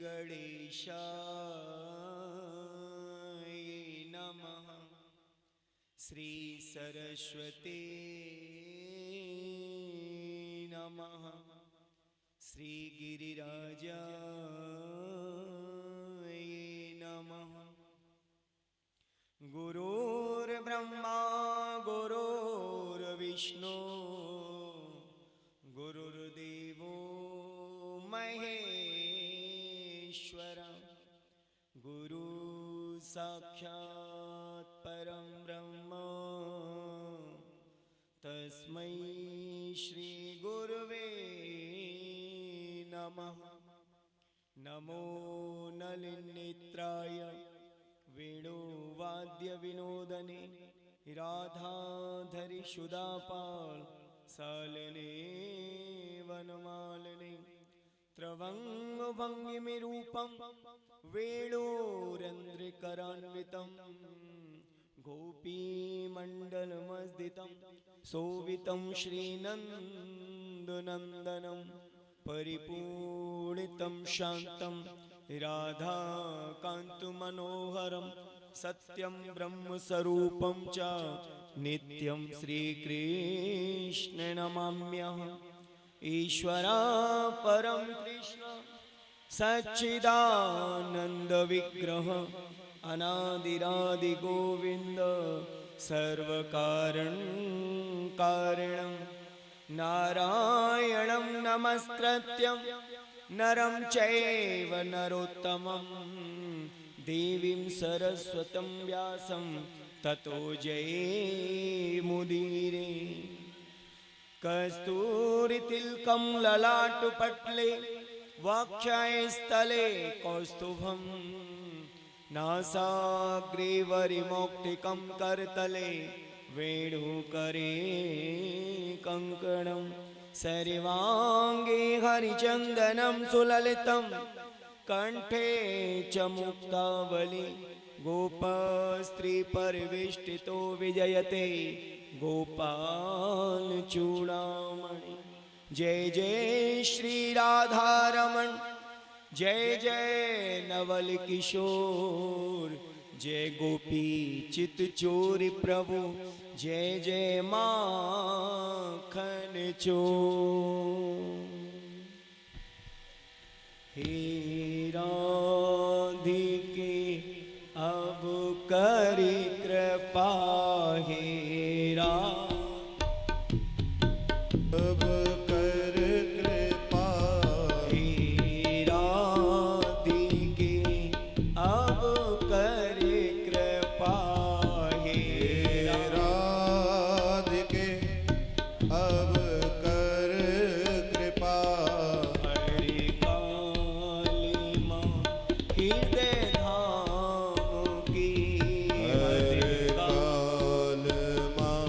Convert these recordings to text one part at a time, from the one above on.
गणेशाय नमः। श्री सरस्वती नमः। श्री गिरिराजाय नमः। गुरुर्ब्रह्मा गुरुर्विष्णु गुरुर्देवो महेश्वर। गुरु साक्षात् परं ब्रह्म तस्मै श्री गुरुवे नमः। नमो नलिनेत्राय वेणुवाद्य विनोदने राधाधरि सुधापाल सालने वनमालने त्रवंग भंगिमि रूपं वेणुरन्ध्रिकरान्वितं गोपीमण्डलमस्दितं शोभितं श्रीनन्दनन्दनं परिपूर्णितं शान्तं राधाकान्तमनोहरं सत्यं ब्रह्मस्वरूपं च नित्यं श्रीकृष्ण नमाम्यहम्। ईश्वरा परं कृष्ण सच्चिदानंद विग्रह अनादिरादि गोविंद सर्वकारण कारणं नारायणं नमस्कृत्यं नरं चैव नरोत्तमं देवीं सरस्वतीं व्यासं ततो जयेमुदीरये। कस्तूरितिलकं ललाटपटले वक्षस्थले कौस्तुभं नासाग्रे वरिमौक्तिकं करतले वेणुकरे कंकणं सर्वांगे हरिचन्दनं सुललितं कंठे च मुक्तावली गोपस्त्री परिवेष्टितो विजयते गोपाल चूड़ामणि। जय जय श्री राधारमण जय जय नवल किशोर जय गोपी चित चोरी प्रभु जय जय माखन चोर। हे राधिके अब करी कृपा हे अब कर कृपा हे राधिके अब कर कृपा हे राधिके अब कर कृपा। हरि काली माँ हृदय धाम की हरि काल माँ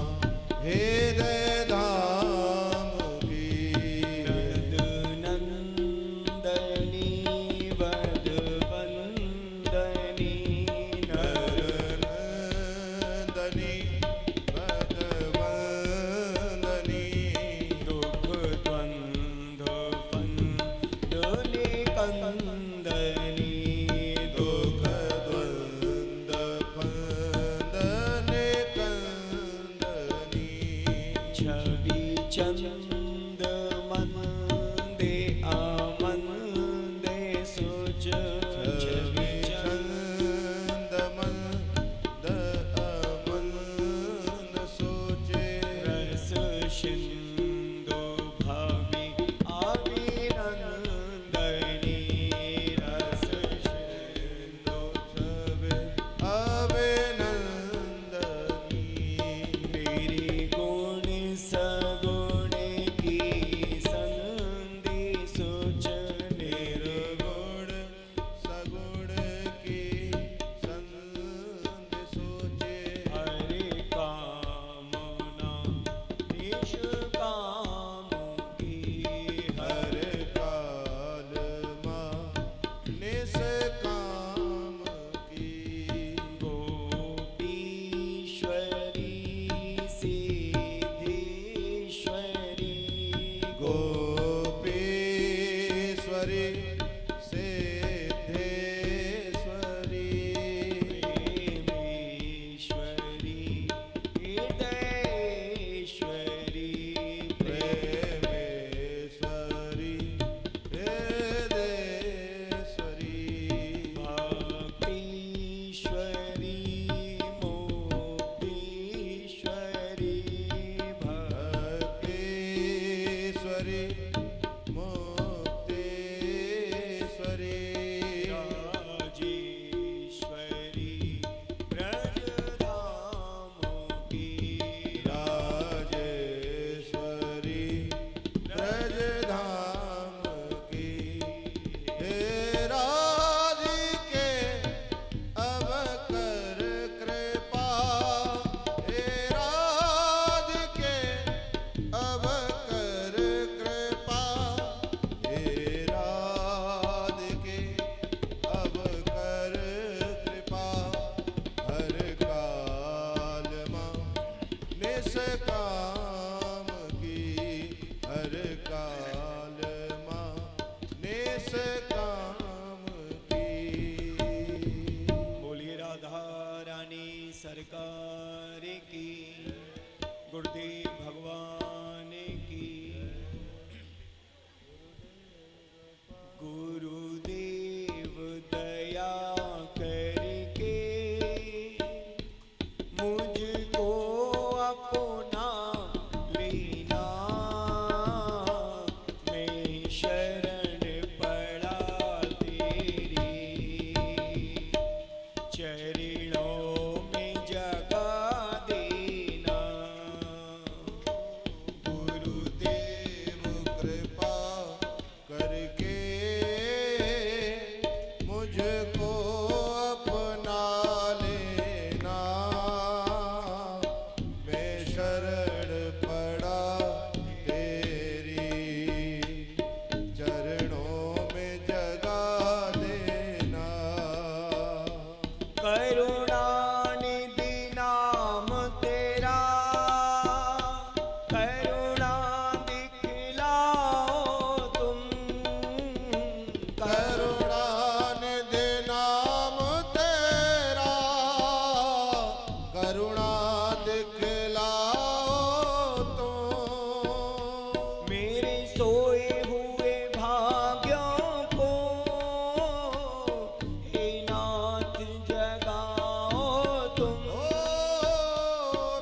हृदय धाम की। नंदनी वदवंदनी नंदनी वदवंदनी दुख द्वंद्व फंदनी कंदनी दुख द्वंद्व फंदने कंदनी। छवि चंद मंदे आमंदे सोच छवि चंद मंद अमन सोचे। रस सिंधु भावी आविनंदनी रस इस काम की। बोलिए राधा रानी सरकार की, गुरुदेव भगवान की। गुरुदेव दया करके मुझको अपना लेना, मैं शरण पड़ा तेरी चरणों में जगा देना। गुरुदेव कृपा करके मुझको अपना लेना, मैं शरण पड़ा तेरी चरणों में जगा देना। करुणानिधि नाम तेरा, करुणा दिखलाओ तुम। करुणानिधि नाम तेरा, करुणा दिखलाओ तुम। मेरे सोए हुए भाग्यों को हे नाथ जगाओ तुम। ओ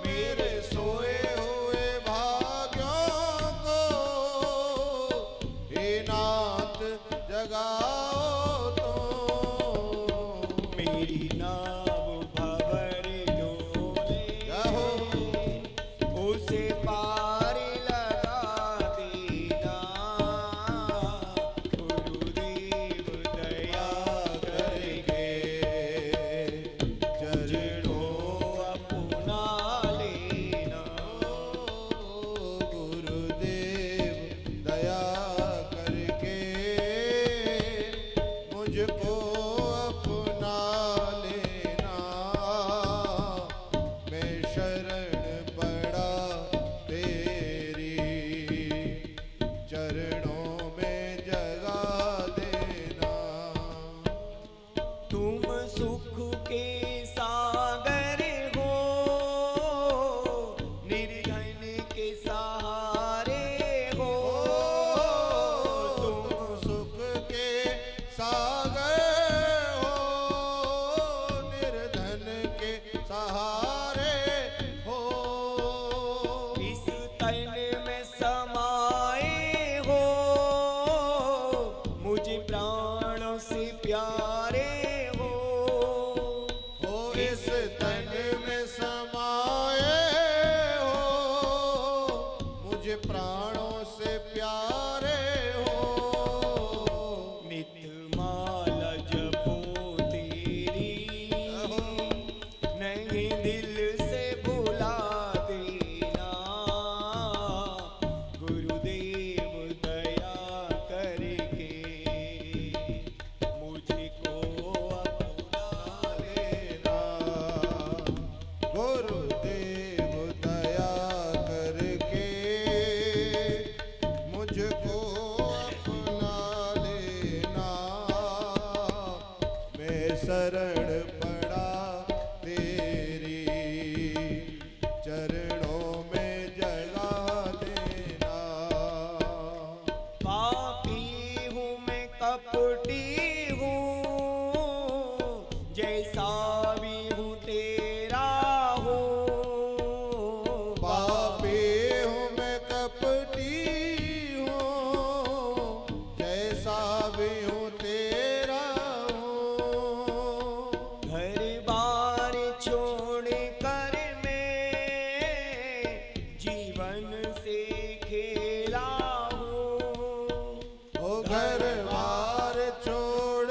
मेरे सोए हुए भाग्यों को हे नाथ जगाओ तुम। मेरी नाव भंवर डोले, कहो उसे पार लगा देना। गुरुदेव दया करके चरणों अपना लेना। गुरुदेव दया करके मुझको अपना लेना, मैं शरण पड़ा तेरी चरणों में जगा देना। तुम सुख के सागर हो, निर्धन के सहारे हो। तुम सुख के सागर हो, निर्धन के सहारे हो। इस तन में समाए हो, मुझे प्राणों से प्यारे हो। इस तन में समाए हो, मुझे प्राणों से प्यारे हो। नित माला जपो तेरी, नहीं दिल से भुला देना। गुरुदेव दया करके मुझको अपना लेना। गुरुदेव दया करके मुझको अपना लेना, मैं शरण पड़ा तेरी चरणों में जगा देना। पापी हूँ मैं, कपटी हूँ, जैसा भी हूँ तेरा हूँ। पापी हूँ मैं, कपटी हूँ, जैसा भी हूँ तेरा हूँ। घर बार छोड़ कर मैं जीवन से खेला हूँ। ओ घर बार छोड़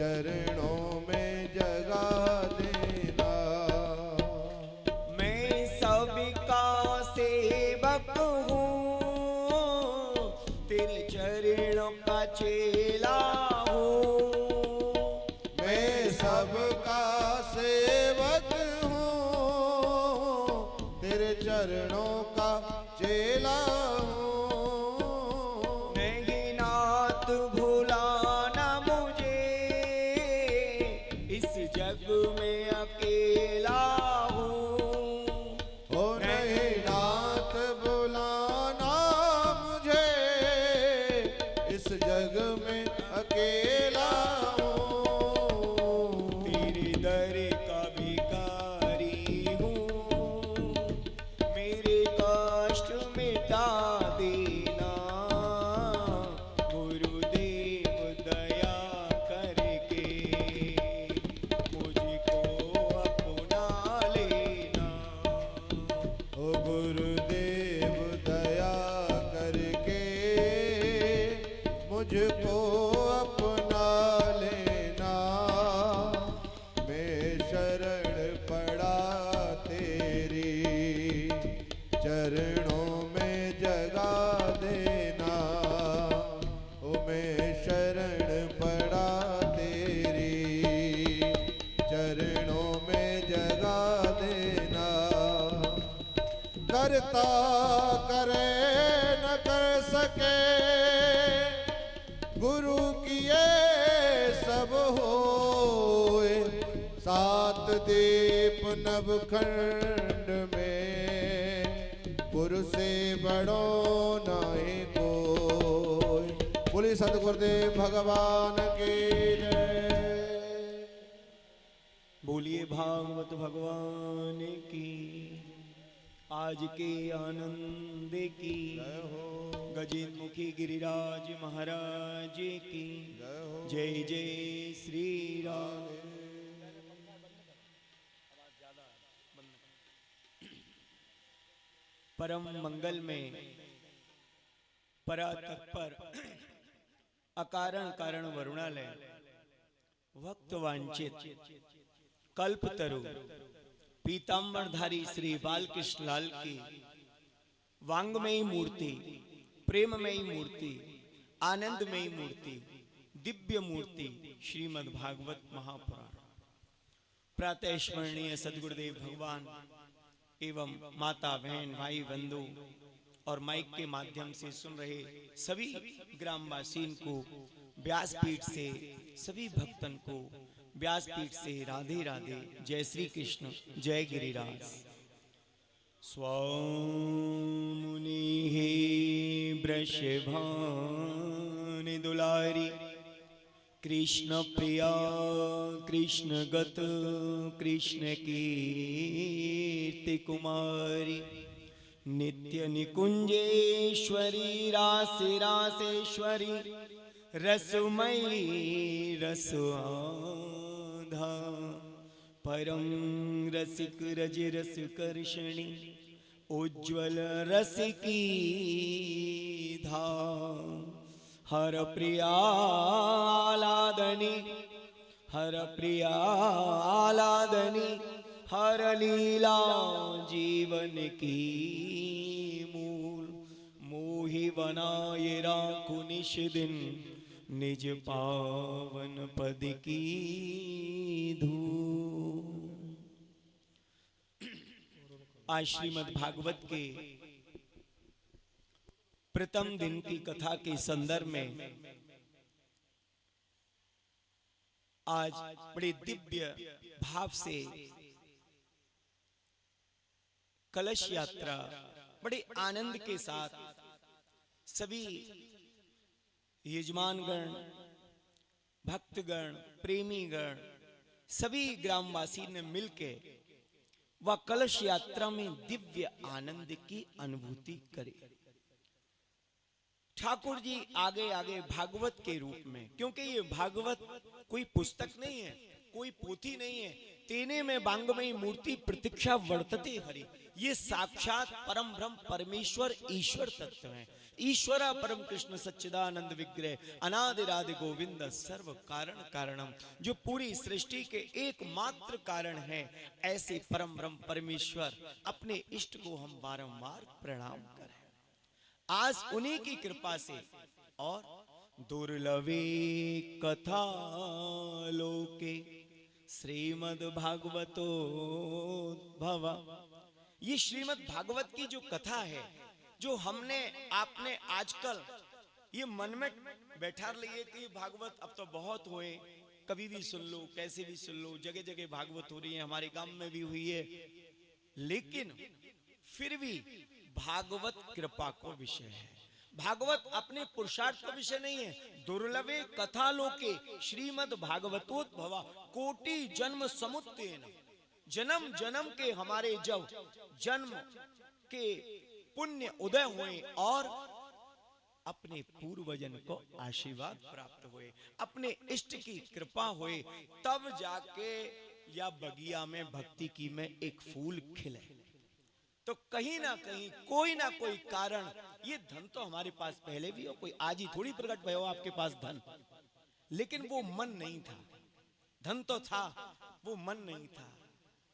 चरणों में जगा देना। मैं सबका सेवक हूँ, तेरे चरणों का चेला हूँ। मैं सबका सेवक हूँ, तेरे चरणों का चेला हूँ। नहीं नाथ भुलाना मुझे, इस जग में अकेला हूँ। ओ नहीं नाथ बुलाना मुझे, इस जग में अकेला हूँ। तेरे दर का भिखारी हूँ, मेरे कष्ट मिटा देना। गुरुदेव दया करके मुझको अपना लेना। ओ गुरुदेव दया करके मुझको अपना लेना। मैं शरण पड़ा तेरी चरणों में जगा देना। ओ मैं शरण पड़ा तेरी चरणों में जगा देना। करता करे न कर सके, गुरु किए सब होए। सात दीप नवखंड में, गुरु से बड़ो नहीं कोई। बोलिए सतगुरुदेव भगवान की जय। बोलिए भागवत भगवान की, आज के आनंद की। जय हो, गजेंद्र मुखी गिरिराज महाराज की जय हो। जय जय श्री राम। परम मंगल में परा तत्पर अकारण कारण वरुणालय भक्त वांछित कल्पतरु पीतांबरधारी श्री बालकृष्ण लाल की वांगमयी मूर्ति, प्रेममयी मूर्ति, आनंदमयी मूर्ति, दिव्य मूर्ति श्रीमद् भागवत महापुराण प्रातः स्मरणीय सदगुरुदेव भगवान एवं माता बहन भाई बंधु और माइक के माध्यम से सुन रहे सभी ग्रामवासियों को व्यासपीठ से, सभी भक्तन को व्यासपीठ से राधे राधे, जय श्री कृष्ण, जय गिरिराज। स्वामुनि वृषभान दुलारी, कृष्ण प्रिया कृष्ण गत कृष्ण कीर्ति कुमारी, नित्य निकुंजेश्वरी रासे रासेश्वरी, रसमयी रसआधा, परम रसिक रज रस कर्षणी, उज्ज्वल रस की धा, हर प्रियालादनी, हर प्रियालादनी, हर लीला जीवन की मूल, मोहि बनाए राखु निश दिन, निज पावन पद की धूल। आज श्रीमद् भागवत के प्रथम दिन की कथा के संदर्भ में आज बड़े दिव्य भाव से कलश यात्रा बड़े आनंद के साथ सभी यजमानगण, भक्तगण, प्रेमीगण, सभी ग्रामवासी ने मिलके वह कलश यात्रा में दिव्य आनंद की अनुभूति करी। ठाकुर जी आगे आगे भागवत के रूप में, क्योंकि ये भागवत कोई पुस्तक नहीं है, कोई पोथी नहीं है, तेने में वांगमयी मूर्ति प्रतीक्षा वर्तते हरि। ये साक्षात परम ब्रह्म परमेश्वर ईश्वर तत्व है। ईश्वरा परम कृष्ण सच्चिदानंद विग्रह अनादिरादि गोविंद सर्व कारण कारणम, जो पूरी सृष्टि के एकमात्र कारण है। ऐसे परम ब्रह्म परमेश्वर अपने इष्ट को हम बारंबार प्रणाम करें। आज उन्हीं की कृपा से और दुर्लभे कथा लोके श्रीमद् भागवतो भव। ये श्रीमद् भागवत की जो कथा है, जो हमने आपने आजकल ये मन में बैठा लिए कि भागवत अब तो बहुत हुए, कभी भी सुन लो, कैसे भी सुन लो, जगह जगह भागवत हो रही है, हमारे गांव में भी हुई है। लेकिन फिर भी भागवत कृपा को विषय है। भागवत अपने पुरुषार्थ का विषय नहीं है। दुर्लभे कथा लोके श्रीमद् भागवतोद्भवा कोटि जन्म समुत्तेन। जन्म जन्म के हमारे जब जन्म के पुण्य उदय हुए और अपने पूर्वजन को आशीर्वाद प्राप्त हुए, अपने इष्ट की कृपा हुए, तब जाके या बगिया में भक्ति की में एक फूल खिले। तो कहीं ना कहीं कोई ना कोई कारण, ये धन तो हमारे पास पहले भी हो, कोई आज ही थोड़ी प्रकट भयो आपके पास धन, लेकिन वो मन नहीं था। धन तो था, वो मन नहीं था।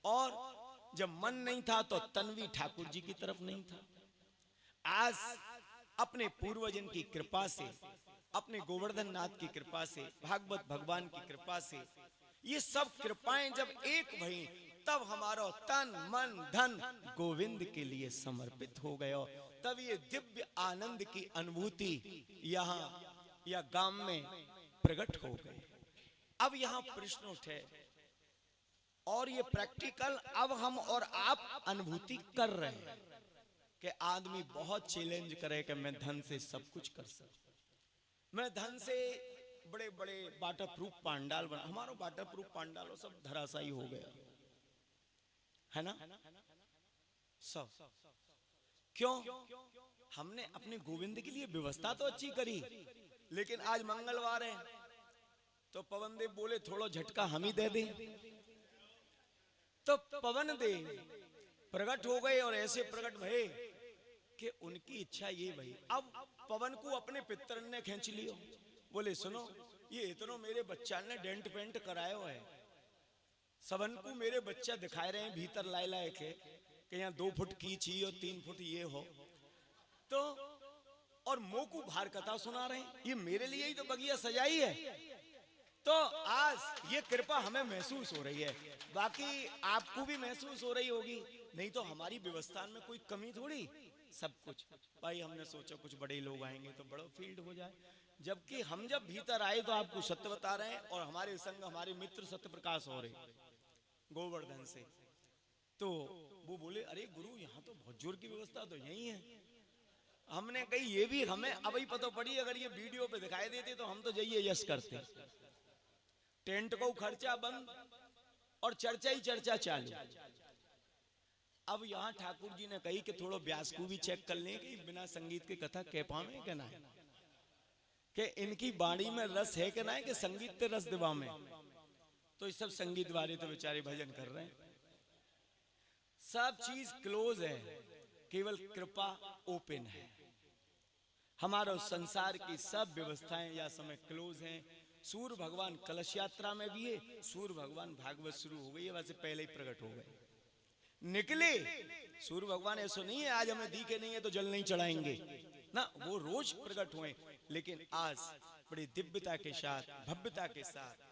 और जब मन नहीं था तो तन भी ठाकुर जी की तरफ नहीं था। आज अपने पूर्वजन की कृपा से, अपने गोवर्धन नाथ की कृपा से, भागवत भगवान की कृपा से, ये सब कृपाएं जब एक भई, तब हमारा तन मन धन गोविंद के लिए समर्पित हो गया। तब ये दिव्य आनंद की अनुभूति यहाँ या गांव में प्रकट हो गई। अब यहाँ प्रश्न उठे और ये प्रैक्टिकल अब हम और आप अनुभूति कर रहे हैं कि आदमी बहुत चैलेंज करे कि मैं धन से सब कुछ कर सकता, मैं धन से बड़े बड़े वाटर प्रूफ पांडाल बना। हमारा वाटर प्रूफ पांडाल सब धराशायी हो गया है ना सब। क्यों? हमने अपने गोविंद के लिए व्यवस्था तो अच्छी करी, लेकिन आज मंगलवार है तो पवन देव बोले थोड़ा झटका हम ही दे दें। तो पवन देव प्रकट हो गए और ऐसे प्रकट भये कि उनकी इच्छा ये भई। अब पवन को अपने पितर ने खींच लियो, बोले सुनो, ये इतनो मेरे बच्चा ने डेंट पेंट करायो है, सबन को मेरे बच्चा दिखाए रहे हैं भीतर लाए लाए के कि यहाँ 2 फुट की चाहिए और 3 फुट ये हो, तो और मो को भार कथा सुना रहे हैं। ये मेरे लिए ही तो बगिया सजाई है। तो आज ये कृपा हमें महसूस हो रही है, बाकी आपको भी महसूस हो रही होगी। नहीं तो हमारी व्यवस्था में कोई कमी थोड़ी, सब कुछ भाई हमने सोचा कुछ बड़े लोग आएंगे तो बड़ा फील्ड हो जाए, जबकि हम जब भीतर आए तो आपको सत्य बता रहे हैं। और हमारे संग हमारे मित्र सत्य प्रकाश हो रहे गोवर्धन से, तो वो बोले अरे गुरु यहाँ तो बहुत जोर की व्यवस्था तो यही है। हमने कही ये भी हमें अब ही पता पड़ी, अगर ये वीडियो पे दिखाई देते तो हम तो जाइए यश करते। टेंट को खर्चा बंद और चर्चा ही चर्चा चालू। अब यहाँ ठाकुर जी ने कही कि थोड़ा व्यास को भी चेक कर लें कि बिना संगीत के कथा कह पावे कि ना, कि इनकी बाणी में रस है कि ना, कि संगीत ते रस दिवा में। तो ये सब संगीत वाले तो बेचारे भजन कर रहे हैं, सब चीज क्लोज है, केवल कृपा ओपन है। हमारा संसार की सब व्यवस्थाएं या समय क्लोज हैं। सूर्य भगवान कलश यात्रा में भी है, सूर्य भगवान भागवत शुरू हो गई है, वैसे पहले ही प्रकट हो गए निकले। सूर्य भगवान ऐसा नहीं है आज हमें दिखे नहीं है तो जल नहीं चढ़ाएंगे ना, वो रोज प्रकट हुए। लेकिन आज बड़ी दिव्यता के साथ, भव्यता के साथ,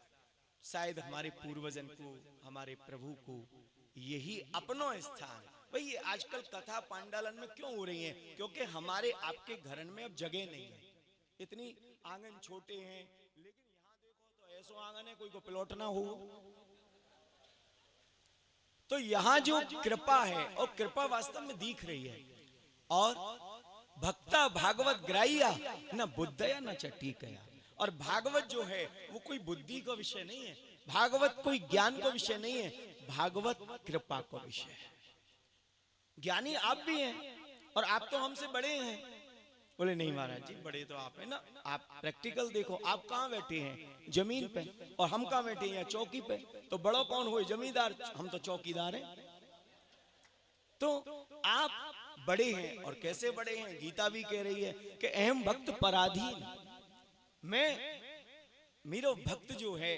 शायद हमारे पूर्वजन को, हमारे प्रभु को यही अपनो स्थान। भाई ये आजकल कथा पांडालन में क्यों हो रही है? क्योंकि हमारे आपके घर में अब जगह नहीं है, इतनी आंगन छोटे हैं। लेकिन यहाँ देखो तो ऐसा आंगन है कोई को प्लॉट ना हो। तो यहाँ जो कृपा है, और कृपा वास्तव में दिख रही है। और भक्ता भागवत ग्राह्या न बुद्धया न चट्टिकया। और भागवत जो है वो कोई बुद्धि का विषय नहीं है, भागवत कोई ज्ञान का विषय नहीं है, भागवत कृपा का विषय है। ज्ञानी आप भी हैं और आप तो हमसे बड़े हैं, बोले नहीं महाराज जी, बड़े तो आप है ना, आप प्रैक्टिकल देखो, आप कहाँ बैठे हैं, जमीन पे, और हम कहाँ बैठे हैं यहाँ चौकी पे, तो बड़ो कौन हुए, जमींदार, हम तो चौकीदार हैं। तो आप बड़े हैं, और कैसे बड़े हैं, गीता भी कह रही है कि अहम भक्त पराधीन, मैं मेरो भक्त जो है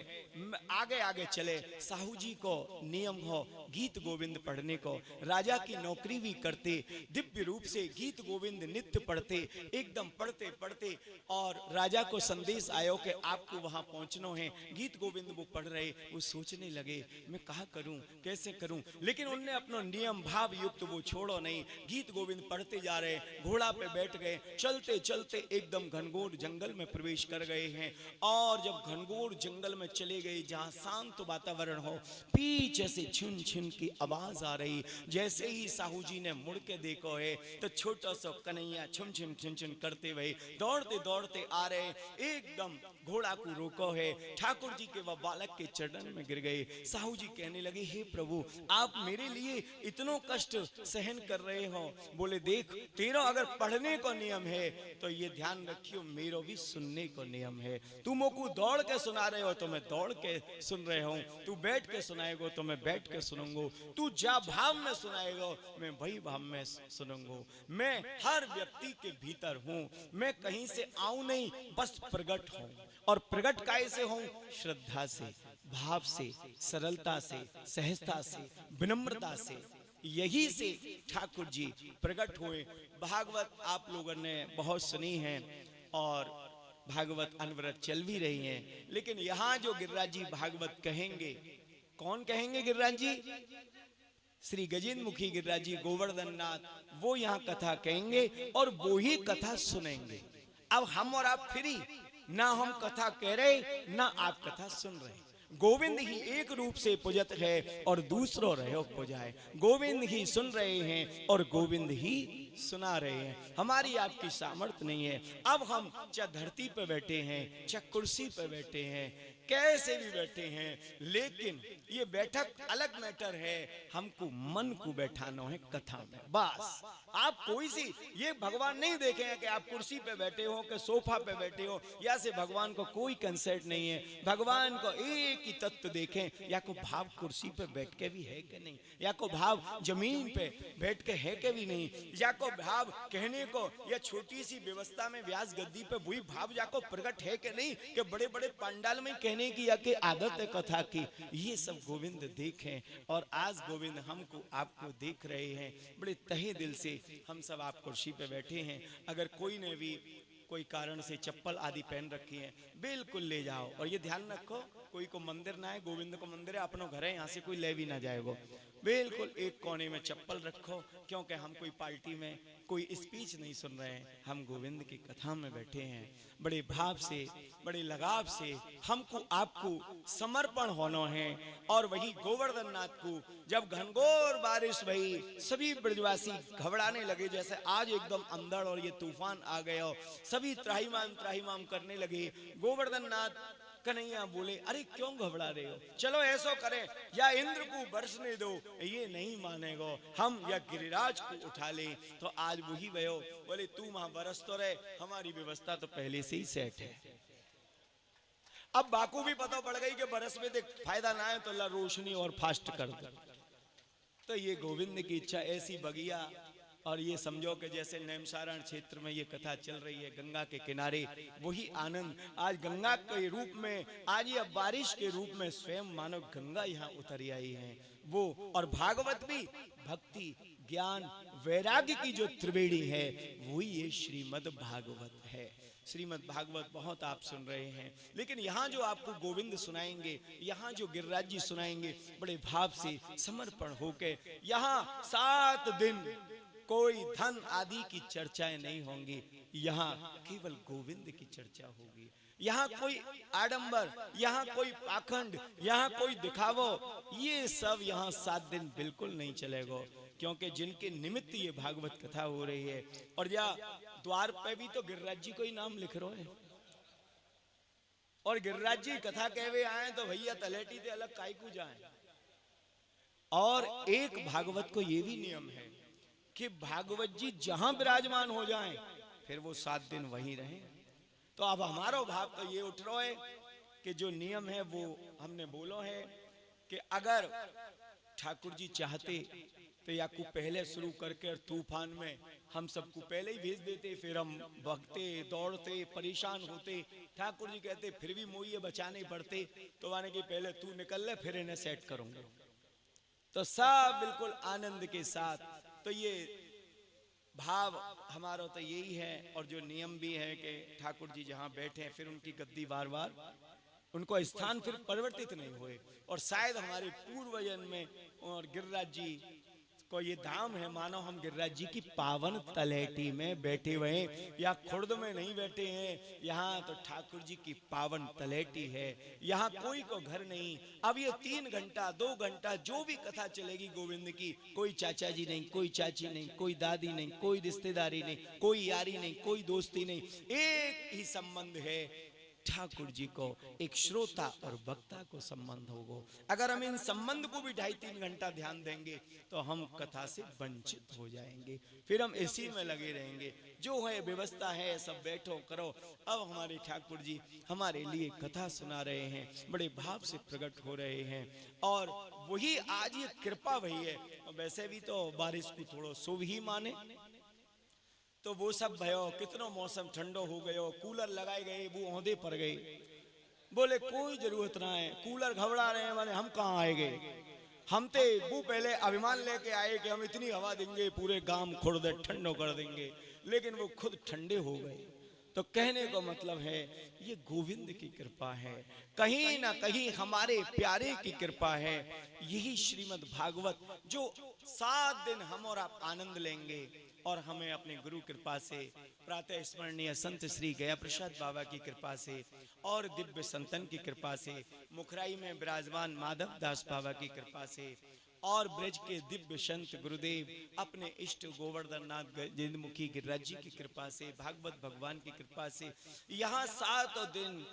आगे आगे चले। साहू जी को नियम हो गीत गोविंद पढ़ने को, राजा की नौकरी भी करते, दिव्य रूप से गीत गोविंद नित्य पढ़ते, एकदम पढ़ते पढ़ते, और राजा को संदेश आयो कि आपको वहां पहुंचना है। गीत गोविंद वो पढ़ रहे, वो सोचने लगे मैं कहा करूं, कैसे करूं, लेकिन उनने अपना नियम भाव युक्त वो छोड़ो नहीं, गीत गोविंद पढ़ते जा रहे, घोड़ा पे बैठ गए, चलते चलते एकदम घनघोर जंगल में प्रवेश कर गए हैं। और जब घनघोर जंगल में चले गए, जहां शांत वातावरण हो, पीछे से छुन छुन की आवाज आ रही। जैसे ही साहू जी ने मुड़ के देखो है तो छोटा सा कन्हैया छुन छुन छुन छुन करते हुए दौड़ते दौड़ते आ रहे, एकदम घोड़ा को रोको है। ठाकुर जी के वह बालक के चरण में गिर गए। साहू जी कहने लगे हे प्रभु, आप मेरे लिए इतनो कष्ट सहन कर रहे हो। बोले देख, तेरा अगर पढ़ने को नियम है तो ये ध्यान रखियो, मेरो भी सुनने को नियम है। तू मोको दौड़ के सुना रहे हो तो मैं दौड़ के सुन रहे हूँ, तू बैठ के सुनाएगो तो मैं बैठ के सुनूंगा, तू जा भाव में सुनाएगो मैं वही भाव में सुनूंगा। मैं हर व्यक्ति के भीतर हूँ, मैं कहीं से आऊं नहीं, बस प्रकट हूँ। और प्रकट कैसे हूँ? श्रद्धा से, भाव से, सरलता से, सहजता से, विनम्रता से। यही से ठाकुर जी प्रकट हुए। भागवत आप लोगों ने बहुत सुनी है और भागवत अनवरत चल भी रही हैं, लेकिन यहाँ जो गिरिराज जी भागवत कहेंगे, कौन कहेंगे गिरिराज जी? श्री गजेंद्र मुखी गिरिराज जी गोवर्धन नाथ, वो यहाँ कथा कहेंगे और वो ही कथा सुनेंगे। अब हम और आप फ्री, ना हम कथा कह रहे ना आप कथा सुन रहे। गोविंद ही एक रूप से पूजत है और दूसरों रहो पुजाए। गोविंद ही सुन रहे हैं और गोविंद ही सुना रहे हैं। हमारी आपकी सामर्थ्य नहीं है। अब हम चाहे धरती पे बैठे हैं, चाहे कुर्सी पे बैठे हैं, कैसे भी बैठे हैं, लेकिन ये बैठक अलग मैटर है। हमको मन को बैठाना है कथा में, बस। आप कोई सी ये भगवान नहीं देखे हैं कि आप कुर्सी पे बैठे हो कि सोफा पे बैठे हो, या से भगवान को कोई कंसेप्ट नहीं है। भगवान को एक ही तत्व देखें, या को भाव कुर्सी पे बैठ के भी है कि नहीं, या को भाव जमीन पे बैठ के है कि भी नहीं, या को भाव कहने को या छोटी सी व्यवस्था में व्यास गद्दी पे वही भाव जाको प्रकट है कि नहीं, कि बड़े बड़े पंडाल में कहने की या कि आदत है कथा की। ये सब गोविंद देखें, और आज गोविंद हमको आपको देख रहे हैं। बड़े तहे दिल से हम सब आप कुर्सी पे बैठे हैं। अगर कोई ने भी कोई कारण से चप्पल आदि पहन रखी है, बिल्कुल ले जाओ। और ये ध्यान रखो, कोई को मंदिर ना है, गोविंद को मंदिर है, अपनो घर है, यहाँ से कोई ले भी ना जाएगा। बिल्कुल एक कोने में चप्पल रखो, क्योंकि हम कोई पार्टी में कोई स्पीच नहीं सुन रहे हैं, हम गोविंद की कथा में बैठे हैं। बड़े भाव से, बड़े लगाव से हमको आपको समर्पण होना है। और वही गोवर्धन नाथ को जब घनघोर बारिश भई, सभी ब्रजवासी घबराने लगे, जैसे आज एकदम अंधड़ और ये तूफान आ गया, सभी त्राहिमाम करने लगे। गोवर्धन नाथ कन्हैया बोले अरे क्यों घबरा रहे हो, चलो ऐसा करें, या इंद्र को बरसने दो, ये नहीं मानेगो, हम या गिरिराज को उठा ले। तो आज वही भयो, बोले तू वहां बरस तो रहे, हमारी व्यवस्था तो पहले से ही सेट है। अब बाकू भी पता पड़ गई कि बरस में देख फायदा ना है, तो अल्लाह रोशनी और फास्ट कर दे। तो ये गोविंद की इच्छा ऐसी बगिया। और ये समझो कि जैसे नैमसारण क्षेत्र में ये कथा चल रही है, गंगा के किनारे वही आनंद आज गंगा के रूप में, आज ये बारिश के रूप में स्वयं मानो गंगा यहाँ उतर आई है वो। और भागवत भी भक्ति, ज्ञान, वैराग्य की जो त्रिवेणी है वही ये श्रीमद् भागवत है। श्रीमद् भागवत बहुत आप सुन रहे हैं, लेकिन यहाँ जो आपको गोविंद सुनाएंगे, यहाँ जो गिरिराज जी सुनाएंगे, बड़े भाव से समर्पण होके, यहाँ 7 दिन कोई धन आदि की चर्चाएं नहीं होंगी, यहाँ केवल गोविंद की चर्चा होगी। यहाँ कोई आडंबर, यहाँ कोई पाखंड, यहाँ कोई दिखावो, ये सब यहाँ 7 दिन बिल्कुल नहीं चलेगा। क्योंकि जिनके निमित्त ये भागवत कथा हो रही है, और या द्वार पे भी तो गिरिराज जी को ही नाम लिख रहे हैं, और गिरिराज जी कथा कहवे आए तो भैया तलेटी से अलग काई को जाए। और एक भागवत को ये भी नियम है कि भागवत जी जहां विराजमान हो जाएं, फिर वो 7 दिन वहीं रहे। तो अब हमारा भाव तो ये उठ रहा है कि जो नियम है वो हमने बोलो है कि अगर ठाकुर जी चाहते तो या को पहले शुरू करके तूफान में हम सबको पहले ही भेज देते, फिर हम भगते दौड़ते परेशान होते। ठाकुर जी कहते फिर भी मोइये बचाने पड़ते, तो माने कि पहले तू निकल ले फिर इन्हें सेट करूंगा। तो सब बिल्कुल आनंद के साथ। तो ये भाव हमारा तो यही है, और जो नियम भी है कि ठाकुर जी जहाँ बैठे हैं फिर उनकी गद्दी बार बार उनको स्थान फिर परिवर्तित नहीं हुए। और शायद हमारे पूर्वजन में और गिरिराज जी को ये धाम है, मानो हम गिरिराज जी की पावन तलहटी में बैठे हुए हैं, या खुर्द में नहीं बैठे हैं। यहाँ तो ठाकुर जी की पावन तलहटी है, यहाँ कोई को घर नहीं। अब ये 3 घंटा 2 घंटा जो भी कथा चलेगी गोविंद की, कोई चाचा जी नहीं, कोई चाची नहीं, कोई दादी नहीं, कोई रिश्तेदारी नहीं, कोई यारी नहीं, कोई दोस्ती नहीं, एक ही संबंध है ठाकुर जी को, एक श्रोता और वक्ता को संबंध होगा। अगर हम इन संबंध को भी 2.5-3 घंटा ध्यान देंगे तो हम कथा से वंचित हो जाएंगे, फिर हम इसी में लगे रहेंगे। जो है व्यवस्था है सब बैठो करो। अब हमारे ठाकुर जी हमारे लिए कथा सुना रहे हैं, बड़े भाव से प्रकट हो रहे हैं, और वही आज ये कृपा वही है। वैसे भी तो बारिश को थोड़ो शुभ ही माने, तो वो सब भयो, कितनो मौसम ठंडो हो गयो, कूलर लगाए गए, वो औंधे पर गए। बोले कोई जरूरत ना है, कूलर घबरा रहे हैं, माने हम कहाँ आएंगे। हम ते वो पहले अभिमान लेके आए कि हम इतनी हवा देंगे पूरे गांव खुर्द ठंडो कर देंगे, लेकिन वो खुद ठंडे हो गए। तो कहने का मतलब है ये गोविंद की कृपा है, कहीं ना कहीं हमारे प्यारे की कृपा है। यही श्रीमद् भागवत जो 7 दिन हम और आप आनंद लेंगे, और हमें अपने गुरु कृपा से, प्रातः स्मरणीय संत श्री गया प्रसाद बाबा की कृपा से, और दिव्य संतन की कृपा से, मुखराई में विराजमान माधव दास बाबा की कृपा से, और ब्रज के दिव्य संत गुरुदेव अपने इष्ट गोवर्धन नाथ जिंदमुखी गिरिराज जी की कृपा से, भागवत भगवान की कृपा से यहाँ 7 दिन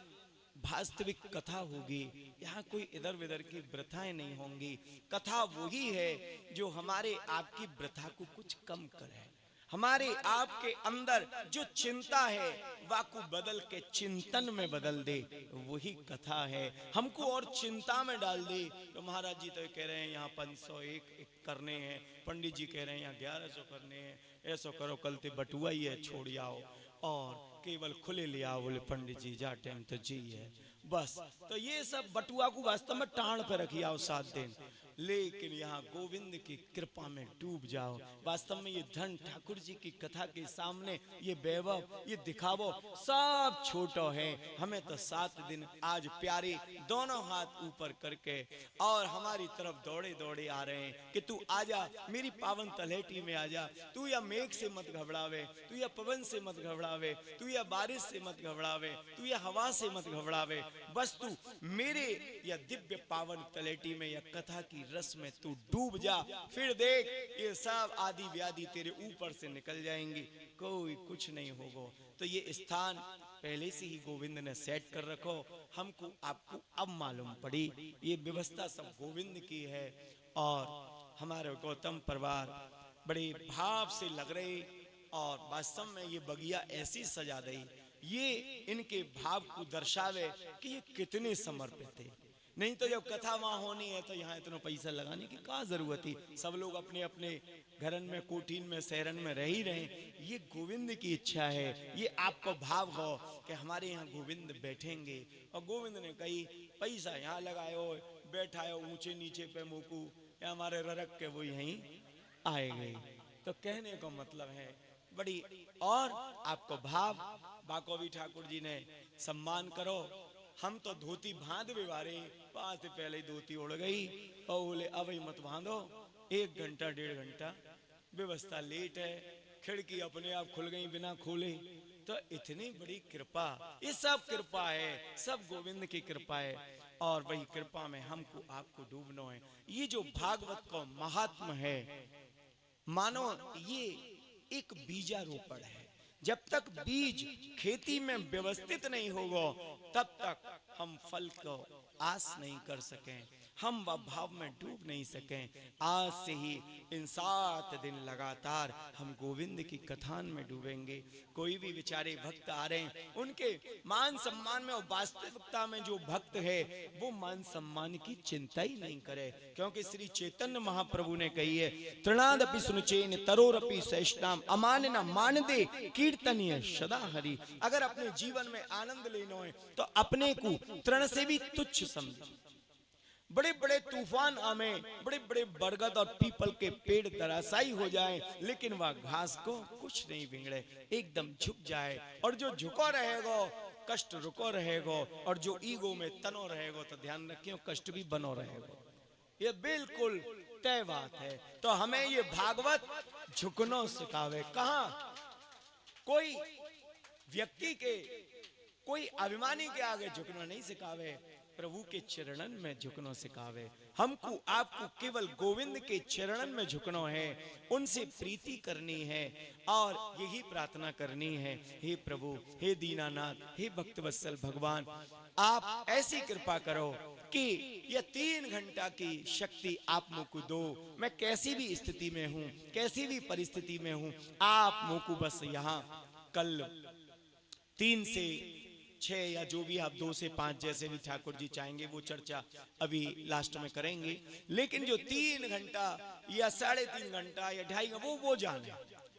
वास्तविक कथा होगी। यहाँ कोई इधर उधर की प्रथाएं नहीं होंगी। कथा वही है जो हमारे आपकी प्रथा को कुछ कम करे, हमारे आपके अंदर जो चिंता है वाकु बदल के चिंतन में बदल दे, वही कथा है। हमको और चिंता में डाल दे। तो महाराज जी तो कह रहे हैं यहाँ 501 करने हैं, पंडित जी कह रहे हैं यहाँ 1100 करने हैं, ऐसा करो कल ते बटुआ ही है छोड़ आओ, और केवल खुले ले आओ। बोले पंडित जी जा टाइम तो जी है बस। तो ये सब बटुआ को वास्तव में टाण पे रखी आओ 7 दिन, लेकिन यहाँ गोविंद की कृपा में डूब जाओ। वास्तव में ये धन ठाकुर जी की कथा के सामने, ये वैभव, ये दिखावो सब छोटो है। हमें तो 7 दिन आज प्यारे दोनों हाथ ऊपर करके और हमारी तरफ दौड़े दौड़े आ रहे हैं कि तू आजा मेरी पावन तलहटी में आजा। तू या मेघ से मत घबरावे, तू या पवन से मत घबरावे, तू या बारिश से मत घबरावे, तू या हवा से मत घबरावे, बस तू मेरे या दिव्य पावन तलहटी में या कथा की रस में तू डूब जा। फिर देख ये सब आदि व्याधि तेरे ऊपर से निकल जाएंगे, कोई कुछ नहीं होगा। तो ये स्थान पहले से ही गोविंद ने सेट कर रखो, हमको आपको अब मालूम पड़ी ये व्यवस्था सब गोविंद की है। और हमारे गौतम परिवार बड़े भाव से लग रहे, और वास्तव में ये बगिया ऐसी सजा दी, ये इनके भाव को दर्शावे कि ये कितने समर्पित थे। नहीं तो जब कथा वहां होनी है तो यहाँ इतना पैसा लगाने की क्या जरूरत थी। सब लोग अपने अपने घरन में, कोठीन में, शहरन में रह ही रहे। ये गोविंद की इच्छा है, ये आपको भाव हो कि हमारे यहाँ गोविंद बैठेंगे। और गोविंद ने कही पैसा यहाँ लगायो, बैठायो ऊंचे नीचे पे मोकू, या हमारे ररक के वो यहीं आएंगे। तो कहने का मतलब है बड़ी, और आपको भाव बाको भी ठाकुर जी ने सम्मान करो। हम तो धोती बांध व्यवहारे, 5 से पहले ही धोती उड़ गई, और बोले अब ही मत बांधो, 1 घंटा 1.5 घंटा व्यवस्था लेट है, खिड़की अपने आप खुल गई बिना खोले। तो इतनी बड़ी कृपा, ये सब कृपा है, सब गोविंद की कृपा है, और वही कृपा में हमको आपको डूबना है। ये जो भागवत का महात्म है, मानो ये एक बीजारोपण है। जब तक बीज खेती में व्यवस्थित नहीं होगा तब तक हम फल को आस नहीं कर सकें। हम वह भाव में डूब नहीं सके। आज से ही इन 7 दिन लगातार हम गोविंद की कथान में डूबेंगे। कोई भी बेचारे भक्त आ रहे हैं, उनके मान सम्मान में और वास्तविकता में जो भक्त है वो मान सम्मान की चिंता ही नहीं करे, क्योंकि श्री चैतन्य महाप्रभु ने कही है, तृणादपि सुनचेन तरोरपि सैष्णाम अमान न मान दे कीर्तनीय सदा हरि। अगर अपने जीवन में आनंद लेना है तो अपने को तृण से भी तुच्छ समझ। बड़े बड़े तूफान आवे, बड़े बड़े बरगद और पीपल के पेड़ धराशायी हो जाए, लेकिन वह घास को कुछ नहीं बिगड़े, एकदम झुक जाए। और जो झुको रहेगा कष्ट रुको रहेगा, और जो ईगो में तनो रहेगा तो ध्यान रखियो कष्ट भी बनो रहेगा। ये बिल्कुल तय बात है। तो हमें ये भागवत झुकनो सिखावे। कहां कोई व्यक्ति के, कोई अभिमानी के आगे झुकना नहीं सिखावे, प्रभु के चरणन में झुकनो सिखावे। हमको आपको केवल गोविंद के चरणन में झुकनो है, उनसे प्रीति करनी है और यही प्रार्थना करनी है, हे प्रभु, हे दीनानाथ, हे भक्तवत्सल भगवान, आप ऐसी कृपा करो कि यह 3 घंटा की शक्ति आप मुझको दो। मैं कैसी भी स्थिति में हूँ, कैसी भी परिस्थिति में हूँ, आप मुझको बस यहाँ कल 3 से 6 या जो भी आप 2 से 5 जैसे भी ठाकुर जी चाहेंगे वो चर्चा अभी लास्ट में करेंगे, लेकिन जो 3 घंटा या 3.5 घंटा या 2.5 वो जाने,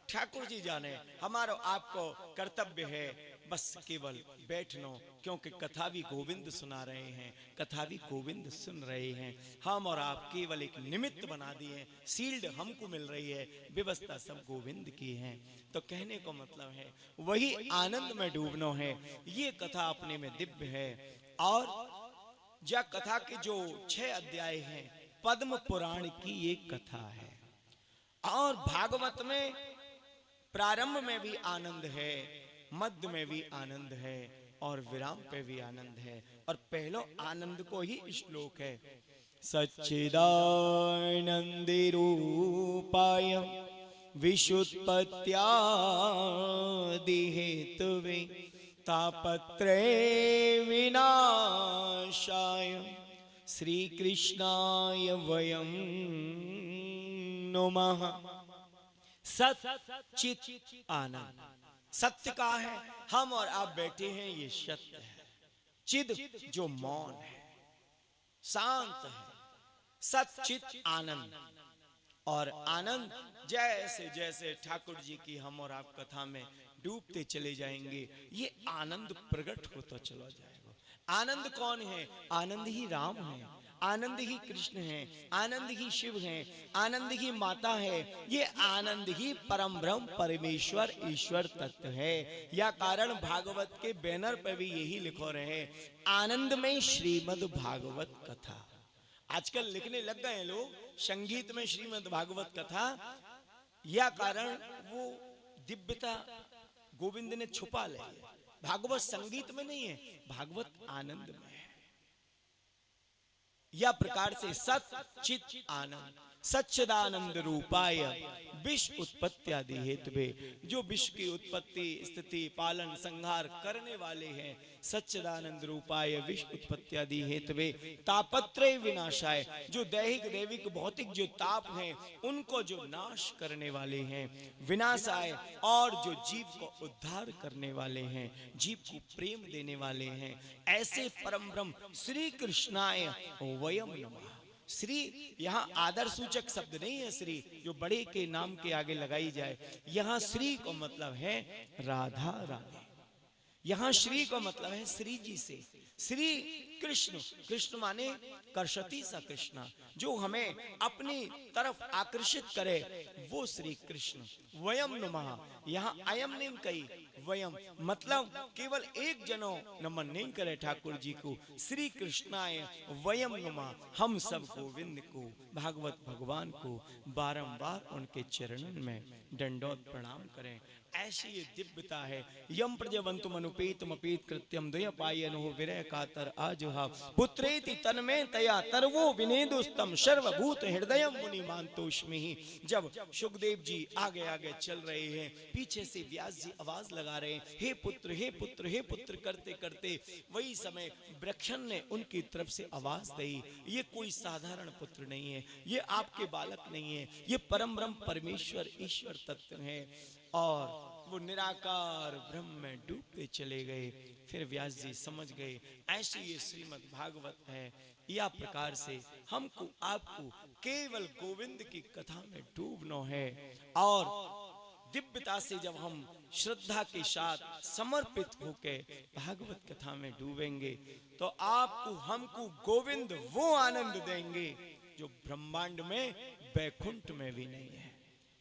ठाकुर जी जाने। हमारा आपको कर्तव्य है बस केवल बैठनो, क्योंकि कथा भी गोविंद सुना रहे हैं, कथा भी गोविंद सुन रहे हैं। हम और आप केवल एक निमित्त बना दिए, सील्ड हमको मिल रही है, व्यवस्था सब गोविंद की है। तो कहने को मतलब है वही आनंद में डूबनो है। ये कथा अपने में दिव्य है। और जा कथा के जो 6 अध्याय हैं, पद्म पुराण की एक कथा है। और भागवत में प्रारंभ में भी आनंद है, मध्य में भी आनंद है और विराम पे भी आनंद है। और पहलो आनंद को ही श्लोक है, सच्चिदानंद रूपाय विशुत्पत्त्यादि हेतवे तापत्रे विनाशाय श्री कृष्णाय वयं नमः। सच्चित आनंद, सत्य का है, हम और आप बैठे हैं ये सत्य है। चिद जो मौन है, शांत है, सच्चित आनंद। और आनंद जैसे जैसे ठाकुर जी की हम और आप कथा में डूबते चले जाएंगे, ये आनंद प्रकट होता चला जाएगा। आनंद कौन है? आनंद ही राम है, आनंद ही कृष्ण है, आनंद ही शिव है, आनंद ही माता है। ये आनंद ही परम ब्रह्म परमेश्वर ईश्वर तत्व है। या कारण भागवत के बैनर पर भी यही लिखो रहे, आनंद में श्रीमद् भागवत कथा। आजकल लिखने लग गए लोग संगीत में श्रीमद् भागवत कथा। या कारण वो दिव्यता गोविंद ने छुपा ले। भागवत संगीत में नहीं है, भागवत आनंद में है। या प्रकार से सच्चित आनंद, सच्चिदानंद रूपाय विश्व उत्पत्त्यादि हेतुवे, जो विश्व की उत्पत्ति स्थिति पालन संहार करने वाले हैं, सच्चिदानंद रूपाय विश्व उत्पत्त्यादि हेतुवे तापत्रे विनाशाय, जो दैहिक दैविक भौतिक जो ताप हैं उनको जो नाश करने वाले हैं, विनाशाय, और जो जीव को उद्धार करने वाले हैं, जीव को प्रेम देने वाले हैं, ऐसे परम ब्रह्म श्री कृष्णाय वयम नमः। श्री यहाँ आदर सूचक शब्द नहीं है, श्री जो बड़े के नाम के आगे लगाई जाए। यहाँ श्री को मतलब है राधा रानी। यहाँ श्री को मतलब है श्री जी से। श्री कृष्ण, कृष्ण माने कर्षति सा कृष्ण, जो हमें अपनी तरफ आकर्षित करे, वो श्री कृष्ण। वयम नमः, यहाँ अयम नहीं कही, वयम मतलब केवल एक जनो नमन नहीं करे ठाकुर जी को, श्री कृष्णाय वयम नमः। हम सब गोविंद को, भागवत भगवान को बारंबार उनके चरणों में दंडोत प्रणाम करें। ऐसी ये दिव्यता है। यम प्रजवंतु मनुपेतम अपेत कृत्यम द्वयपायनो विरह कातर आजुहा पुत्रेति तन्मे तया तरवो विनेदुस्तम सर्वभूत हृदयम मुनि मानतोष्मि। जब सुखदेव जी आगे आगे चल रहे हैं, पीछे से व्यास जी आवाज लगा लगा रहे हैं, हे पुत्र हे पुत्र हे पुत्र करते करते वही समय वृक्षण ने उनकी तरफ से आवाज दी, ये कोई साधारण पुत्र नहीं है, ये आपके बालक नहीं है, ये परम ब्रह्म परमेश्वर ईश्वर तत्व है। और वो निराकार ब्रह्म में डूबते चले गए। फिर व्यास जी समझ गए ऐसे ये श्रीमद् भागवत है। या प्रकार से हमको आपको केवल गोविंद की कथा में डूबना है और दिव्यता से जब हम श्रद्धा के साथ समर्पित होकर भागवत कथा में डूबेंगे तो आपको हमको गोविंद वो आनंद देंगे जो ब्रह्मांड में वैकुंठ में भी नहीं है।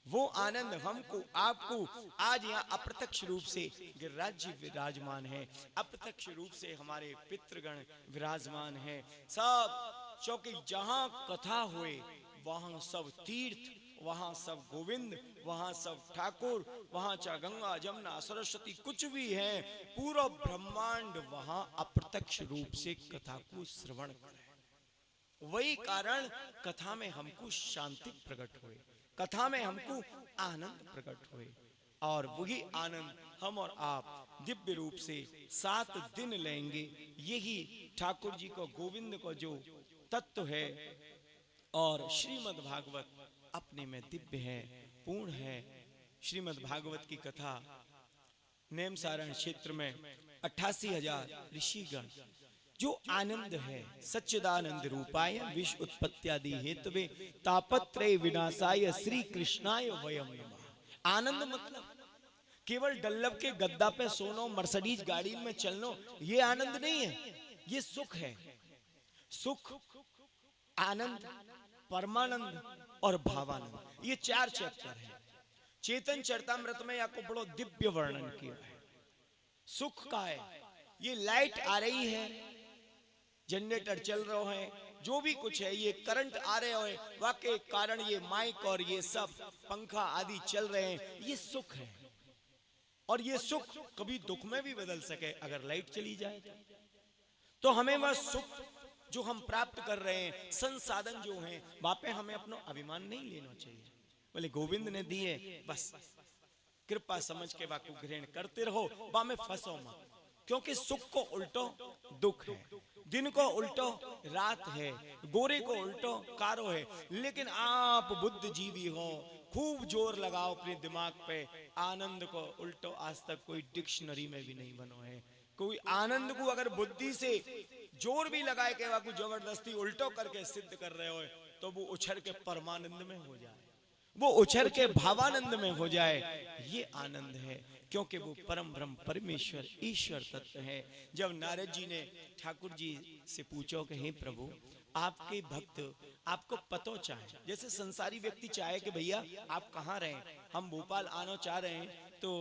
वो आनंद हमको आपको आज यहाँ अप्रत्यक्ष रूप से गिरिराज जी विराजमान है, अप्रत्यक्ष रूप से हमारे पितृगण विराजमान है सब, क्योंकि जहाँ कथा हुए वहाँ सब तीर्थ, वहाँ सब गोविंद, वहाँ सब ठाकुर, वहाँ चाहे गंगा जमुना सरस्वती कुछ भी है, पूरा ब्रह्मांड वहाँ अप्रत्यक्ष रूप से कथा को श्रवण करे। वही कारण कथा में हमको शांति प्रकट हुए, कथा में हमको आनंद प्रकट हुए और वही आनंद हम और आप दिव्य रूप से 7 दिन लेंगे। यही ठाकुर जी को गोविंद को जो तत्व है और श्रीमद् भागवत अपने में दिव्य है, पूर्ण है। श्रीमद् भागवत की कथा नेम सारण क्षेत्र में 88,000 ऋषिगण जो आनंद है, सच्चिदानंद रूपाय विश्व उत्पत्त्यादि हेतवे तापत्रय विनाशाय श्री कृष्णाय वयम नमः। आनंद मतलब केवल डल्लव के गद्दा पे सोनो, मर्सिडीज गाड़ी में चलनो, ये आनंद नहीं है, ये सुख है। सुख, आनंद, परमानंद और भावानंद, ये 4 चैप्टर है। चेतन चरितामृत में आपको बड़ो दिव्य वर्णन किया है। सुख का है, ये लाइट आ रही है, जनरेटर चल रहा है, जो भी कुछ है, ये करंट आ रहे हो, वाकई कारण ये माइक और ये सब पंखा आदि चल रहे हैं, ये सुख है। और ये सुख कभी दुख में भी बदल सके अगर लाइट चली जाए तो हमें वह सुख जो हम प्राप्त कर रहे हैं, संसाधन जो हैं, वहां पे हमें अपना अभिमान नहीं लेना चाहिए। बोले गोविंद ने दिए, बस कृपा समझ के वाको ग्रहण करते रहो, वहां में फंसो मत, क्योंकि सुख को उल्टो दुख है, दिन को उल्टो रात है, गोरे को उल्टो कारो है। लेकिन आप बुद्धिजीवी हो, खूब जोर लगाओ अपने दिमाग पे, आनंद को उल्टो आज तक कोई डिक्शनरी में भी नहीं बनो है। कोई आनंद को अगर बुद्धि से जोर भी लगाए के वाको जबरदस्ती उल्टो करके सिद्ध कर रहे हो तो वो उछल के परमानंद में हो जाए, वो उछल के भावानंद में हो जाए, ये आनंद है। क्योंकि वो परम ब्रह्म परमेश्वर ईश्वर तत्व है। जब नारद जी ने ठाकुर जी से पूछो कि हे प्रभु, आपके भक्त आपको पतो चाहे, जैसे संसारी व्यक्ति चाहे कि भैया आप कहाँ रहे, हम भोपाल आना चाह रहे हैं तो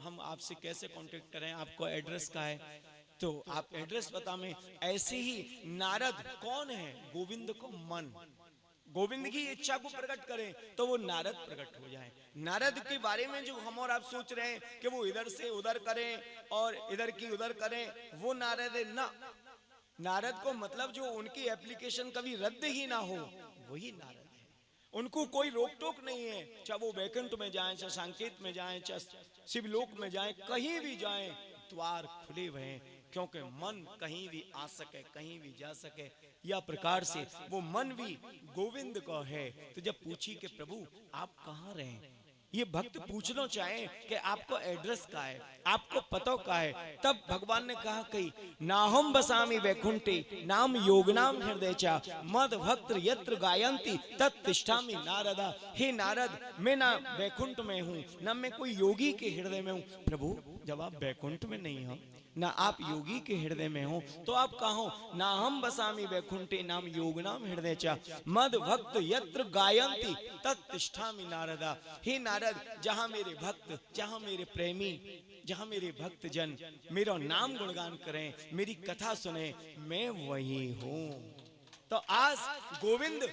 हम आपसे कैसे कांटेक्ट करें, आपको एड्रेस का है तो आप एड्रेस बता में। ऐसे ही नारद कौन है, गोविंद को मन, गोविंद की इच्छा को प्रकट करें तो वो नारद प्रकट हो जाए। नारद के बारे में जो हम और आप सोच रहे हैं कि वो इधर से उधर करें और इधर की उधर करें, वो नारद है ना। नारद को मतलब जो उनकी एप्लीकेशन कभी रद्द ही ना हो, वही नारद है। उनको कोई रोक टोक नहीं है, चाहे वो वैकुंठ में जाएं, चाहे सांकेत में जाएं, चाहे शिवलोक में जाएं, कहीं भी जाएं, द्वार खुले हुए हैं, क्योंकि मन कहीं भी आ सके, कहीं भी जा सके। या प्रकार से वो मन भी गोविंद का है। तो जब पूछी कि प्रभु आप कहाँ रहे, ये भक्त पूछना चाहे कि आपको एड्रेस का है, आपको पतो का है, तब भगवान ने कहा कही नाहम बसामी वैकुंठे नाम योगनाम हृदय चा मद भक्त यत्र गायंती तत्तिष्ठामि नारदा। हे नारद, मैं ना वैकुंठ में हूँ, ना मैं कोई योगी के हृदय में हूँ। प्रभु जब आप वैकुंठ में नहीं हो, ना आप योगी के हृदय में हो, तो आप कहो ना हम बसामी वैकुंठे नाम योग नाम हृदय चा मद भक्त यत्र गायंती तत्तिष्ठामि नारदा। हे नारद, जहां मेरे भक्त, जहां मेरे प्रेमी, जहां मेरे भक्त जन मेरा नाम गुणगान करें, मेरी कथा सुने, मैं वही हूं। तो आज गोविंद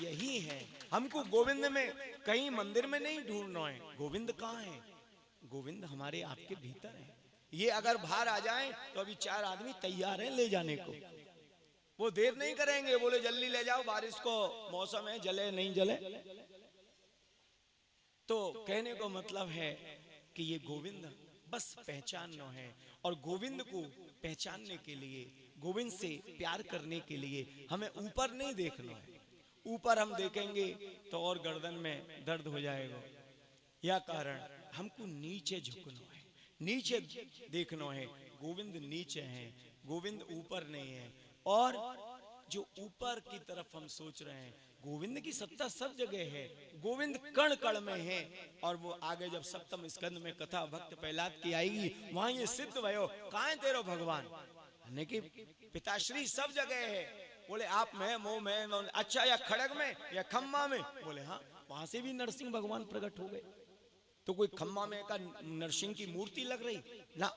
यही है। हमको गोविंद में कहीं मंदिर में नहीं ढूंढना है। गोविंद कहाँ है? गोविंद हमारे आपके भीतर है। ये अगर बाहर आ जाएं तो अभी 4 आदमी तैयार हैं ले जाने को, वो देर नहीं करेंगे, बोले जल्दी ले जाओ, बारिश को मौसम है, जले नहीं जले। तो कहने को मतलब है कि ये गोविंद बस पहचानना है। और गोविंद को पहचानने के लिए, गोविंद से प्यार करने के लिए हमें ऊपर नहीं देखना है। ऊपर हम देखेंगे तो और गर्दन में दर्द हो जाएगा। या कारण हमको नीचे झुकना है, नीचे देखना है। गोविंद नीचे हैं, गोविंद ऊपर नहीं है। और जो ऊपर की तरफ हम सोच रहे हैं, गोविंद की सत्ता सब जगह है, गोविंद कण कण में है। और वो आगे जब सप्तम स्कंद में कथा भक्त प्रहलाद की आएगी, वहां ये सिद्ध भयो कहाँ है तेरो भगवान, यानी कि पिताश्री सब जगह है। बोले आप में मोह में, अच्छा या खड़ग में या खम्मा में, बोले हाँ, वहां से भी नरसिंह भगवान प्रकट हो गए। तो कोई खम्मा में का नरसिंह की मूर्ति लग रही ना,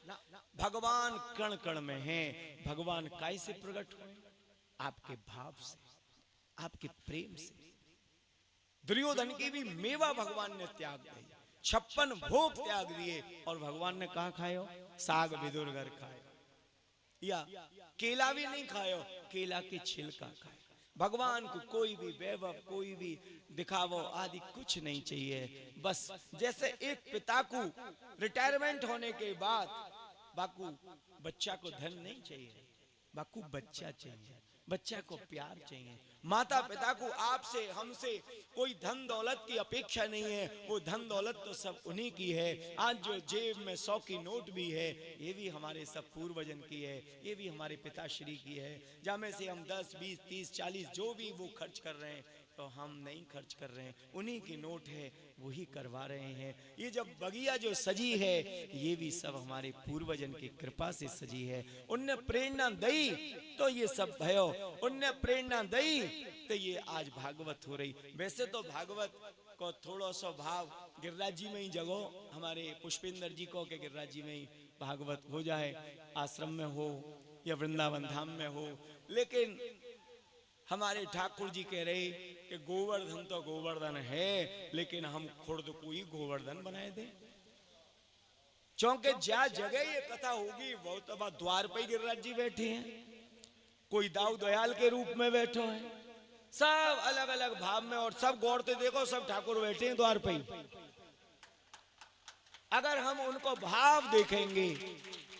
भगवान कण कण में है। भगवान काय से प्रकट हुए? आपके भाव से, आपके प्रेम से। दुर्योधन की भी मेवा भगवान ने त्याग दी, 56 भोग त्याग दिए, और भगवान ने कहा खायो? साग विदुरगर खाए, या केला भी नहीं खायो, केला के छिलका खाए। भगवान को कोई भी वैभव, कोई भी दिखावो आदि कुछ नहीं चाहिए। बस जैसे एक पिता को रिटायरमेंट होने के बाद बाकू बच्चा को धन नहीं चाहिए, बाकू बच्चा चाहिए, बच्चा को प्यार चाहिए। माता पिता को आपसे हमसे कोई धन दौलत की अपेक्षा नहीं है, वो धन दौलत तो सब उन्हीं की है। आज जो जेब में 100 की नोट भी है, ये भी हमारे सब पूर्वजन की है, ये भी हमारे पिताश्री की है। जामे से हम 10, 20, 30, 40 जो भी वो खर्च कर रहे हैं, तो हम नहीं खर्च कर रहे हैं, उन्हीं की नोट है, वही करवा रहे हैं। ये जब बगिया जो सजी है, ये भी सब हमारे पूर्वजन की कृपा से सजी है। उनने प्रेरणा दी तो ये सब भयो, उनने प्रेरणा दी तो ये आज भागवत हो रही। वैसे तो भागवत को थोड़ा सा भाव गिरिराज जी में ही जगो, हमारे पुष्पेंद्र जी को के गिरिराज जी में ही भागवत हो जाए, आश्रम में हो या वृंदावन धाम में हो। लेकिन हमारे ठाकुर जी कह रहे कि गोवर्धन तो गोवर्धन है, लेकिन हम खुद को ही गोवर्धन बनाए दे। क्योंकि जहाँ जगह ये कथा होगी, वो तो द्वार पे गिरिराज जी बैठे हैं, कोई दाऊ दयाल के रूप में बैठो है, सब अलग अलग भाव में, और सब गौर से देखो सब ठाकुर बैठे हैं द्वार पे। अगर हम उनको भाव देखेंगे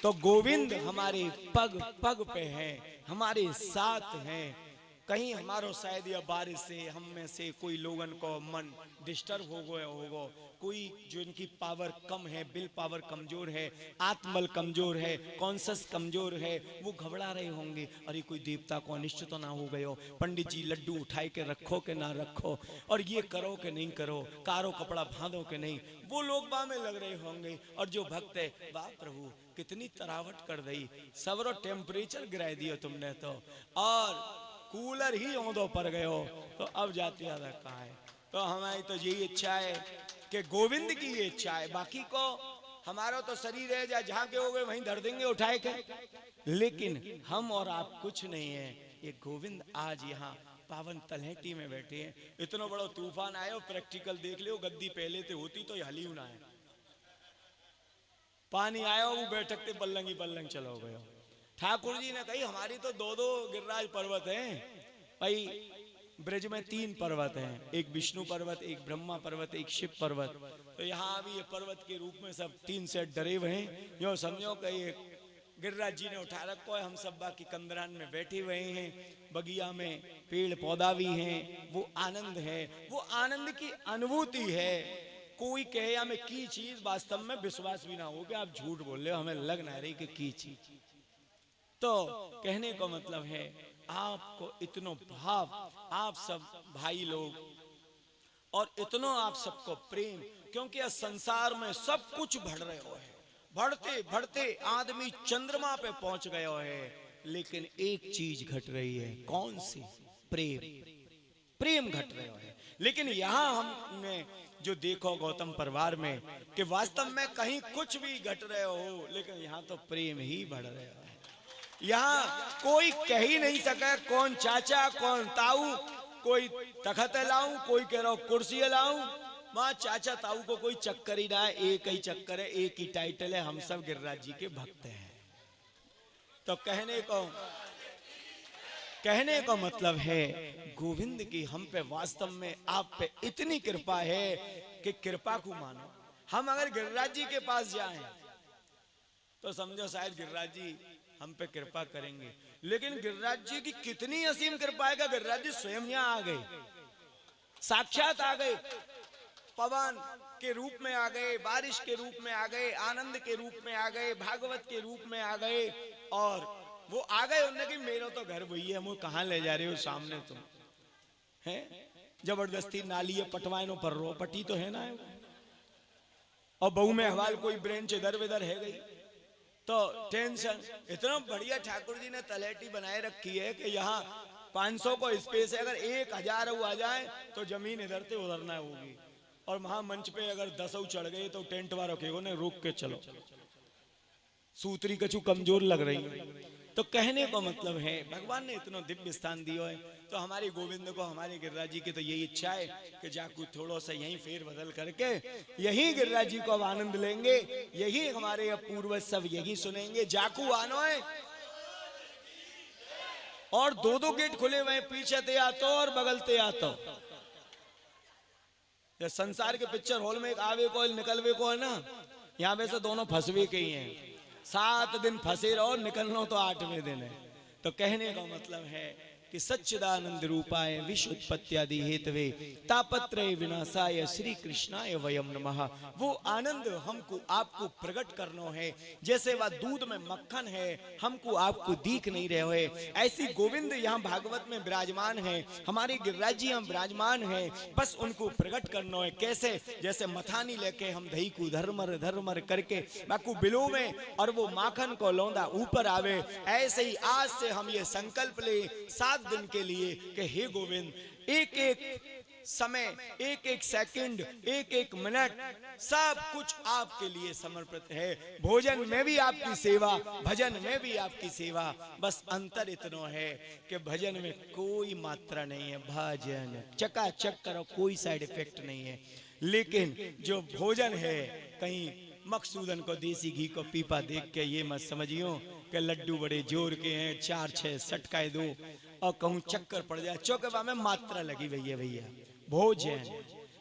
तो गोविंद हमारे पग पग पे है, हमारे साथ हैं। कहीं हमारो शायद या बारिश से हम में से कोई लोगन को मन डिस्टर्ब हो गया होगा, कोई जो इनकी पावर कम है, बिल पावर कमजोर है, आत्मबल कमजोर है, कॉन्शस कमजोर है, वो घबरा रहे होंगे, अरे कोई देवता को अनिष्ट तो ना हो गयो, पंडित जी लड्डू उठाए के रखो के ना रखो, और ये करो के नहीं करो, कारो कपड़ा बांधो के नहीं, वो लोग बा में लग रहे होंगे। और जो भक्त है, वाह प्रभु कितनी तरावट कर दी, सबरो टेम्परेचर गिरा दियो तुमने तो, और कूलर ही औंधो पर गए हो, तो अब जाते ज्यादा कहा है। तो हमारी तो यही इच्छा है कि गोविंद की ये इच्छा है, बाकी को हमारा तो शरीर है, जहाँ के हो गए वहीं धर देंगे उठाए के, लेकिन हम और आप कुछ नहीं है। ये गोविंद आज यहाँ पावन तलहटी में बैठे हैं। इतना बड़ा तूफान आया, प्रैक्टिकल देख लियो, गद्दी पहले से होती तो हली ना है, पानी आया वो बैठक के बल्लंगी पल्लंग चलो गयो। ठाकुर जी ने कही हमारी तो 2-2 गिरिराज पर्वत हैं भाई, ब्रज में 3 पर्वत हैं, एक विष्णु पर्वत, एक ब्रह्मा पर्वत, एक शिव पर्वत। तो यहाँ भी ये पर्वत के रूप में सब 3 सेट डरे हुए हैं। यो समझो कि ये गिरिराज जी ने उठा रखो है, हम सब बाकी कंदरान में बैठे हुए हैं, बगिया में पेड़ पौधा भी हैं, वो आनंद है, वो आनंद की अनुभूति है। कोई कहे हमें की चीज, वास्तव में विश्वास भी ना हो कि आप झूठ बोल रहे हो, हमें लग ना रही कि की चीज। तो कहने का मतलब है आपको इतनो भाव, आप सब भाई लोग, और इतनो आप सबको प्रेम, क्योंकि इस संसार में सब कुछ बढ़ रहे हो है, बढ़ते बढ़ते आदमी चंद्रमा पे पहुंच गया है, लेकिन एक चीज घट रही है, कौन सी? प्रेम, प्रेम घट रहे हो है। लेकिन यहाँ हमने जो देखो गौतम परिवार में कि वास्तव में कहीं कुछ भी घट रहे हो, लेकिन यहाँ तो प्रेम ही बढ़ रहे हो। यहाँ कोई कह ही नहीं सका कौन चाचा कौन ताऊ, कोई तखत लाऊं, कोई कह रहा कुर्सी लाऊं। माँ चाचा ताऊ को कोई चक्कर ही ना है, एक ही चक्कर है, एक ही टाइटल है, हम सब गिरिराज जी के भक्त हैं। तो कहने का मतलब है गोविंद की हम पे वास्तव में आप पे इतनी कृपा है कि कृपा को मानो। हम अगर गिरिराज जी के पास जाएं तो समझो शायद गिरिराज जी हम पे कृपा करेंगे। लेकिन गिरिराज जी की कितनी असीम कृपा है कि गिरिराज जी स्वयं यहाँ आ गए, साक्षात आ गए, पवन के रूप में आ गए, बारिश के रूप में आ गए, आनंद के रूप में आ गए, भागवत के रूप में आ गए। और वो आ गए, उन्होंने कि मेरा तो घर वही है, मुझे कहाँ ले जा रहे हो सामने तुम हैं, जबरदस्ती नाली पटवाए नो पर रो, पटी तो है ना है। और बहू में हवाल कोई ब्रेंच इधर उधर है गई तो टेंशन। इतना बढ़िया ठाकुर जी ने तलेटी बनाए रखी है कि यहाँ 500 को स्पेस है, अगर 1000 आ जाए तो जमीन इधर से उधर ना होगी। और महामंच पे अगर 10 चढ़ गए तो टेंट वाला रखेगा ने रोक के चलो, सूत्री कछु कमजोर लग रही है। तो कहने को मतलब है भगवान ने इतना दिव्य स्थान दिया है, तो हमारे गोविंद को, हमारे गिरिराज जी की तो यही इच्छा है कि जाकू थोड़ा सा यहीं फेर बदल करके यही गिरिराज जी को अब आनंद लेंगे, यही हमारे अब पूर्वज सब यही सुनेंगे। जाकू आनो है और 2-2 गेट खुले हुए, पीछे ते आतो और बगलते आतो। ये संसार के पिक्चर हॉल में एक आवे को निकलवे को है ना, यहाँ वैसे दोनों फंसवे के ही हैं। 7 दिन फंसे रहो, निकलना तो 8वें दिन है। तो कहने का मतलब है कि सच्चिदानंद रूपाय विश्व उत्पत्त्यादि हेतवे तापत्रय विनाशाय श्री कृष्णाय वयम नमः। वो आनंद हमको आपको प्रकट करना है, जैसे वह दूध में मक्खन है हमको आपको दिख नहीं रहे है, ऐसी गोविंद यहाँ भागवत में विराजमान है, हमारे गिरिराज जी यहाँ विराजमान है। बस उनको प्रकट करना है। कैसे? जैसे मथानी लेके हम दही को धर्मर धर्मर करके बाकू बिलो में और वो माखन को लौंदा ऊपर आवे, ऐसे ही आज से हम ये संकल्प ले 7 दिन के लिए कि हे गोविंद, एक एक समय, एक एक सेकंड, एक एक मिनट सब कुछ आपके लिए समर्पित है। भोजन में भी आपकी सेवा, भजन में भी आपकी सेवा। बस अंतर इतना है कि भजन में कोई मात्रा नहीं है, भजन चकाचक करो, कोई साइड इफेक्ट नहीं है। लेकिन जो भोजन है, कहीं मकसूदन को देसी घी को पीपा देख के ये मत समझियो कि लड्डू बड़े जोर के हैं, 4-6 सटकाए दो और कहूँ चक्कर पड़ जाए। चौके में मात्रा लगी हुई है भैया, भोजन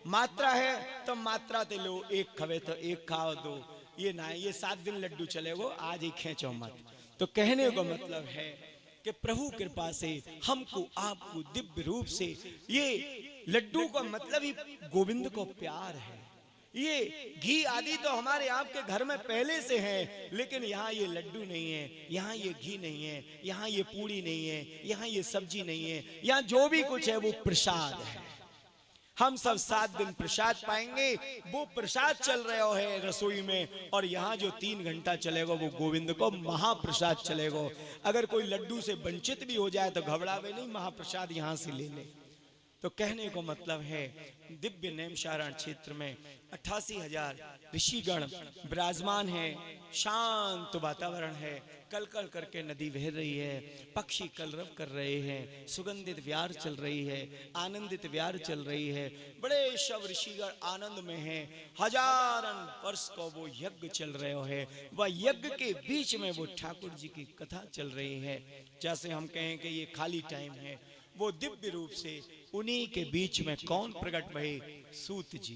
मात्रा है तो मात्रा ते लो, एक खवे तो एक खाओ दो, ये ना, ये 7 दिन लड्डू चलेगो, आज ही खेचो मत। तो कहने का मतलब है कि प्रभु कृपा से हमको आपको दिव्य रूप से, ये लड्डू का मतलब ही गोविंद को प्यार है। ये घी आदि तो हमारे आपके घर में पहले से है, लेकिन यहाँ ये लड्डू नहीं है, यहाँ ये घी नहीं है, यहाँ ये पूड़ी नहीं है, यहाँ ये सब्जी नहीं है, यहाँ जो भी कुछ है वो प्रसाद है। हम सब 7 दिन प्रसाद पाएंगे। वो प्रसाद चल रहा है रसोई में, और यहाँ जो 3 घंटा चलेगा वो गोविंद को महाप्रसाद चलेगा। अगर कोई लड्डू से वंचित भी हो जाए तो घबरावे नहीं, महाप्रसाद यहाँ से ले ले। तो कहने को मतलब है दिव्य नैमिषारण्य क्षेत्र में 88,000 ऋषिगण विराजमान है, शांत वातावरण है, कलकल करके नदी बह रही है, पक्षी कलरव कर रहे हैं, सुगंधित व्यार चल रही है, आनंदित व्यार चल रही है, बड़े शव ऋषिगण आनंद में हैं। हजारन वर्ष को वो यज्ञ चल रहे है, वह यज्ञ के बीच में वो ठाकुर जी की कथा चल रही है। जैसे हम कहें कि ये खाली टाइम है, वो दिव्य रूप से उन्हीं के बीच में कौन प्रकट भये? सूत जी।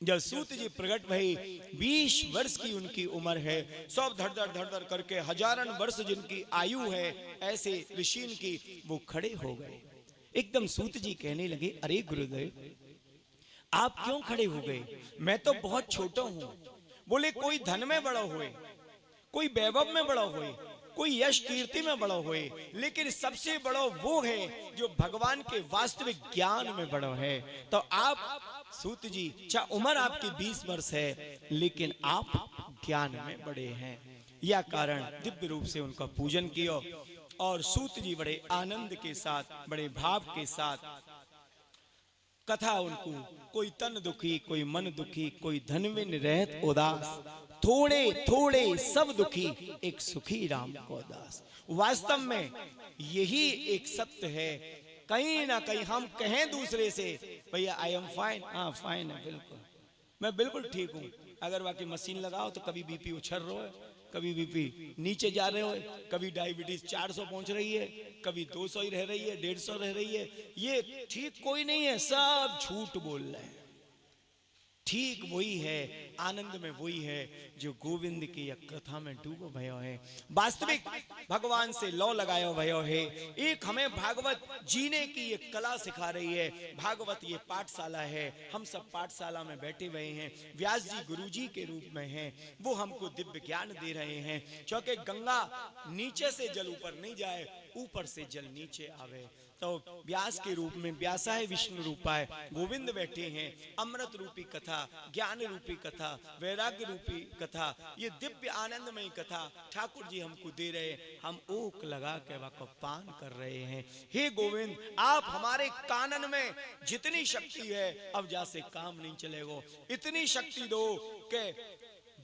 जब सूत जी प्रकट भये, 20 वर्ष की उनकी उम्र है, सब धड़ धड़ करके हजारन वर्ष जिनकी आयु है, ऐसे ऋषिन की वो खड़े हो गए। एकदम सूत जी कहने लगे, अरे गुरुदेव आप क्यों खड़े हो गए? मैं तो बहुत छोटा हूं। बोले कोई धन में बड़ा हुए, कोई वैभव में बड़ा हुए, कोई यश कीर्ति में बड़ा हुए, लेकिन सबसे बड़ा वो है जो भगवान के वास्तविक ज्ञान में बड़ा है। तो आप सूत जी, चाहे उम्र आपकी 20 वर्ष है, लेकिन आप ज्ञान में बड़े हैं। यह कारण दिव्य रूप से उनका पूजन किया। और सूत जी बड़े आनंद के साथ, बड़े भाव के साथ कथा उनको, कोई तन दुखी, कोई मन दुखी, कोई धनविन रहत उदास, थोड़े थोड़े सब दुखी, एक सुखी राम को दास। वास्तव में यही एक सत्य है। कहीं ना कहीं हम कहें दूसरे से, भैया आई एम फाइन, हाँ फाइन है, बिल्कुल मैं बिल्कुल ठीक हूँ। अगर बाकी मशीन लगाओ तो कभी बीपी उछल रहा है, कभी बीपी नीचे जा रहे हो, कभी डायबिटीज 400 पहुंच रही है, कभी 200 ही रह रही है, 150 रह रही है। ये ठीक कोई नहीं है, सब झूठ बोल रहे हैं। ठीक वही है, आनंद में वही है जो गोविंद की यह कथा में डूबो भयो है, वास्तविक भगवान से लौ लगायो भयो है। एक हमें भागवत जीने की ये कला सिखा रही है। भागवत ये पाठशाला है, हम सब पाठशाला में बैठे हुए हैं। व्यास जी गुरुजी के रूप में हैं, वो हमको दिव्य ज्ञान दे रहे हैं। क्योंकि गंगा नीचे से जल ऊपर नहीं जाए, ऊपर से जल नीचे आवे। तो व्यास के रूप में व्यासा है, विष्णु रूपाय गोविंद बैठे हैं। अमृत रूपी कथा, ज्ञान रूपी कथा, वैराग्य रूपी कथा, ये दिव्य आनंदमय कथा ठाकुर जी हमको दे रहे हैं। हम ओक लगा के वाको पान कर रहे हैं। हे गोविंद, आप हमारे कानन में जितनी शक्ति है, अब जैसे काम नहीं चलेगा, इतनी शक्ति दो कि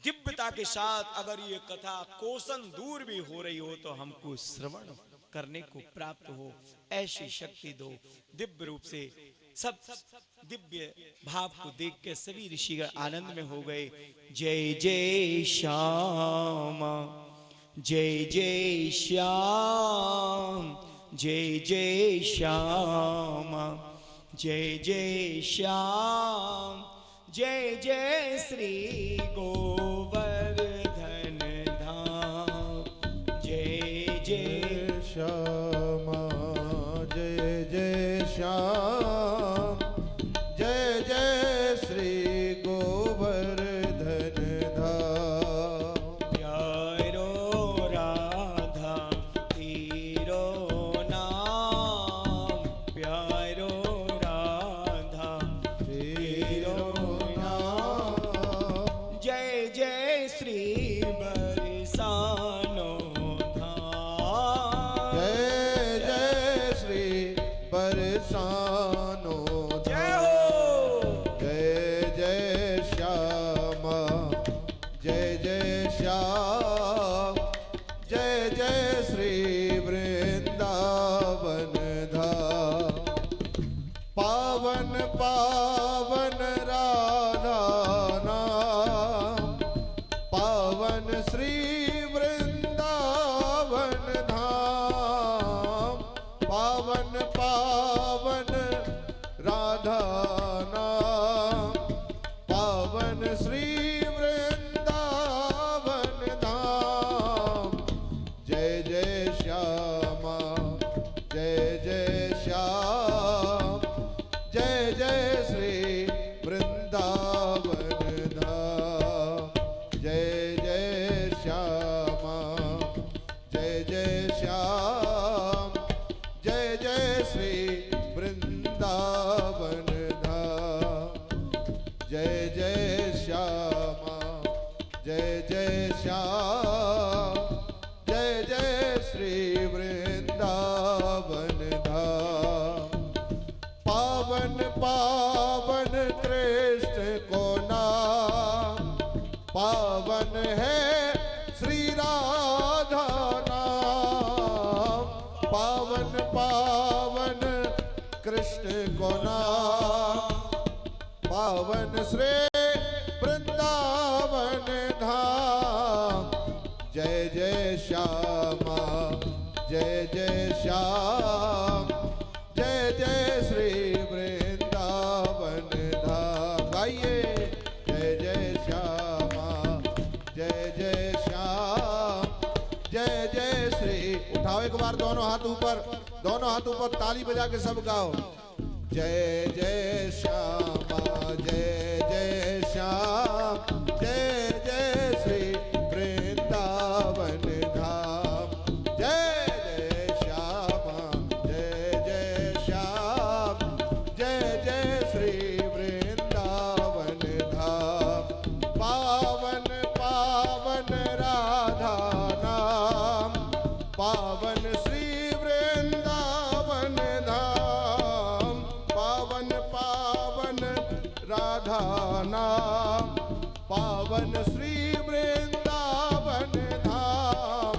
दिव्यता के साथ अगर ये कथा कोसन दूर भी हो रही हो तो हमको श्रवण करने को प्राप्त हो, ऐसी शक्ति दो। दिव्य रूप से सब दिव्य भाव को देख के सभी ऋषिगण आनंद में हो गए। जय जय श्याम, जय जय श्याम, जय जय श्याम, जय जय श्याम, जय जय श्री गोवर्धन धाम। जय जय श्यामा जय जय श्याम, जय जय श्री गोवर्धन धाम। प्यारो राधा तेरो नाम, प्यारो राधा तेरो नाम। जय जय श्री बरसानो धाम, जय जय श्री बरसानो जय हो। जय जय श्यामा जय जय श्याम, जय जय श्री वृंदावन धाम। पावन पावन राधा नाम, पावन श्री वृंदावन धाम। पावन पावन राधा नाम, पावन श्री वृंदावन धाम। जय जय श्यामा जय जय श्याम, जय जय श्री वृंदावन धाम। जय जय श्यामा जय जय श्याम, जय जय श्री वृंदावन धाम। जय जय श्यामा जय जय श्याम, जय जय श्री वृंदावन धाम। पावन पावन कृष्ण को नाम, पावन है श्री राधा नाम। पावन पावन कृष्ण को नाम, पावन श्री वृंदावन धाम। जय जय श्यामा जय जय श्याम, जय जय श्री वृंदावन धाम। गाइए जय जय श्यामा जय जय श्याम, जय जय श्री। उठाओ एक बार दोनों हाथ ऊपर, दोनों हाथ ऊपर, ताली बजा के सब गाओ। जय जय श्यामा जय जय श्याम, जय जय श्री वृंदावन धाम। जय जय श्यामा जय जय श्याम, जय जय श्री वृंदावन धाम। पावन पावन राधा नाम, पावन श्री वृंदावन धाम। पावन पावन राधा नाम, पावन श्री वृंदावन धाम।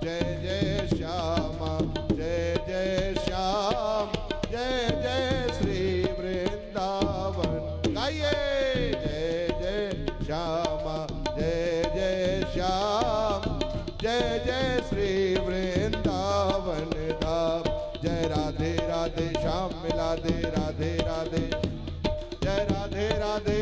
जय जय श्यामा जय जय श्याम, जय जय श्री वृंदावन। गाइए जय जय श्यामा जय जय श्याम, जय जय श्री वृंदावन धाम। जय राधे राधे श्याम मिला दे, राधे राधे, जय राधे राधे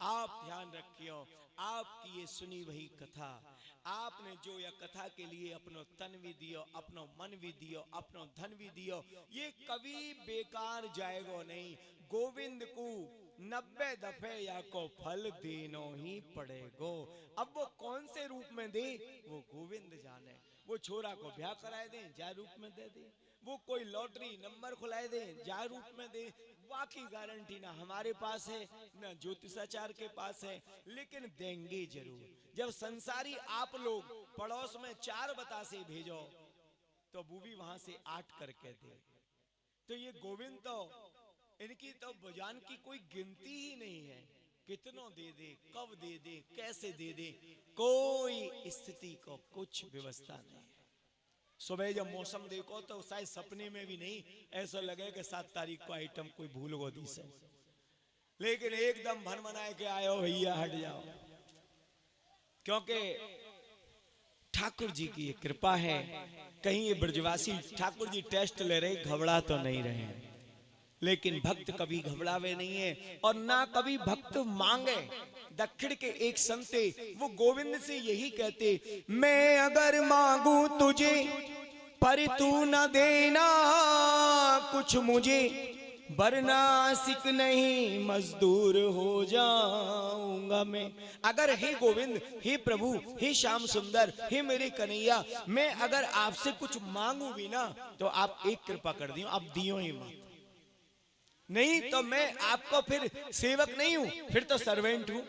आप ध्यान रखियो, आपकी ये सुनी वही कथा, आपने जो यह कथा के लिए अपनो तन भी दियो, अपनो मन भी दियो, अपनो धन भी दियो, ये कभी बेकार जाएगो नहीं। गोविंद को 90 दफे या को फल देनो ही पड़ेगो। अब वो कौन से रूप में दे वो गोविंद जाने। वो छोरा को ब्याह कराए दे जा रूप में दे दे, वो कोई लॉटरी नंबर खुलाए दे जा रूप में दे, बाकी गारंटी ना हमारे पास है ना ज्योतिषाचार्य के पास है, लेकिन देंगे जरूर। जब संसारी आप लोग पड़ोस में 4 बतासे भेजो तो वो भी वहां से 8 करके दे। तो ये गोविंद तो इनकी तो बुझान की कोई गिनती ही नहीं है, कितनों दे दे, कब दे दे, कैसे दे दे, कोई स्थिति को कुछ व्यवस्था नहीं है। सुबह जब मौसम देखो तो शायद सपने में भी नहीं ऐसा लगे कि 7 तारीख को आइटम कोई भूल गो दी से, लेकिन एकदम भन मनाए के आयो भैया हट जाओ, क्योंकि ठाकुर जी की ये कृपा है। कहीं ये ब्रजवासी ठाकुर जी टेस्ट ले रहे, घबरा तो नहीं रहे, लेकिन भक्त कभी घबरावे नहीं है और ना कभी भक्त मांगे। दक्षिण के एक संते वो गोविंद से यही कहते, मैं अगर मांगू तुझे पर तू न देना कुछ मुझे, वरना सिक नहीं मजदूर हो जाऊंगा मैं। अगर हे गोविंद, हे प्रभु, हे श्याम सुंदर, हे मेरे कन्हैया, मैं अगर आपसे कुछ मांगू भी ना तो आप एक कृपा कर दियो, आप दियो ही मत, नहीं तो मैं आपको फिर सेवक नहीं हूं, फिर तो सर्वेंट हूं।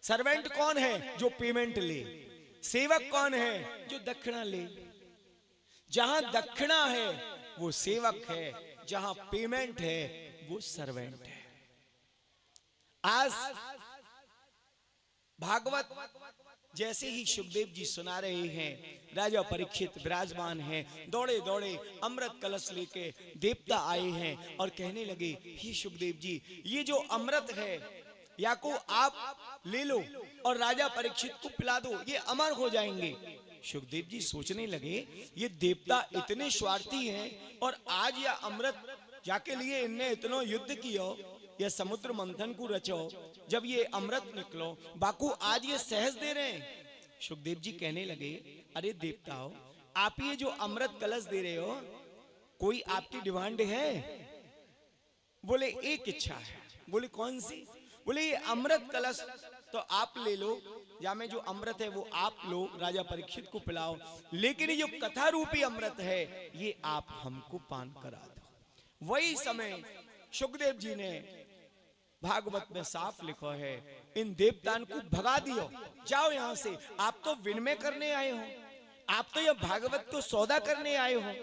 सर्वेंट कौन है? जो पेमेंट ले। सेवक कौन है? जो दक्षिणा ले। जहां दक्षिणा है वो सेवक है, जहां पेमेंट है वो सर्वेंट है। आज भागवत जैसे ही सुखदेव जी सुना रहे हैं, राजा परीक्षित विराजमान हैं, दौड़े दौड़े अमृत कलश लेके देवता आए हैं और कहने लगे, हे सुखदेव जी, ये जो अमृत है या को आप ले लो और राजा परीक्षित को पिला दो, ये अमर हो जाएंगे। सुखदेव जी सोचने लगे, ये देवता इतने स्वार्थी हैं और आज यह अमृत जाके लिए इनने इतना युद्ध किया, यह समुद्र मंथन को रचो, जब ये अमृत निकलो बाकू आज ये सहज दे रहे हैं। सुखदेव जी कहने लगे, अरे देवताओं, आप ये जो अमृत कलश दे रहे हो, कोई आपकी डिमांड है? बोले एक इच्छा है। बोले कौन सी? बोले ये अमृत कलश तो आप ले लो, या में जो अमृत है वो आप लो, राजा परीक्षित को पिलाओ, लेकिन ये जो कथा रूपी अमृत है ये आप हमको पान करा दो। वही समय सुखदेव जी ने भागवत में साफ लिखा है, इन देवताओं को भगा दियो, जाओ यहां से, आप तो विनिमय करने आए हो, आप तो यह भागवत को सौदा करने आए हो,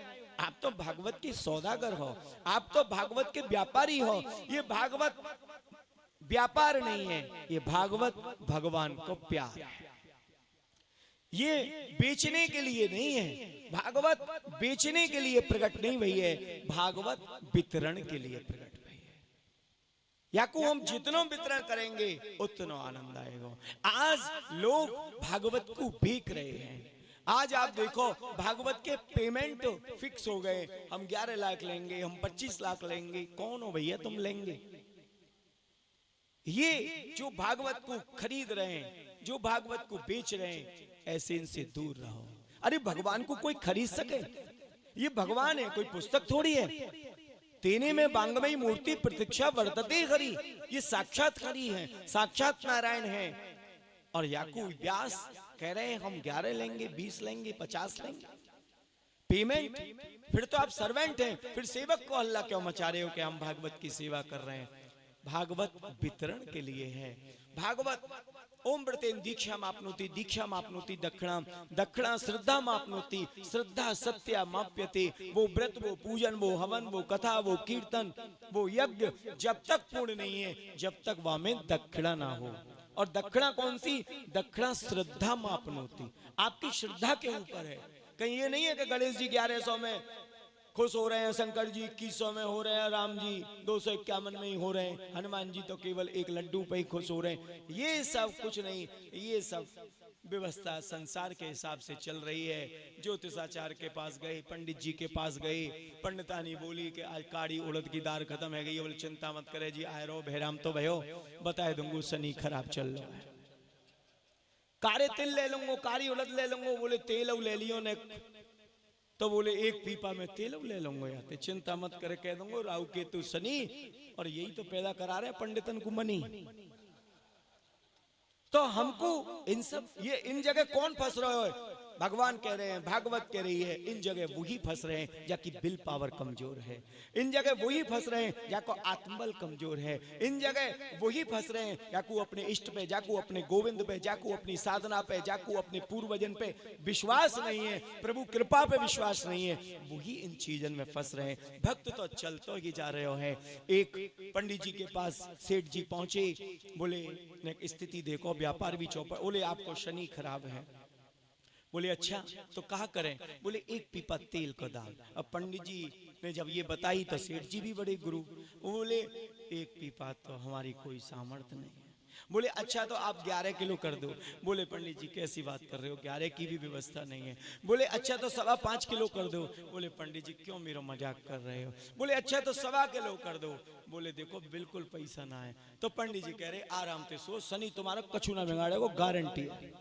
आप तो भागवत के सौदागर हो, आप तो भागवत के व्यापारी हो। ये भागवत व्यापार नहीं है, ये भागवत भगवान को प्यार है। ये बेचने के लिए नहीं है, भागवत बेचने के लिए प्रकट नहीं हुई है, भागवत वितरण के लिए प्रकट हुई है। या को हम जितना वितरण करेंगे उतना आनंद आएगा। आज लोग भागवत को बेच रहे हैं। आज आप देखो भागवत के पेमेंट फिक्स हो गए, हम 11 लाख लेंगे, हम 25 लाख लेंगे। कौन हो भैया तुम लेंगे? ये जो भागवत को खरीद रहे हैं, जो भागवत को बेच रहे हैं, ऐसे इनसे दूर रहो। अरे भगवान को कोई खरीद सके? ये भगवान है, कोई पुस्तक थोड़ी है। तेने में बांगमयी मूर्ति प्रतीक्षा वर्तते खरी, ये साक्षात खरी है, साक्षात नारायण है। और याकूब व्यास कह रहे हैं हम 11 लेंगे, 20 लेंगे, 50 लेंगे पेमेंट। फिर तो आप सर्वेंट हैं, फिर सेवक को हल्ला क्यों मचा रहे हो कि हम भागवत की सेवा कर रहे हैं? भागवत वितरण के लिए है। भागवत ओम व्रतेन दीक्षा मापनोति, दीक्षा मापनोति दक्षिणा, दक्षिणा श्रद्धा मापनोति, श्रद्धा सत्या माप्यते। वो व्रत, वो पूजन, वो हवन, वो कथा, वो कीर्तन, वो यज्ञ जब तक पूर्ण नहीं है, जब तक वहां में दक्षिणा ना हो। और दक्षिणा कौन सी? दक्षिणा श्रद्धा मापनोति, आपकी श्रद्धा के ऊपर है। कहीं ये नहीं है कि गणेश जी 1100 में खुश हो रहे हैं, शंकर जी 2100 में हो रहे हैं, राम जी 251 में ही हो रहे हैं, हनुमान जी तो केवल एक लड्डू पे ही खुश हो रहे हैं। ये सब कुछ नहीं, ये सब व्यवस्था संसार के हिसाब से चल रही है। ज्योतिषाचार्य के पास गए, पंडित जी के पास गए, पंडितानी बोली कि आज काड़ी उड़द की दार खत्म है गई। बोले चिंता मत करे जी, आए रहो बहराम तो भयो, बताए दूंगो शनि खराब चल रहा है। कारे तिल ले लूंगो, कारी उड़द ले लूंगो। बोले तेल ले लियो ने, तो बोले एक पीपा में तेल ले लूंगो यार, चिंता मत करे कह दूंगो राहु केतु शनि, और यही तो पैदा करा रहे पंडितन को मनी। तो हमको इन सब ये इन जगह कौन फंस रहा है? भगवान कह रहे हैं, भागवत कह रही है, इन जगह वही फंस रहे हैं जाकि विल पावर कमजोर है। इन जगह वही फंस रहे हैं जाको आत्मबल कमजोर है। इन जगह वही फंस रहे हैं जाको अपने इष्ट पे, जाको अपने गोविंद पे, जाको अपनी साधना पे, जाको अपने पूर्वजन पे विश्वास नहीं है, प्रभु कृपा पे विश्वास नहीं है, वही इन चीजन में फंस रहे हैं। भक्त तो चलते ही जा रहे हैं। एक पंडित जी के पास सेठ जी पहुंचे, बोले स्थिति देखो, व्यापार भी चौपट। बोले आपको शनि खराब है। बोले अच्छा तो कहा करें? बोले एक पीपा तेल का दान। अब पंडित जी ने जब ये बताई तो सेठ जी भी बड़े गुरु, बोले एक पीपा तो हमारी कोई सामर्थ्य नहीं है। बोले अच्छा तो आप 11 किलो कर दो। बोले पंडित जी कैसी बात कर रहे हो, 11 की भी व्यवस्था नहीं है। बोले अच्छा तो 5.25 किलो कर दो। बोले पंडित जी क्यों मेरा मजाक कर रहे हो? बोले अच्छा तो 1.25 किलो कर दो। बोले देखो बिल्कुल पैसा ना है। तो पंडित जी कह रहे आराम से सो, शनि तुम्हारा कछु ना बिगाड़ेगा, गारंटी है।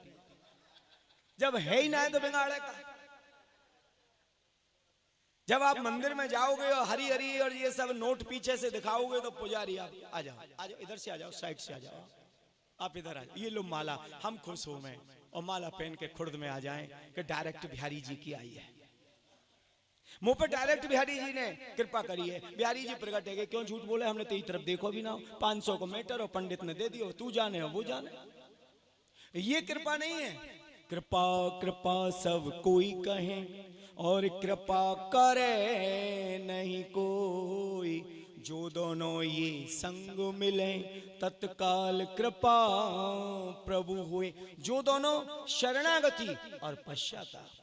जब है ही ना है तो बिगाड़ेगा। जब आप मंदिर में जाओगे और हरी हरी और ये सब नोट पीछे से दिखाओगे तो पुजारी आप आ जाओ, इधर से आ जाओ, साइड से आ जाओ, आप इधर आ जाओ, ये लो माला, हम खुश हो में, और माला पहन के खुर्द में आ जाएं कि डायरेक्ट बिहारी जी की आई है। मुंह पर डायरेक्ट बिहारी जी ने कृपा करी है, बिहारी जी प्रकट है। क्यों झूठ बोले? हमने तेरी तरफ देखो भी ना, 500 को मीटर और पंडित ने दे दियो, तू जाने हो वो जाने। ये कृपा नहीं है। कृपा कृपा सब कोई कहे और कृपा करे नहीं कोई, जो दोनों ये संग मिले तत्काल कृपा प्रभु हुए। जो दोनों शरणागति और पश्चाताप,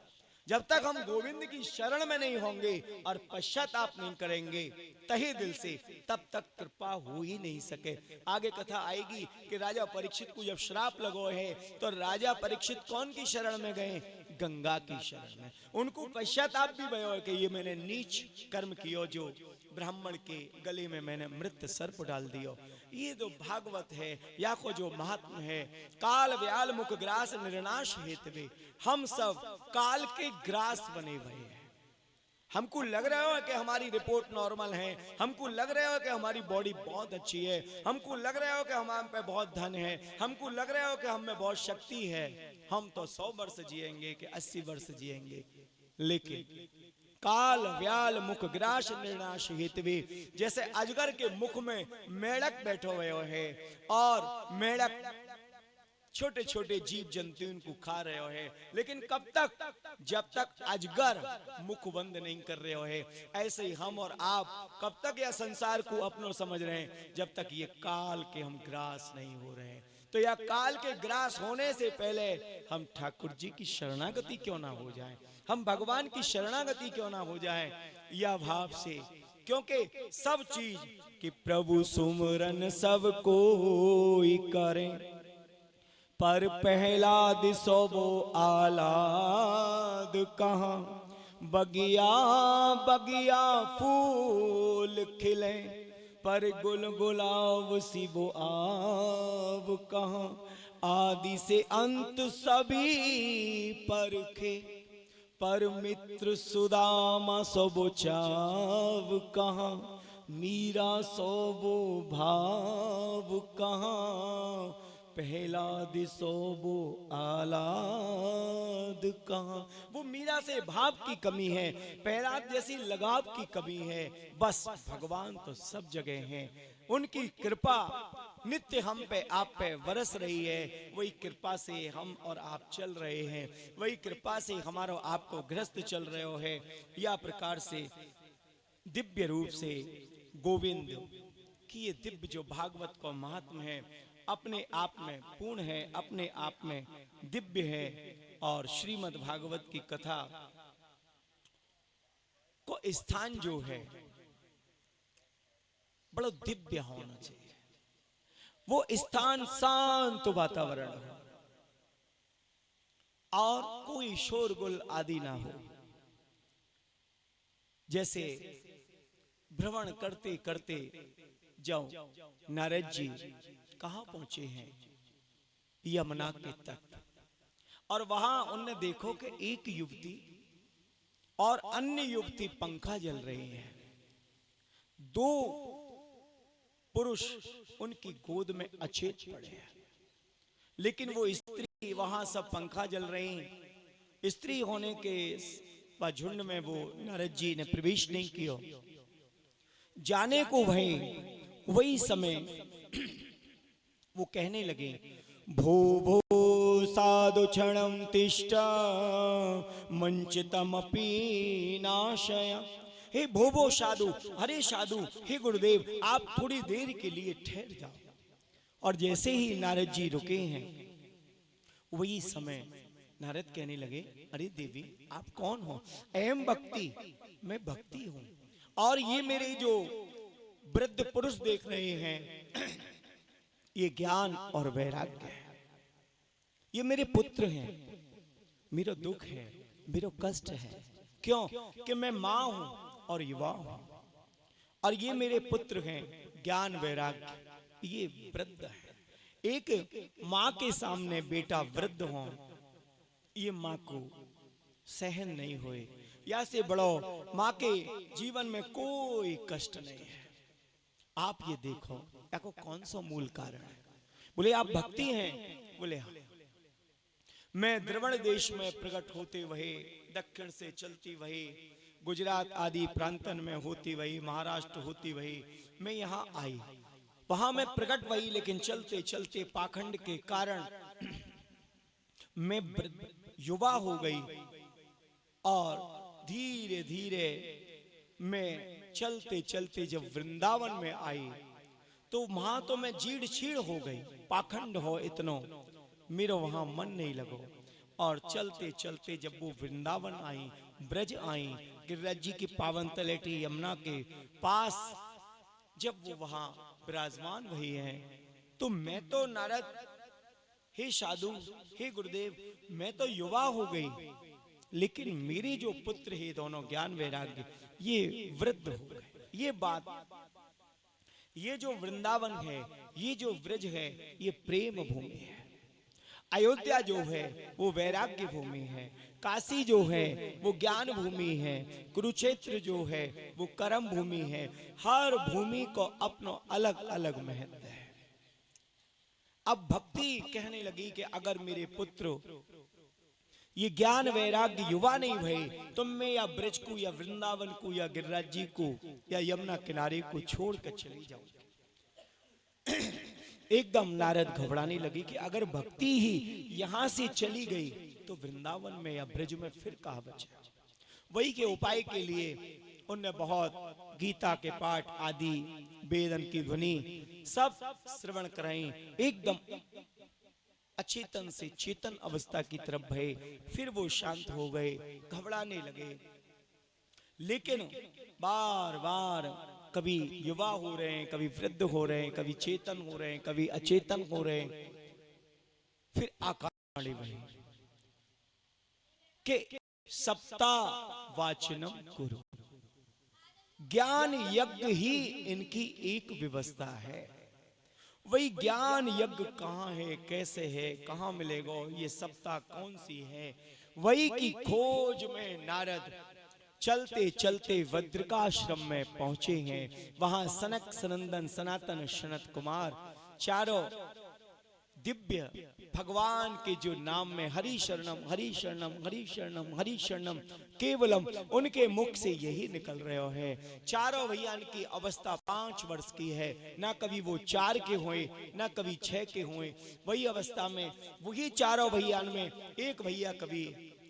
जब तक हम गोविंद की शरण में नहीं होंगे और पश्चाताप नहीं करेंगे तहे दिल से, तब तक कृपा हो ही नहीं सके। आगे कथा आएगी कि राजा परीक्षित को जब श्राप लगो है तो राजा परीक्षित कौन की शरण में गए? गंगा की शरण में। उनको पश्चाताप भी भयो है कि ये मैंने नीच कर्म कियो, जो ब्राह्मण के गले में मैंने मृत सर्प डाल दियो। ये जो भागवत है या को जो महात्मा है, काल व्याल मुख ग्रास निर्नाश हेतवे, हम सब काल के ग्रास बने हुए हैं। हमको लग रहा हो कि हमारी रिपोर्ट नॉर्मल है, हमको लग रहा हो कि हमारी बॉडी बहुत अच्छी है, हमको लग रहा हो कि हमारे पे बहुत धन है, हमको लग रहा हो कि हम में बहुत शक्ति है, हम तो 100 वर्ष जिएंगे कि 80 वर्ष जिएंगे। लेकिन काल व्याल मुख ग्रास निर्नाश हेतवे, जैसे अजगर के मुख में मेढक बैठे हुए है और मेढक छोटे छोटे जीव जंतु उनको खा रहे हो है, लेकिन कब तक? जब तक अजगर मुख बंद नहीं कर रहे हो है। ऐसे ही हम और आप कब तक यह संसार को अपनों समझ रहे हैं? जब तक ये काल के हम ग्रास नहीं हो रहे हैं। तो यह काल के ग्रास होने से पहले हम ठाकुर जी की शरणागति क्यों ना हो जाए, हम भगवान की शरणागति क्यों ना हो जाए, यह भाव से। क्योंकि सब चीज कि प्रभु सुमरन सब कोई करें, पर पहला दिसो वो आलाद कहाँ, बगिया बगिया फूल खिले, पर गुल गुलाब सी वो आव कहाँ, आदि से अंत सभी परखे, पर मित्र सुदामा सोबो चाव कहाँ, मीरा सोबो भाव कहाँ, पहला दिसो वो आलाद कहाँ। वो मीरा से भाव की कमी है, पहलाद जैसी लगाव की कमी है। बस भगवान तो सब जगह हैं, उनकी कृपा नित्य हम पे आप पे बरस रही है। वही कृपा से हम और आप चल रहे हैं, वही कृपा से हमारा आपको गृहस्थ चल रहे हो है। या प्रकार से दिव्य रूप से गोविंद की ये दिव्य जो भागवत को महात्म है, अपने आप में पूर्ण है, अपने आप में दिव्य है। और श्रीमद् भागवत की कथा को स्थान जो है बड़ा दिव्य होना चाहिए। वो स्थान शांत वातावरण हो, और कोई शोरगुल आदि ना हो। जैसे भ्रमण करते करते जाओ, नारद जी कहां पहुंचे हैं? यमुना के तट। और वहां उनने देखो कि एक युवती और अन्य युवती पंखा जल रही है। दो पुरुष उनकी गोद में अचेत पड़े हैं, लेकिन वो स्त्री वहां सब पंखा जल रही। स्त्री होने के झुंड में वो नारद जी ने प्रवेश नहीं किया। जाने को वही समय वो कहने लगे, भो भो साधु क्षणम तिष्ठ मंचितमपि नाशय। हे भो साधु, अरे साधु, हे गुरुदेव, आप थोड़ी देर के लिए ठहर जाओ। और जैसे ही नारद जी रुके हैं, वही समय नारद कहने लगे, अरे देवी आप कौन हो? अहम भक्ति, मैं भक्ति हूं। और ये मेरे जो वृद्ध पुरुष देख रहे हैं, ये ज्ञान और वैराग्य है। ये मेरे पुत्र हैं। मेरा दुख है, मेरा कष्ट है। क्यों? कि मैं मां हूं और युवा हूं। और ये मेरे पुत्र हैं, ज्ञान वैराग्य, ये वृद्ध है। एक मां के सामने बेटा वृद्ध हो, ये मां को सहन नहीं हुए। या से बड़ो मां के जीवन में कोई कष्ट नहीं है। आप ये देखो, देखो कौन सा मूल कारण है? बोले आप भक्ति हैं? बोले हाँ। मैं द्रविड़ देश में प्रकट होते वही, दक्षिण से चलती वही, गुजरात आदि प्रांतन में होती वही, महाराष्ट्र होती वही, मैं यहाँ आई। वहां मैं प्रकट वही, लेकिन चलते चलते पाखंड के कारण मैं युवा हो गई। और धीरे धीरे मैं चलते चलते जब वृंदावन में आई, तो वहां तो मैं जीड़ छीड़ हो गई। पाखंड हो इतनो, मेरा वहां मन नहीं लगो। और चलते चलते जब वो वृंदावन आई, ब्रज आई, गिरिराज जी की पावन तलेटी यमुना के पास जब वो वहां विराजमान हुई है, तो मैं तो नारद, हे साधु, हे गुरुदेव, मैं तो युवा हो गई, लेकिन मेरे जो पुत्र है दोनों ज्ञान वैराग्य, ये वृद्ध हो गए। ये बात, ये जो वृंदावन है, ये जो ब्रज है, ये प्रेम भूमि है। अयोध्या जो है वो वैराग्य भूमि है। काशी जो है वो ज्ञान भूमि है। कुरुक्षेत्र जो है वो कर्म भूमि है। हर भूमि को अपना अलग अलग महत्व है। अब भक्ति कहने लगी कि अगर मेरे पुत्र ये ज्ञान वैराग्य युवा नहीं भई, तो मैं या ब्रज को या वृंदावन को या गिरिराज जी को या यमुना किनारे को छोड़ कर चली जाऊंगी। एकदम नारद घबराने लगी कि अगर भक्ति ही यहां से चली गई, तो वृंदावन में या ब्रज में फिर कहां बचा। वही के उपाय के लिए उनने बहुत गीता के पाठ आदि, वेदन की ध्वनि सब श्रवण कराई। एकदम अचेतन से चेतन अवस्था की तरफ भय। फिर वो शांत हो गए, घबराने लगे। लेकिन बार बार कभी युवा हो रहे हैं, कभी वृद्ध हो रहे हैं, कभी चेतन हो रहे हैं, कभी अचेतन हो रहे हैं। फिर आकाशवाणी भई के सप्ता वाचनम कुरु। ज्ञान यज्ञ ही इनकी एक व्यवस्था है। वही ज्ञान यज्ञ कहाँ है, कैसे है, कहाँ मिलेगा, ये सप्ताह कौन सी है, वही की खोज में नारद चलते चलते वज्रिकाश्रम में पहुंचे हैं। वहां सनक सनंदन सनातन सनत कुमार चारों दिव्य भगवान के जो नाम में हरि शरणम हरि शरणम हरि शरणम हरि शरणम केवलम, उनके मुख से यही निकल रहे है। चारों भैया की अवस्था 5 वर्ष की है। ना कभी वो 4 के हुए, ना कभी 6 के हुए। वही अवस्था में वही चारों भैया में एक भैया कभी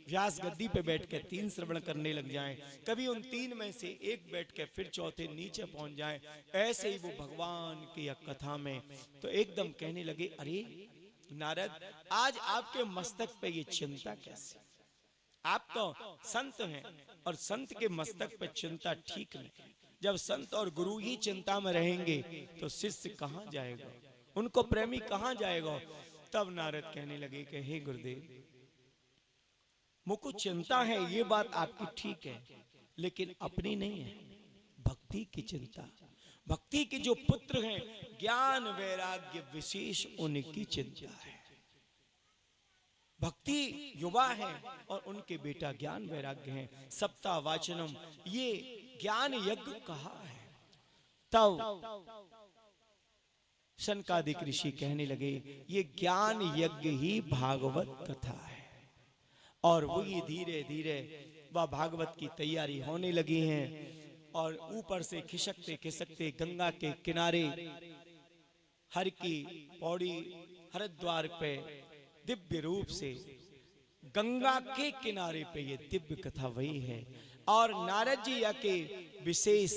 व्यास गद्दी पे बैठ के 3 श्रवण करने लग जाएं, कभी उन 3 में से एक बैठ के फिर चौथे नीचे पहुंच जाएं। ऐसे ही वो भगवान की कथा में तो एकदम कहने लगे, अरे नारद, आज आपके मस्तक पे ये चिंता कैसे? आप तो संत हैं और संत के मस्तक पे चिंता ठीक नहीं। जब संत और गुरु ही चिंता में रहेंगे तो शिष्य कहां जाएगा, उनको प्रेमी कहां जाएगा? तब नारद कहने लगे कि हे गुरुदेव, मुझको चिंता है, ये बात आपकी ठीक है, लेकिन अपनी नहीं है, भक्ति की चिंता। भक्ति के जो पुत्र हैं, ज्ञान वैराग्य विशेष उनकी चिंता है। भक्ति युवा है और उनके बेटा ज्ञान वैराग्य हैं। सप्ताह वाचनम, ये ज्ञान यज्ञ कहा है। तब शनकादिक ऋषि कहने लगे ये ज्ञान यज्ञ ही भागवत कथा है। और वही धीरे धीरे वह भागवत की तैयारी होने लगी है। और ऊपर से खिसकते खिसकते गंगा के किनारे हर की पौड़ी हरिद्वार पे दिव्य रूप से गंगा के किनारे पे ये दिव्य कथा वही है। और नारद जी आके विशेष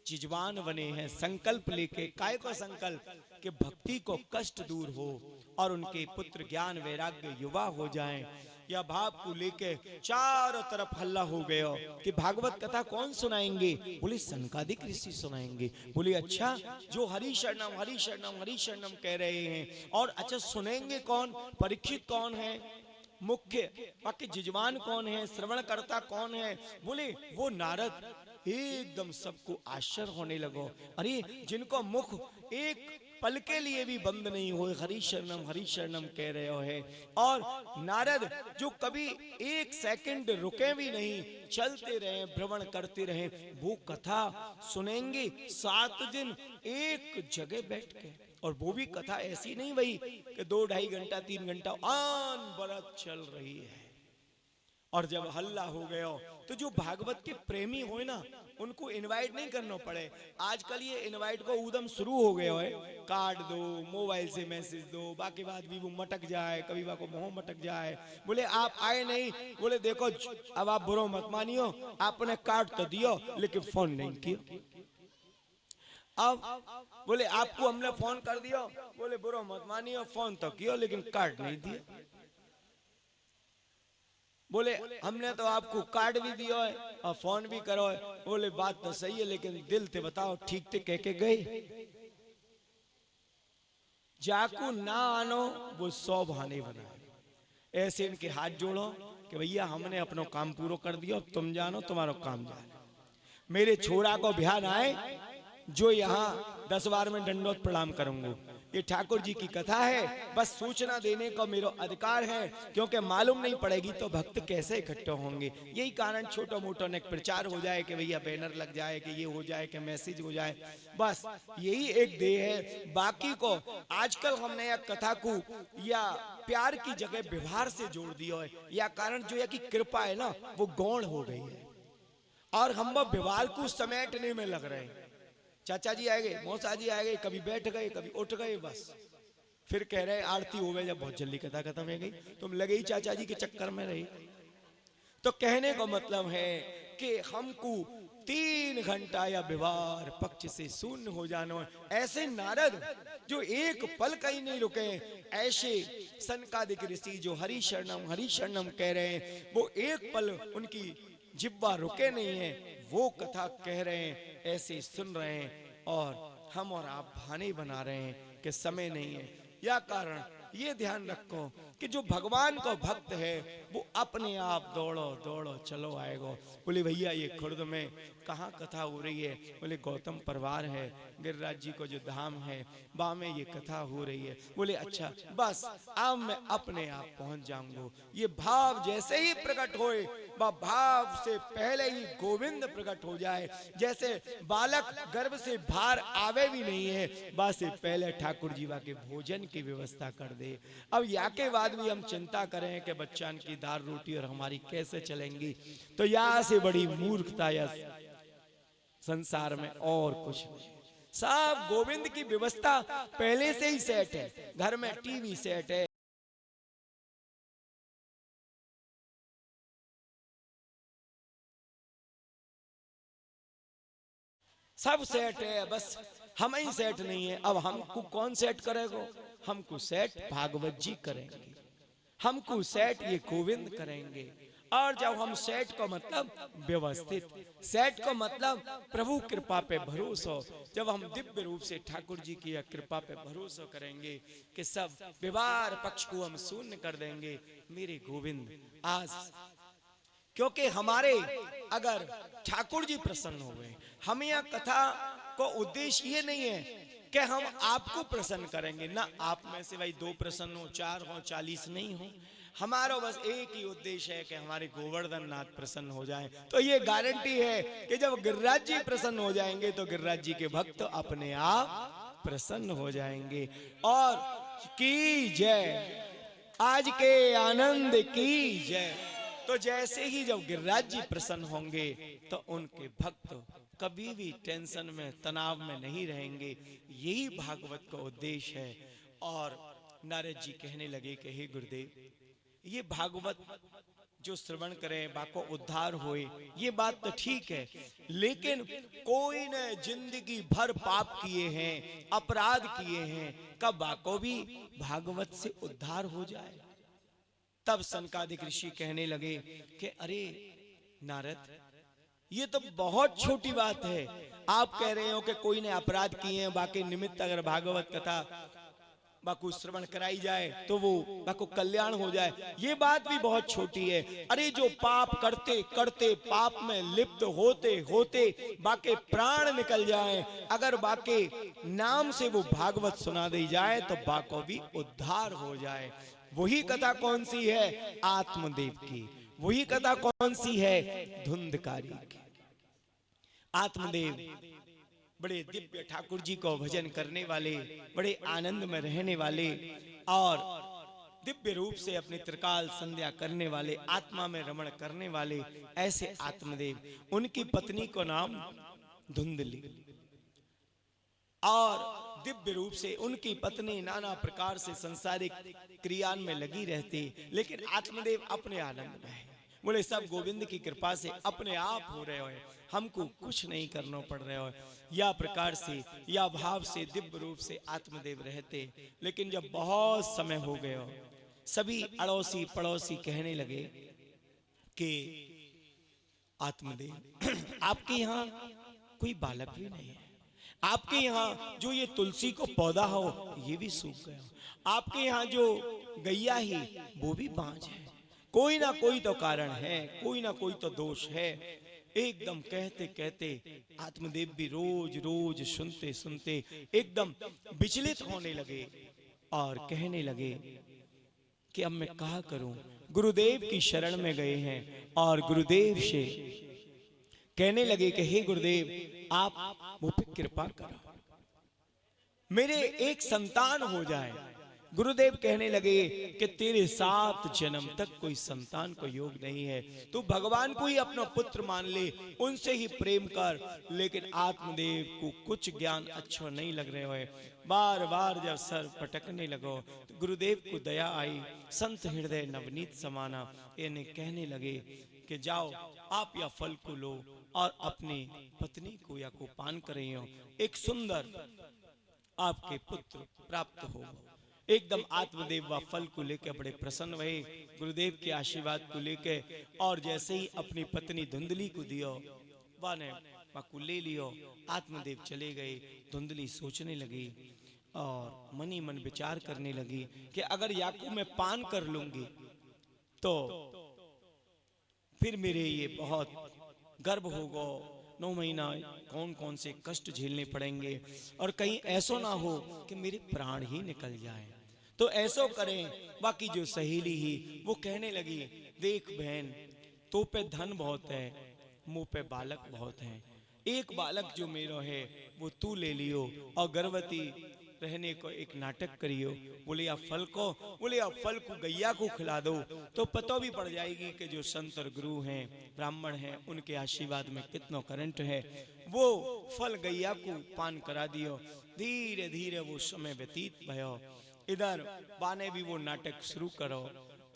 जिजवान बने हैं, संकल्प लेके। काय को संकल्प कि भक्ति को कष्ट दूर हो और उनके पुत्र ज्ञान वैराग्य युवा हो जाएं। या भाव को लेके चारों तरफ हल्ला हो गया कि भागवत कथा कौन सुनाएंगे? बोले सनकादिक ऋषि सुनाएंगे। बोले अच्छा, जो हरि शरणम हरि शरणम हरि शरणम कह रहे हैं, और अच्छा सुनेंगे कौन? परीक्षित कौन है मुख्य? बाकी जिजवान कौन है? श्रवणकर्ता कौन है? बोले वो नारद। एकदम सबको आश्चर्य होने लगो, अरे जिनको मुख एक पल के लिए भी बंद नहीं हुए हरि शरणम कह रहे हो है। और नारद जो कभी एक सेकंड रुके भी नहीं, चलते रहे, भ्रमण करते रहे, वो कथा सुनेंगे 7 दिन एक जगह बैठ के। और वो भी कथा ऐसी नहीं वही कि 2-2.5 घंटा 3 घंटा अनवरत चल रही है। और जब हल्ला हो गया तो जो भागवत के प्रेमी हो ना, उनको इनवाइट नहीं करना पड़े। आजकल ये इनवाइट को उदम शुरू हो गया है, कार्ड दो, मोबाइल से मैसेज दो, बाकी बात भी वो मटक जाए, कभी को मोह मटक जाए। बोले आप आए नहीं, बोले देखो अब आप बुरा मत मानियो, आपने कार्ड तो दियो लेकिन फोन नहीं किया। अब बोले आपको हमने फोन कर दियो, बोले बुरा मत मानियो, फोन तो किया लेकिन कार्ड नहीं दिया। बोले हमने तो आपको कार्ड भी दिया है और फोन भी करो है। बोले बात तो सही है, लेकिन दिल ते बताओ ठीक ते कह के गए। जाकू ना आनो वो 100 बहाने बनाए। ऐसे इनके हाथ जोड़ो कि भैया हमने अपना काम पूरा कर दिया, तुम जानो तुम्हारा काम जानो। मेरे छोरा को ध्यान आए जो यहाँ 10 बार में दंडोत प्रणाम करूंगा। ये ठाकुर जी की कथा है, बस सूचना देने का मेरा अधिकार है, क्योंकि मालूम नहीं पड़ेगी तो भक्त कैसे इकट्ठे होंगे। यही कारण छोटा मोटा ने प्रचार हो जाए कि भैया बैनर लग जाए, कि ये हो जाए, कि मैसेज हो जाए, बस यही एक देह है। बाकी को आजकल हमने या कथा को या प्यार की जगह व्यवहार से जोड़ दिया है। या कारण जो है कि कृपा है ना वो गौण हो गई है, और हम वो व्यवहार को समेटने में लग रहे हैं। चाचा जी आए गए, मौसा जी आए गए, कभी बैठ गए कभी उठ गए, बस फिर कह रहे आरती हो गई, जब बहुत जल्दी कथा खत्म हो गई, तुम लगे ही चाचा जी के चक्कर में रही। तो कहने का मतलब है कि हमको 3 घंटा या व्यवहार पक्ष से शून्य हो जाना। ऐसे नारद जो एक पल कहीं नहीं रुके, ऐसे सनकादिक ऋषि जो हरि शरणम कह रहे हैं, वो एक पल उनकी जिब्बा रुके नहीं है, वो कथा कह रहे हैं, ऐसे सुन रहे हैं। और हम और आप बहाने बना रहे हैं कि समय नहीं है। या कारण ये ध्यान रखो कि जो भगवान को भक्त है वो अपने आप दौड़ो दौड़ो चलो आएगो। बोले भैया ये खुर्द में कहाँ कथा हो रही है? बोले गौतम परिवार है, गिरिराज जी को जो धाम है वहाँ में ये कथा हो रही है। बोले अच्छा, बस अब मैं अपने आप पहुंच जाऊंगा। ये भाव जैसे ही प्रकट होए, वह भाव से पहले ही गोविंद प्रकट हो जाए। जैसे बालक गर्भ से बाहर आवे भी नहीं है, बस से पहले ठाकुर जीवा के भोजन की व्यवस्था कर दे। अब या के बाद भी हम चिंता करें कि बच्चन की दाल रोटी और हमारी कैसे चलेंगी, तो यहाँ से बड़ी मूर्खता या संसार में और कुछ नहीं। सब गोविंद की व्यवस्था पहले से ही सेट है। घर में टीवी सेट है, सब सेट है, बस हम ही सेट नहीं है। अब हमको कौन सेट करेगा? हमको सेट भागवत जी करेंगे, हमको सेट ये गोविंद करेंगे। और जब हम सेठ को मतलब व्यवस्थित, सेठ को मतलब प्रभु कृपा पे भरोसा, जब हम दिव्य रूप से ठाकुर जी की कृपा पे भरोसा करेंगे कि सब व्यवहार पक्ष को हम शून्य कर देंगे मेरे गोविंद आज, क्योंकि हमारे अगर ठाकुर जी प्रसन्न हो गए, हम यह कथा को उद्देश्य ये नहीं है कि हम आपको प्रसन्न करेंगे ना, आप में से भाई 2 प्रसन्न हो, 4 हो, 40 नहीं हो, हमारा बस एक ही उद्देश्य है कि हमारे गोवर्धन नाथ प्रसन्न हो जाएं। तो ये गारंटी है कि जब गिरिराज जी प्रसन्न हो जाएंगे तो गिरिराज जी के भक्त अपने आप प्रसन्न हो जाएंगे। और की जय, आज के आनंद की जय। तो जैसे ही जब गिरिराज जी प्रसन्न होंगे तो उनके भक्त कभी भी टेंशन में, तनाव में नहीं रहेंगे। यही भागवत का उद्देश्य है। और नारद जी कहने लगे कि हे गुरुदेव, ये भागवत जो श्रवण करें बाको उद्धार होए, ये बात तो ठीक है, लेकिन कोई ने जिंदगी भर पाप किए हैं, अपराध किए हैं, कब बाको भी भागवत से उद्धार हो जाए। तब सनकादिक ऋषि कहने लगे कि अरे नारद, ये तो बहुत छोटी बात है। आप कह रहे हो कि कोई ने अपराध किए हैं, बाकी निमित्त अगर भागवत कथा बाकू श्रवण कराई जाए तो वो बाकू कल्याण हो जाए, ये बात भी बहुत छोटी है। अरे जो पाप करते करते, पाप में लिप्त होते होते बाके प्राण निकल जाए, अगर बाके नाम से वो भागवत सुना दी जाए तो बाको भी उद्धार हो जाए। वही कथा कौन सी है? आत्मदेव की। वही कथा कौन सी है? धुंधकारी की। आत्मदेव बड़े दिव्य ठाकुर जी को भजन करने वाले, बड़े आनंद में रहने वाले और दिव्य रूप से अपने त्रिकाल संध्या करने वाले, आत्मा में रमण करने वाले ऐसे आत्मदेव। उनकी पत्नी को नाम धुंधली, और दिव्य रूप से उनकी पत्नी नाना प्रकार से संसारिक क्रियान में लगी रहती, लेकिन आत्मदेव अपने आनंद में है। बोले सब गोविंद की कृपा से अपने आप हो रहे हो, हमको कुछ नहीं करना पड़ रहा हो। या प्रकार से या भाव से दिव्य रूप से आत्मदेव रहते। लेकिन जब बहुत समय हो गया, सभी अड़ोसी पड़ोसी कहने लगे कि आत्मदेव आपके यहाँ कोई बालक भी नहीं है, आपके यहाँ जो ये तुलसी को पौधा हो ये भी सूख गया, आपके यहाँ जो गैया ही वो भी बांझ है, कोई ना कोई तो कारण है, कोई ना कोई तो दोष है। एकदम कहते कहते आत्मदेव भी रोज रोज सुनते सुनते एकदम विचलित होने लगे और कहने लगे कि अब मैं कहा करूं। गुरुदेव की शरण में गए हैं और गुरुदेव से कहने लगे कि हे गुरुदेव आप मुझ पर कृपा करो, मेरे एक संतान हो जाए। गुरुदेव कहने लगे कि तेरे 7 जन्म तक कोई संतान को योग नहीं है, तू भगवान को ही अपना पुत्र मान ले, उनसे ही प्रेम कर। लेकिन आत्मदेव को कुछ ज्ञान अच्छा नहीं लग रहे हो। बार बार जब सर पटकने लगो तो गुरुदेव को दया आई, संत हृदय नवनीत समाना। इन्हें कहने लगे कि जाओ आप या फल को लो और अपनी पत्नी को या को पान करें, एक सुंदर आपके पुत्र प्राप्त हो। एकदम आत्मदेव व फल को लेकर बड़े प्रसन्न हुए गुरुदेव के आशीर्वाद को लेकर, और जैसे ही अपनी पत्नी धुंधली को दियो वाने को ले लियो, आत्मदेव चले गए। धुंधली सोचने लगी और मनी मन विचार करने लगी कि अगर याकू मैं पान कर लूंगी तो फिर मेरे ये बहुत गर्भ होगा, 9 महीना कौन कौन से कष्ट झेलने पड़ेंगे, और कहीं ऐसा ना हो कि मेरे प्राण ही निकल जाए। तो ऐसा करें। बाकी जो सहेली ही वो कहने लगी, देख बहन तो पे धन बहुत है, मुंह पे बालक बहुत हैं, एक बालक जो मेरा है वो तू ले लियो और गर्भवती रहने को एक नाटक करियो। बोले आप फल को, बोले आप फल को गैया को खिला दो तो पता भी पड़ जाएगी कि जो संत और गुरु हैं, ब्राह्मण हैं, उनके आशीर्वाद में कितना करंट है। वो फल गैया को पान करा दियो। धीरे धीरे वो समय व्यतीत भयो। इधर बाने भी वो नाटक शुरू करो।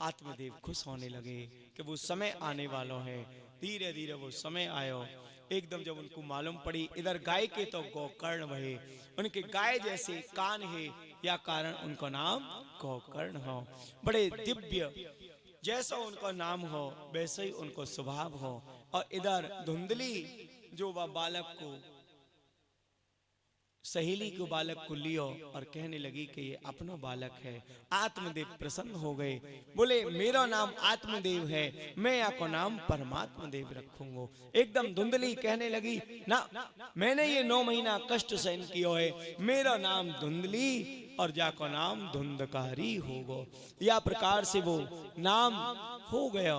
आत्मदेव खुश होने लगे कि वो समय आने वाला है। धीरे धीरे वो समय आयो। एकदम जब उनको मालूम पड़ी, इधर गाय के तो गोकर्ण भये, उनके गाय जैसे कान है या कारण उनका नाम गोकर्ण हो। बड़े दिव्य जैसा उनका नाम हो वैसा ही उनको स्वभाव हो। और इधर धुंधली जो वह बालक को, सहेली को बालक को लियो और कहने लगी कि ये अपना बालक है। आत्मदेव प्रसन्न हो गए, बोले मेरा नाम आत्मदेव है, मैं आपको नाम परमात्मा देव रखूंगा। एकदम धुंधली कहने लगी ना, मैंने ये 9 महीना कष्ट सहन किया है, मेरा नाम धुंधली और जाको नाम धुंधकारी होगो। या प्रकार से वो नाम हो गया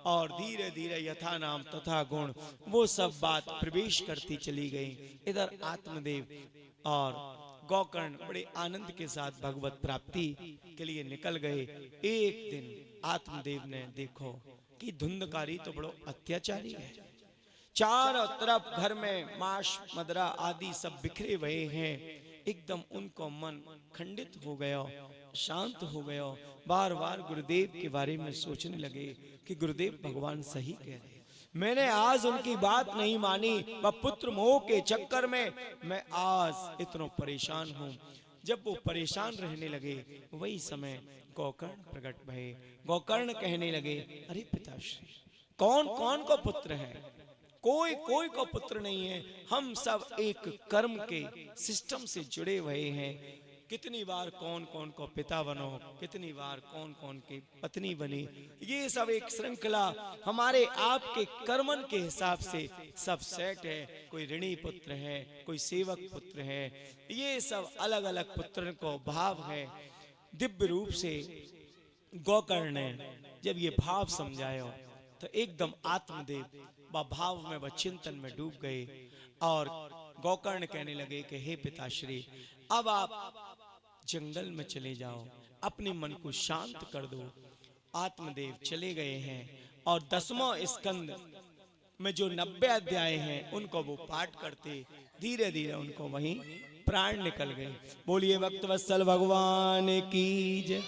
और धीरे धीरे यथा नाम तथा गुण वो सब बात प्रवेश करती चली गई। इधर आत्मदेव और गोकर्ण बड़े आनंद के साथ भगवत प्राप्ति के लिए निकल गए। एक दिन आत्मदेव ने देखो कि धुंधकारी तो बड़ो अत्याचारी है, चारों तरफ घर में मांस मदरा आदि सब बिखरे हुए हैं। एकदम उनको मन खंडित हो गया, शांत हो गया। बार बार गुरुदेव के बारे में सोचने लगे कि गुरुदेव भगवान सही कह रहे, मैंने आज उनकी बात नहीं मानी, वह पुत्र मोह के चक्कर में मैं आज इतना परेशान हूँ। जब वो परेशान रहने लगे वही समय गोकर्ण प्रकट भये। गोकर्ण कहने लगे, अरे पिताश्री कौन कौन को पुत्र है? कोई कोई को पुत्र नहीं है, हम सब एक कर्म के सिस्टम से जुड़े हुए हैं। कितनी बार कौन कौन को पिता बनो, कितनी बार कौन कौन की पत्नी बनी, ये सब एक श्रृंखला हमारे आपके कर्मन के हिसाब से सब सेट है। कोई ऋणी पुत्र है, कोई सेवक पुत्र है, ये सब अलग अलग पुत्र को भाव है। दिव्य रूप से गोकर्ण ने जब ये भाव समझाया तो एकदम आत्मदेव व भाव में व चिंतन में डूब गए। और गोकर्ण कहने लगे कि हे पिताश्री, अब आप जंगल में चले जाओ, अपने मन को शांत कर दो। आत्मदेव चले गए हैं और 10वां स्कंद में जो 90 अध्याय हैं उनको वो पाठ करते, धीरे धीरे उनको वहीं प्राण निकल गए। बोलिए भक्तवत्सल भगवान की जय।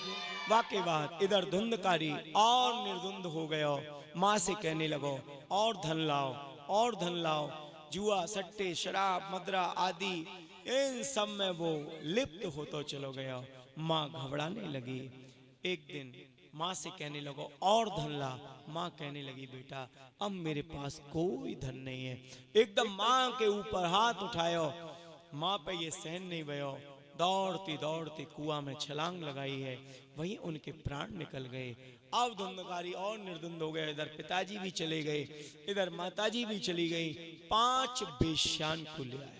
वाके बाद इधर धुंधकारी और निर्धुंध हो गया। माँ से कहने लगो और धन लाओ और धन लाओ। जुआ सट्टे शराब मदरा आदि इन सब में वो लिप्त होता चलो गया। माँ घबराने लगी। एक दिन माँ से कहने लगो और धन ला। माँ कहने लगी बेटा अब मेरे पास कोई धन नहीं है। एकदम माँ के ऊपर हाथ उठायो। माँ पे ये सहन नहीं भयो, दौड़ती दौड़ती कुआं में छलांग लगाई है, वहीं उनके प्राण निकल गए। अब धुंधकारी और निर्धुंध हो गए। इधर पिताजी भी चले गए, इधर माताजी भी चली गई। 5 बेश्यान को ले आया।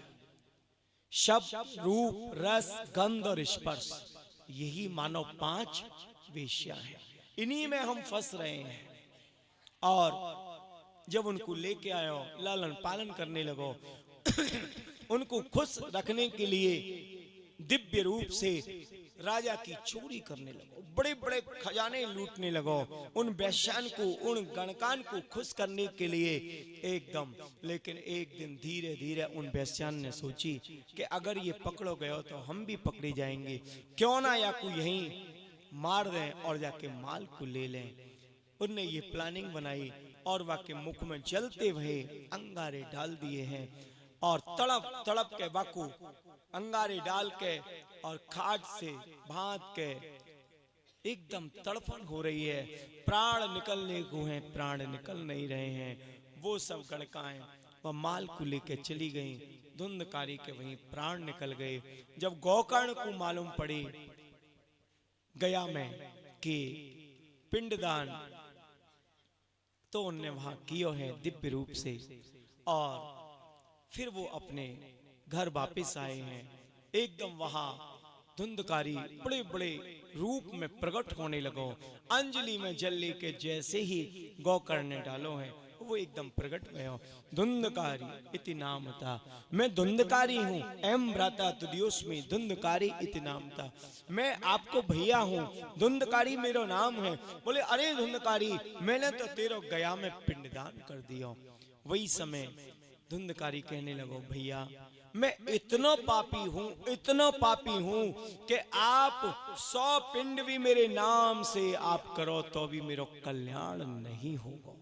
शब्द रूप रस गंध और स्पर्श, यही मानो 5 वेश्या है। इन्हीं में हम फंस रहे हैं। और जब उनको लेके आयो, लालन पालन करने लगो, उनको खुश रखने के लिए दिव्य रूप से राजा की चोरी करने लगो, बड़े बड़े खजाने लूटने लगो, उन वैश्यान को उन गणकान को खुश करने के लिए एकदम। लेकिन एक दिन धीरे धीरे उन वैश्यान ने सोची कि अगर ये पकड़ो गए तो हम भी पकड़े जाएंगे, क्यों ना या को यहीं मार दें और जाके माल को ले लें। उनने ये प्लानिंग बनाई और वाके मुख में जलते हुए अंगारे डाल दिए हैं और तड़प तड़प के वाकू अंगारे डाल के और खाट से भांत के एकदम तड़फन हो रही है। प्राण निकलने को हैं, प्राण निकल नहीं रहे हैं। वो सब गणकाएं वह माल को लेके चली गईं। धुंधकारी के वहीं प्राण निकल गए। जब गोकर्ण को मालूम पड़ी गया में कि पिंडदान तो उनने वहां किया है दिव्य रूप से, और फिर वो अपने घर वापिस आए हैं। एकदम वहां धुंधकारी बड़े बड़े रूप में प्रकट होने लगो। अंजलि में जल लेके जैसे ही गोकर्ण ने डालो है वो एकदम प्रकट भयो। धुंधकारी इति नाम था, मैं धुंधकारी हूँ। एम भ्राता तुद्योस्मि धुंधकारी इति नाम था, मैं आपको भैया हूँ, धुंधकारी मेरा नाम है। बोले अरे धुंधकारी, मैंने तो तेरो गया में पिंडदान कर दिया। वही समय धुंधकारी कहने लगो भैया मैं इतना पापी हूँ, इतना पापी हूँ कि आप 100 पिंड भी मेरे नाम से आप करो तो भी मेरा कल्याण नहीं होगा।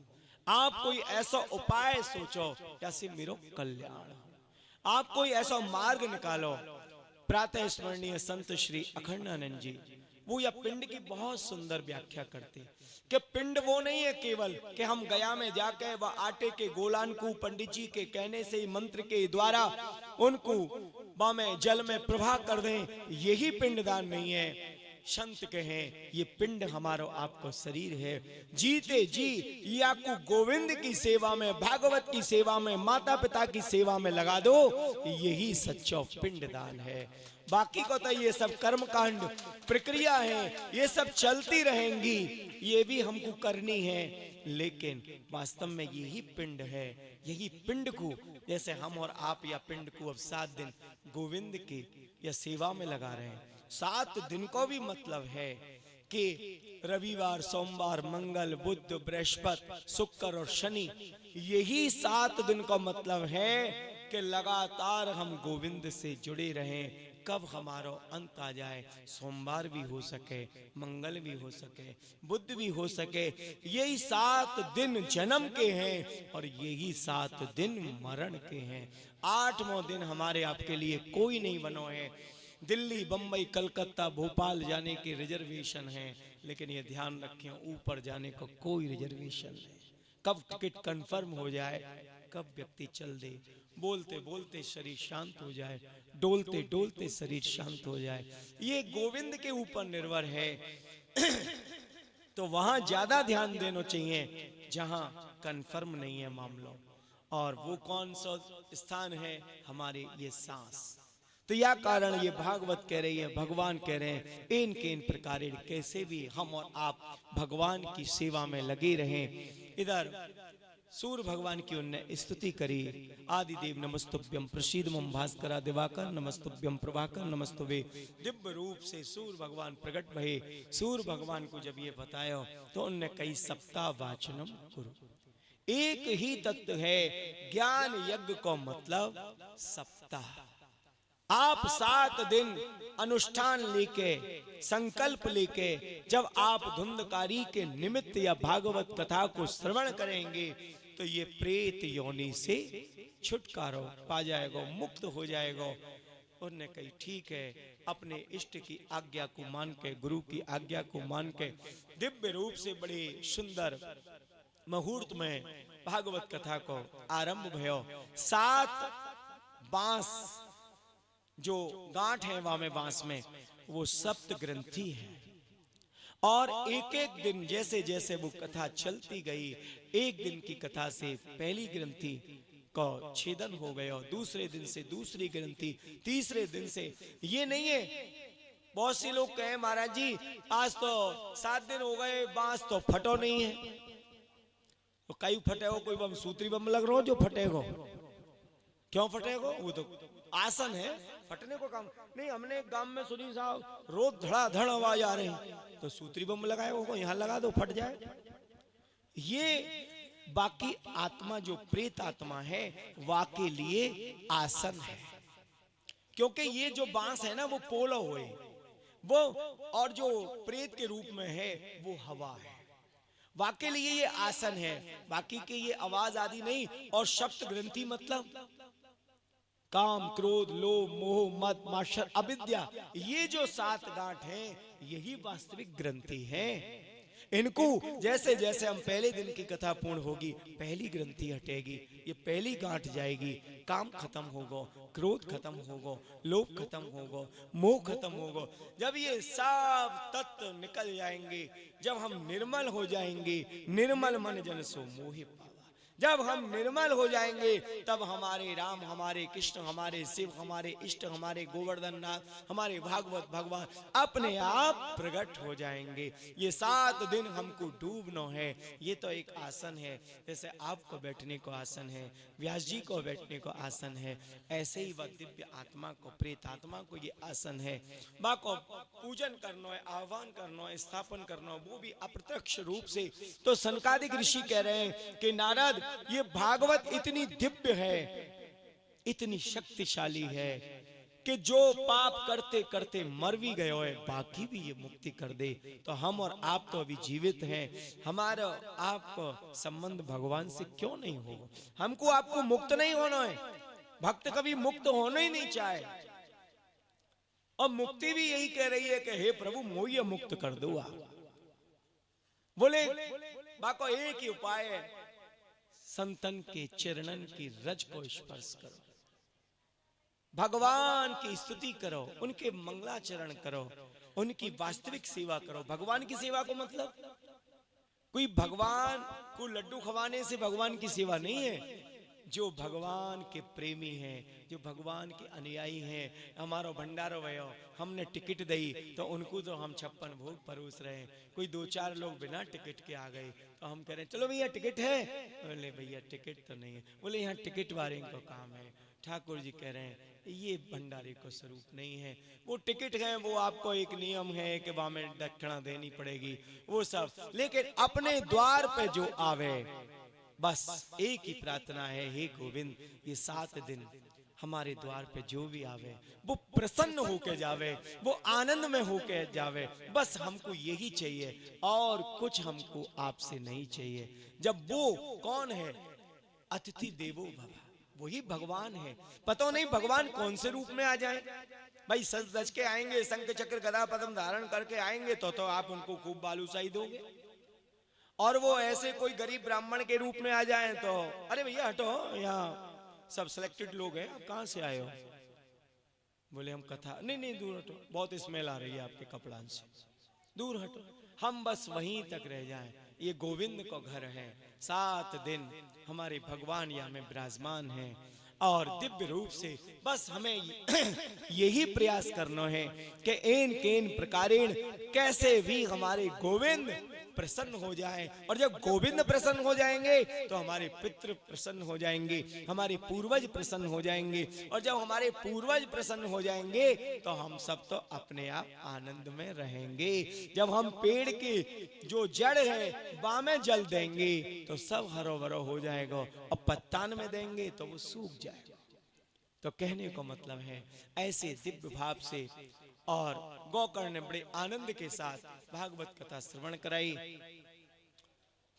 आप कोई ऐसा उपाय सोचो जैसे मेरा कल्याण हो। आप कोई ऐसा मार्ग निकालो। प्रातः स्मरणीय संत श्री अखंडानंद जी वो या पिंड की बहुत सुंदर व्याख्या करते हैं कि पिंड वो नहीं है केवल कि हम गया में जाके वह आटे के गोलान को पंडित जी के कहने से मंत्र के द्वारा उनको में जल में प्रवाह कर दें, यही पिंडदान नहीं है। संत कहें ये पिंड हमारो आपको शरीर है, जीते जी या को गोविंद की सेवा में, भागवत की सेवा में, माता पिता की सेवा में लगा दो, यही सच्चा पिंडदान है। बाकी को तो ये सब कर्म कांड प्रक्रिया है, ये सब चलती रहेंगी, ये भी हमको करनी है, लेकिन वास्तव में यही पिंड है। यही पिंड को जैसे हम और आप या पिंड को अब 7 दिन गोविंद की या सेवा में लगा रहे हैं। 7 दिन को भी मतलब है कि रविवार, सोमवार, मंगल, बुध, बृहस्पति, शुक्र और शनि, यही 7 दिन का मतलब है कि लगातार हम गोविंद से जुड़े रहें। कब हमारा अंत आ जाए, सोमवार भी हो सके, मंगल भी हो सके, बुध भी हो सके, यही 7 दिन जन्म के हैं और यही 7 दिन मरण के हैं। 8वां दिन हमारे आपके लिए कोई नहीं बनो है। दिल्ली, बंबई, कलकत्ता, भोपाल जाने के रिजर्वेशन है, लेकिन ये ध्यान रखें ऊपर जाने का कोई रिजर्वेशन नहीं। कब टिकट कंफर्म हो जाए, कब व्यक्ति चल दे, बोलते बोलते शरीर शांत हो जाए, डोलते डोलते शरीर शांत हो जाए, ये गोविंद के ऊपर निर्भर है। तो वहां ज्यादा ध्यान देना चाहिए जहां कंफर्म नहीं है मामला। और वो कौन सा स्थान है? हमारे ये सांस। तो यह कारण ये भागवत कह रही है, भगवान कह रहे हैं, इन प्रकार कैसे भी हम और आप भगवान की सेवा में लगे रहें। इधर सूर्य भगवान की उन्होंने स्तुति करी, आदिदेव नमस्तुभ्यं प्रसीद मम भास्करा दिवाकर नमस्तुभ्यं प्रभाकर नमस्तुभे। दिव्य रूप से सूर्य भगवान प्रकट भये। सूर्य भगवान को जब ये बताया तो उनने कई सप्ताह वाचनम कुरु। एक ही तत्व है, ज्ञान यज्ञ को मतलब सप्ताह। आप 7 दिन अनुष्ठान लेके, संकल्प लेके जब आप धुंधकारी के निमित्त या भागवत कथा को श्रवण करेंगे तो ये प्रेत योनि से छुटकारा पा जाएगा, मुक्त हो जाएगा। उन्होंने कही ठीक है, अपने इष्ट की आज्ञा को मान के, गुरु की आज्ञा को मान के दिव्य रूप से बड़े सुंदर मुहूर्त में भागवत कथा को आरंभ भयो। 7 बांस जो गांठ है वहां में बांस में, वो सप्त ग्रंथि है। और एक एक दिन जैसे जैसे वो कथा चलती गई, एक दिन की कथा से पहली ग्रंथि को छेदन हो गया, दूसरे दिन से दूसरी ग्रंथि, तीसरे दिन से। ये नहीं है बहुत से लोग कहे महाराज जी आज तो 7 दिन हो गए, बांस तो फटो नहीं है। तो कई फटे हो, कोई बम सूत्री बम लग रहा हो जो फटेगो। क्यों फटेगो? वो तो आसन है, फटने को काम नहीं। हमने गांव में सुनी साहब रोज धड़ाधड़ आवाज आ रही, तो सूत्री बम लगाए हो, यहाँ लगा दो फट जाए। ये बाकी आत्मा जो प्रेत आत्मा है वाके लिए आसन है, क्योंकि ये जो बांस है ना वो पोलो हुए वो, और जो प्रेत के रूप में है वो हवा है। वाके लिए ये आसन है, बाकी के ये आवाज आदि नहीं। और सप्त ग्रंथि मतलब काम, क्रोध, लोभ, मोह, मद, मात्सर्य, अविद्या, ये जो 7 गांठ हैं यही वास्तविक ग्रंथि हैं। इनको जैसे जैसे हम पहले दिन की कथा पूर्ण होगी, पहली ग्रंथि हटेगी, ये पहली गांठ जाएगी, काम खत्म होगा, क्रोध खत्म होगा, लोभ खत्म होगा, मोह खत्म होगा। जब ये सब तत्व निकल जाएंगे, जब हम निर्मल हो जाएंगे, निर्मल मन जन सो मोहि पावा। जब हम निर्मल हो जाएंगे तब हमारे राम, हमारे कृष्ण, हमारे शिव, हमारे इष्ट, हमारे गोवर्धन नाथ, हमारे भागवत भगवान अपने आप प्रकट हो जाएंगे। ये 7 दिन हमको डूबना है। ये तो एक आसन है, जैसे आपको बैठने को आसन है, व्यास जी को बैठने को आसन है, ऐसे ही वह दिव्य आत्मा को, प्रेत आत्मा को ये आसन है। बा को पूजन करना है, आह्वान करना है, स्थापन करना है, वो भी अप्रत्यक्ष रूप से। तो सनकादिक ऋषि कह रहे हैं कि नारद ये भागवत इतनी दिव्य है, इतनी शक्तिशाली है कि जो पाप करते करते मर भी गए हो, बाकी भी ये मुक्ति कर दे। तो हम और आप तो अभी जीवित हैं, हमारा आपका संबंध भगवान से क्यों नहीं होगा? हमको आपको मुक्त नहीं होना है। भक्त कभी मुक्त होना ही नहीं चाहे। और मुक्ति भी यही कह रही है कि हे प्रभु मोह मुक्त कर दो आप। बोले बाको एक ही उपाय है, संतन के चरणन की रज को स्पर्श करो, भगवान की स्तुति करो, उनके मंगलाचरण करो, उनकी वास्तविक सेवा करो। भगवान की सेवा को मतलब कोई भगवान को लड्डू खवाने से भगवान की सेवा नहीं है। जो भगवान के प्रेमी हैं, जो भगवान के अनुयायी हैं, हमारो भंडारो भयो हमने टिकट दी तो उनको तो हम 56 भोग परोस रहे हैं। कोई 2-4 लोग बिना टिकट के आ गए तो हम कह रहे हैं चलो भैया टिकट है। बोले भैया टिकट तो नहीं है। बोले यहाँ टिकट वाले को काम है। ठाकुर जी कह रहे हैं ये भंडारे को स्वरूप नहीं है। वो टिकट है, वो आपको एक नियम है कि वहां में दक्षिणा देनी पड़ेगी वो सब, लेकिन अपने द्वार पे जो आवे बस एक ही प्रार्थना है, हे गोविंद ये 7 दिन हमारे द्वार पे जो भी आवे वो प्रसन्न होके जावे, वो आनंद में होके जावे। बस हमको यही चाहिए और कुछ हमको आपसे नहीं चाहिए। जब वो कौन है, अतिथि देवो भव, वही भगवान है। पता नहीं भगवान कौन से रूप में आ जाए। भाई सज धज के आएंगे, शंख चक्र गदा पद्म धारण करके आएंगे तो आप उनको खूब बालूशाही दोगे। और वो ऐसे कोई गरीब ब्राह्मण के रूप में आ जाएं तो अरे भैया हटो, यहाँ सब सिलेक्टेड लोग हैं, कहाँ से आए हो। बोले हम कथा, नहीं दूर हटो, बहुत स्मेल आ रही है आपके कपड़ां से, दूर हटो, हम बस वहीं तक रह जाएं। ये गोविंद को घर है। 7 दिन हमारे भगवान यहाँ में विराजमान हैं और दिव्य रूप से बस हमें यही प्रयास करना है कि इन केन प्रकारेण कैसे भी हमारे गोविंद प्रसन्न हो जाए। और जब गोविंद प्रसन्न हो जाएंगे तो हमारे पितृ प्रसन्न हो जाएंगे, हमारे पूर्वज प्रसन्न हो जाएंगे। और जब हमारे पूर्वज प्रसन्न हो जाएंगे तो हम सब तो अपने आप आनंद में रहेंगे। जब हम पेड़ के जो जड़ है वहां में जल देंगे तो सब हरो भरो हो जाएगा, और पत्तान में देंगे तो वो सूख जाएगा। तो कहने को मतलब है ऐसे दिव्य भाव से और गोकर्ण ने बड़े आनंद के साथ भागवत कथा श्रवण कराई।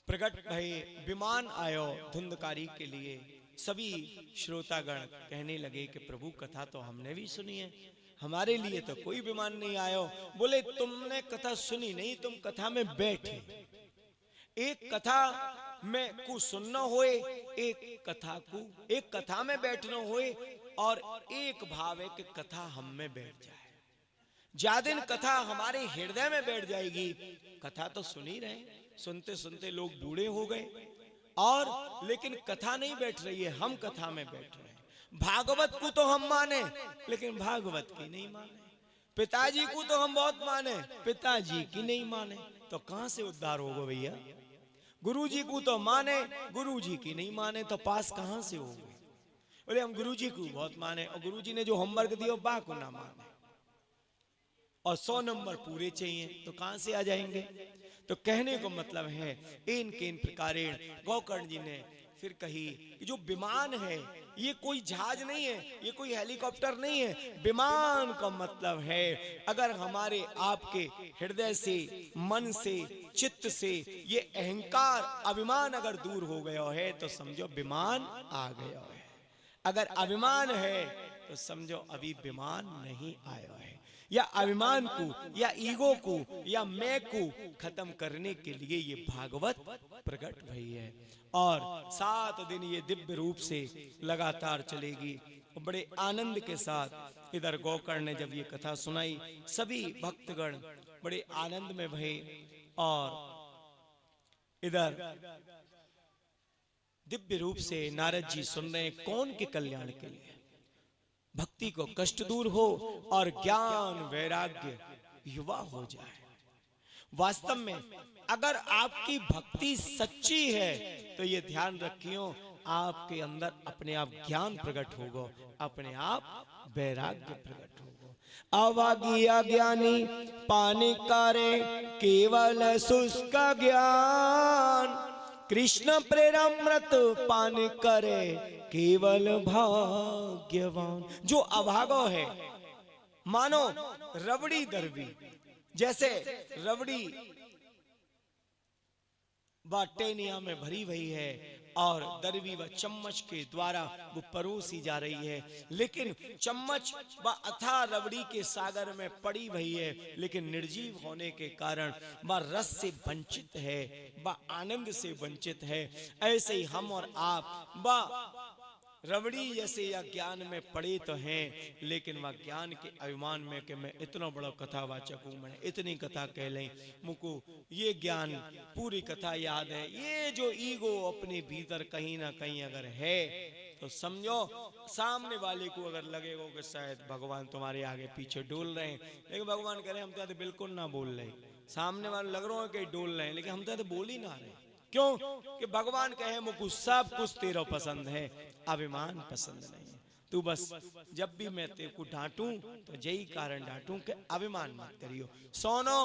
प्रकट भय विमान आयो धुंधकारी के लिए। सभी श्रोतागण कहने लगे कि प्रभु कथा तो हमने भी सुनी है, हमारे लिए तो कोई विमान नहीं आयो। बोले तुमने कथा सुनी नहीं, तुम कथा में बैठे। एक कथा में को सुनना होए, एक कथा में बैठना होए, और एक भाव है कि कथा हम में बैठ जाए। ज्यादा दिन कथा हमारे हृदय में बैठ जाएगी। कथा तो सुन ही रहे, सुनते सुनते लोग बूढ़े हो गए, और लेकिन कथा नहीं बैठ रही है, हम कथा में बैठ रहे हैं। भागवत को तो हम माने लेकिन भागवत की नहीं माने, पिताजी को तो हम बहुत माने, पिताजी की नहीं माने, तो कहां से उद्धार होगा भैया। गुरुजी को तो माने, गुरुजी की नहीं माने, तो पास कहां से होगा। बोले हम गुरुजी को बहुत माने, और गुरुजी ने जो होमवर्क दिया बा को ना माने, और 100 नंबर पूरे चाहिए, तो कहां से आ जाएंगे। तो कहने को मतलब है इन प्रकारेण गोकर्ण जी ने फिर कही कि जो विमान है ये कोई जहाज नहीं है, ये कोई हेलीकॉप्टर नहीं है। विमान का मतलब है अगर हमारे आपके हृदय से, मन से, चित्त से ये अहंकार अभिमान अगर दूर हो गया है तो समझो विमान आ गया है। अगर अभिमान है तो समझो अभी विमान नहीं आया है। या अभिमान को या ईगो को या मैं को खत्म करने के लिए ये भागवत प्रकट भई है। और 7 दिन ये दिव्य रूप से लगातार चलेगी। बड़े आनंद के साथ इधर गोकर्ण ने जब ये कथा सुनाई, सभी भक्तगण बड़े आनंद में भये। और इधर दिव्य रूप से नारद जी सुन रहे हैं कौन के कल्याण के लिए, भक्ति को कष्ट दूर हो और ज्ञान वैराग्य युवा हो जाए। वास्तव में अगर आपकी भक्ति सच्ची है तो ये ध्यान रखियो आपके अंदर अपने आप ज्ञान प्रकट होगा, अपने आप वैराग्य प्रकट होगा। अवागी अज्ञानी पानी करे केवल शुष्क ज्ञान, कृष्ण प्रेरामृत पान करे केवल भाग्यवान। जो अभागो है, मानो रबड़ी दरबी, जैसे रबड़ी बाटेनिया में भरी हुई है और दरवी व चम्मच के द्वारा वो परोसी जा रही है, लेकिन चम्मच व अथाह रबड़ी के सागर में पड़ी हुई है, लेकिन निर्जीव होने के कारण वह रस से वंचित है, वह आनंद से वंचित है। ऐसे ही हम और आप वह रबड़ी जैसे या ज्ञान में पड़े तो हैं, लेकिन वह ज्ञान के अभिमान में कि मैं इतना बड़ा कथावाचक हूं, मैंने इतनी कथा कह लें, मुझको ये ज्ञान पूरी कथा याद है। ये जो ईगो अपने भीतर कहीं ना कहीं अगर है तो समझो सामने वाले को अगर लगेगा कि शायद भगवान तुम्हारे आगे पीछे डोल रहे हैं, लेकिन भगवान कह रहे हैं हम तो बिल्कुल ना बोल रहे, सामने वाले लग रहा है कि डोल रहे हैं, लेकिन हम तो बोल ही ना रहे। क्यों? कि भगवान कहे मुझको सब कुछ तेरा पसंद है, अभिमान पसंद नहीं है। तू बस जब भी मैं तेरे को डांटूं तो यही कारण डांटूं कि अभिमान मत करियो। सोनो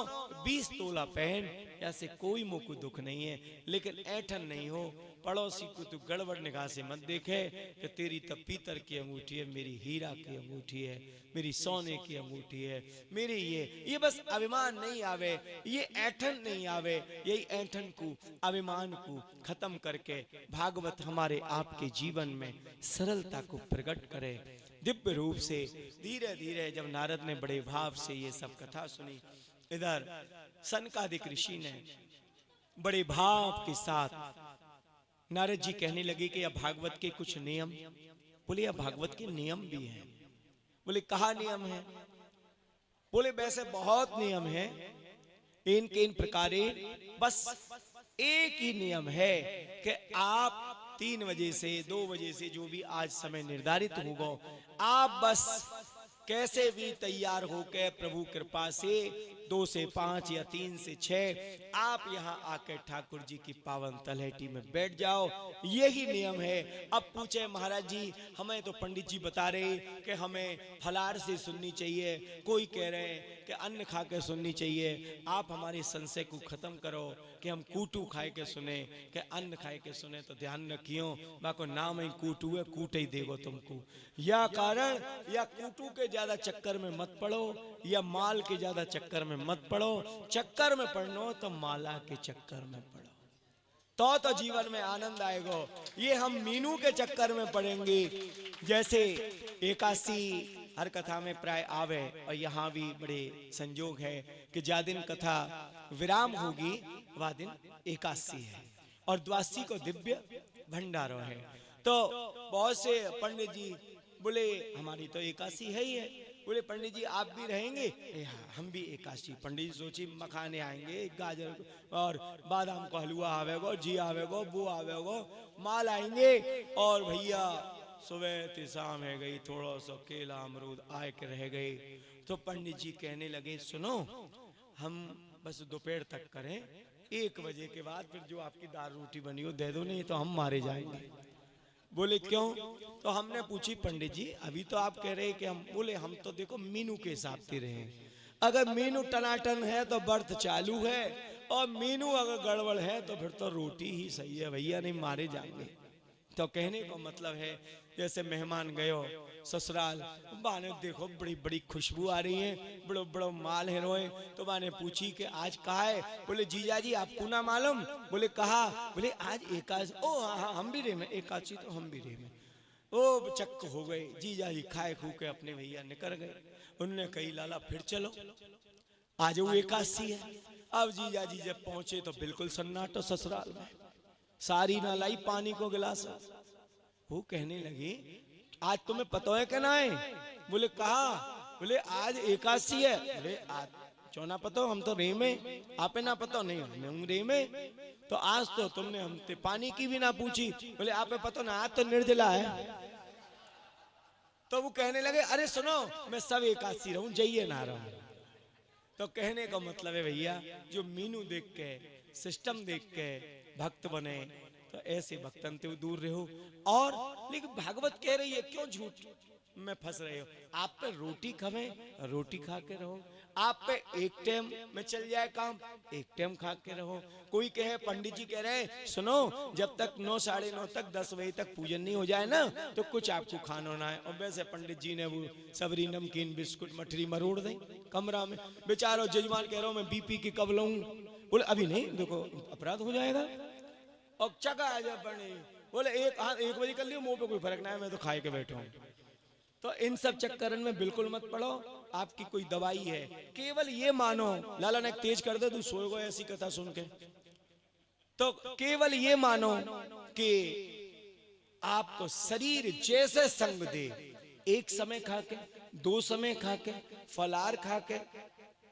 20 तोला पहन, ऐसे कोई मुझको दुख नहीं है, लेकिन ऐठन नहीं हो। पड़ोसी को तू गड़बड़ निगाह से मत देखे कि तेरी तो पीतल की अंगूठी है, मेरी हीरा की अंगूठी है, मेरी सोने की अंगूठी है, मेरी ये बस अभिमान नहीं आवे, ये ऐठन नहीं आवे। यही ऐठन को, अभिमान को खत्म करके भागवत हमारे आपके जीवन में सरलता को प्रकट करे दिव्य रूप से। धीरे धीरे जब नारद ने बड़े भाव से ये सब कथा सुनी, इधर सनकादिक ऋषि ने बड़े भाव के साथ नारद जी कहने लगे कि यह भागवत के कुछ नियम। बोले यह भागवत के नियम भी हैं। बोले कहा नियम है? बोले वैसे बहुत नियम है, इन प्रकारे, बस एक ही नियम है कि आप 3 बजे से 2 बजे से जो भी आज समय निर्धारित होगा, आप बस कैसे भी तैयार होकर प्रभु कृपा से 2 से 5 या 3 से 6 आप यहाँ आकर ठाकुर जी की पावन तलहटी में बैठ जाओ। यही नियम है। अब पूछे महाराज जी हमें तो पंडित जी बता रहे कि हमें फलाहार से सुननी चाहिए, कोई कह रहे हैं कि अन्न खा के सुननी चाहिए। आप हमारे संशय को खत्म करो कि हम कूटू खाए के सुने कि अन्न खाए के सुने, तो ध्यान रखियो बाको नाम ही कूटू है, कूट ही देगो तुमको। या कारण या कूटू के ज्यादा चक्कर में मत पड़ो, या माल के ज्यादा चक्कर में मत पड़ो। चक्कर में पड़नो तो माला के चक्कर में पड़ो, तो जीवन में आनंद आएगा। ये हम मीनू के चक्कर में पड़ेंगे। जैसे एकादशी हर कथा में प्राय आवे, और यहाँ भी बड़े संजोग है कि जा दिन कथा विराम होगी वह दिन एकादशी है, और द्वादशी को दिव्य भंडारो है। तो बहुत से पंडित जी बोले हमारी तो एकादशी है ही है। बोले पंडित जी आप भी रहेंगे? हाँ हम भी एकादशी। पंडित जी सोची मखाने आएंगे, गाजर और बादाम का हलवा आवेगो, जी आवेगो, वो आवेगो, माल आएंगे, और भैया सुबह ते शाम है गई, थोड़ा सा केला अमरूद आए के रह गए। तो पंडित जी कहने लगे सुनो हम बस दोपहर तक करें, 1 बजे के बाद फिर जो आपकी दाल रोटी बनी हो दे दो, नहीं तो हम मारे जाएंगे। बोले क्यों? तो हमने पूछी पंडित जी अभी तो आप कह रहे हैं कि हम, बोले हम तो देखो मीनू के हिसाब से रहे, अगर मीनू टनाटन है तो व्रत चालू है, और मीनू अगर गड़बड़ है तो फिर तो रोटी ही सही है भैया, नहीं मारे जाएंगे। तो कहने को मतलब है जैसे मेहमान गए हो ससुराल, बाने देखो बड़ी बड़ी खुशबू आ रही है, बड़ो बड़ो माल है रोए, तो बाने पूछी कि आज कहा है? बोले जीजा जी आपको ना मालूम? बोले कहा? बोले आज एकादशी। ओ हाँ हम भी रहे में एकादशी, तो हम भी रहे में। ओ चक्क हो गए, जीजा जी खाए खू के अपने भैया निकल गए। उनने कही लाला फिर चलो आज वो एकादशी है। अब जीजा जी जब पहुंचे तो बिल्कुल सन्नाटो ससुराल में, सारी ना लाई पानी को गिलास। वो कहने लगी आज तुम्हें पता है क्या ना है? बोले कहा? बोले आज एकादशी है। बोले आज चौना पता, हम तो रे में, आपे ना पता? नहीं हूँ रे में। तो आज तो तुमने हमसे पानी की भी ना पूछी। बोले आपे पता ना आज तो निर्जला है। तो वो कहने लगे अरे सुनो मैं सब एकादशी रहूं, जाइए ना रहूं। तो कहने का मतलब है भैया जो मीनू देख के सिस्टम देख के भक्त बने, तो ऐसे भक्तन से दूर रहो। और लेकिन भागवत कह रही है क्यों झूठ में फंस रहे हो? आप पे रोटी खावे, रोटी खा के रहो। आप पे एक टाइम में चल जाए काम, एक टाइम खा के रहो। कोई कहे पंडित जी कह रहे सुनो जब तक 9 साढ़े 9 तक 10 बजे तक पूजन नहीं हो जाए ना तो कुछ आपको खाना ना है। और वैसे पंडित जी ने वो सबरी नमकीन बिस्कुट मठरी मरोड़ दी कमरा में। बेचारो जजमान कह रहा हूं मैं बीपी की कब लूं? बोले अभी नहीं, देखो अपराध हो जाएगा। और चका जा बने बोले एक हाथ 1 बजे कर लियो, मुंह पे कोई फर्क ना है, मैं तो खाए के बैठा हूं। तो इन सब चक्करन में बिल्कुल मत पड़ो। आपकी कोई दवाई है, केवल ये मानो, लाला ने तेज कर दे, तू सोएगा ऐसी कथा सुन के। तो केवल ये मानो कि आपको शरीर जैसे संग दे, एक समय खा के, 2 समय खा के, फलार खा के,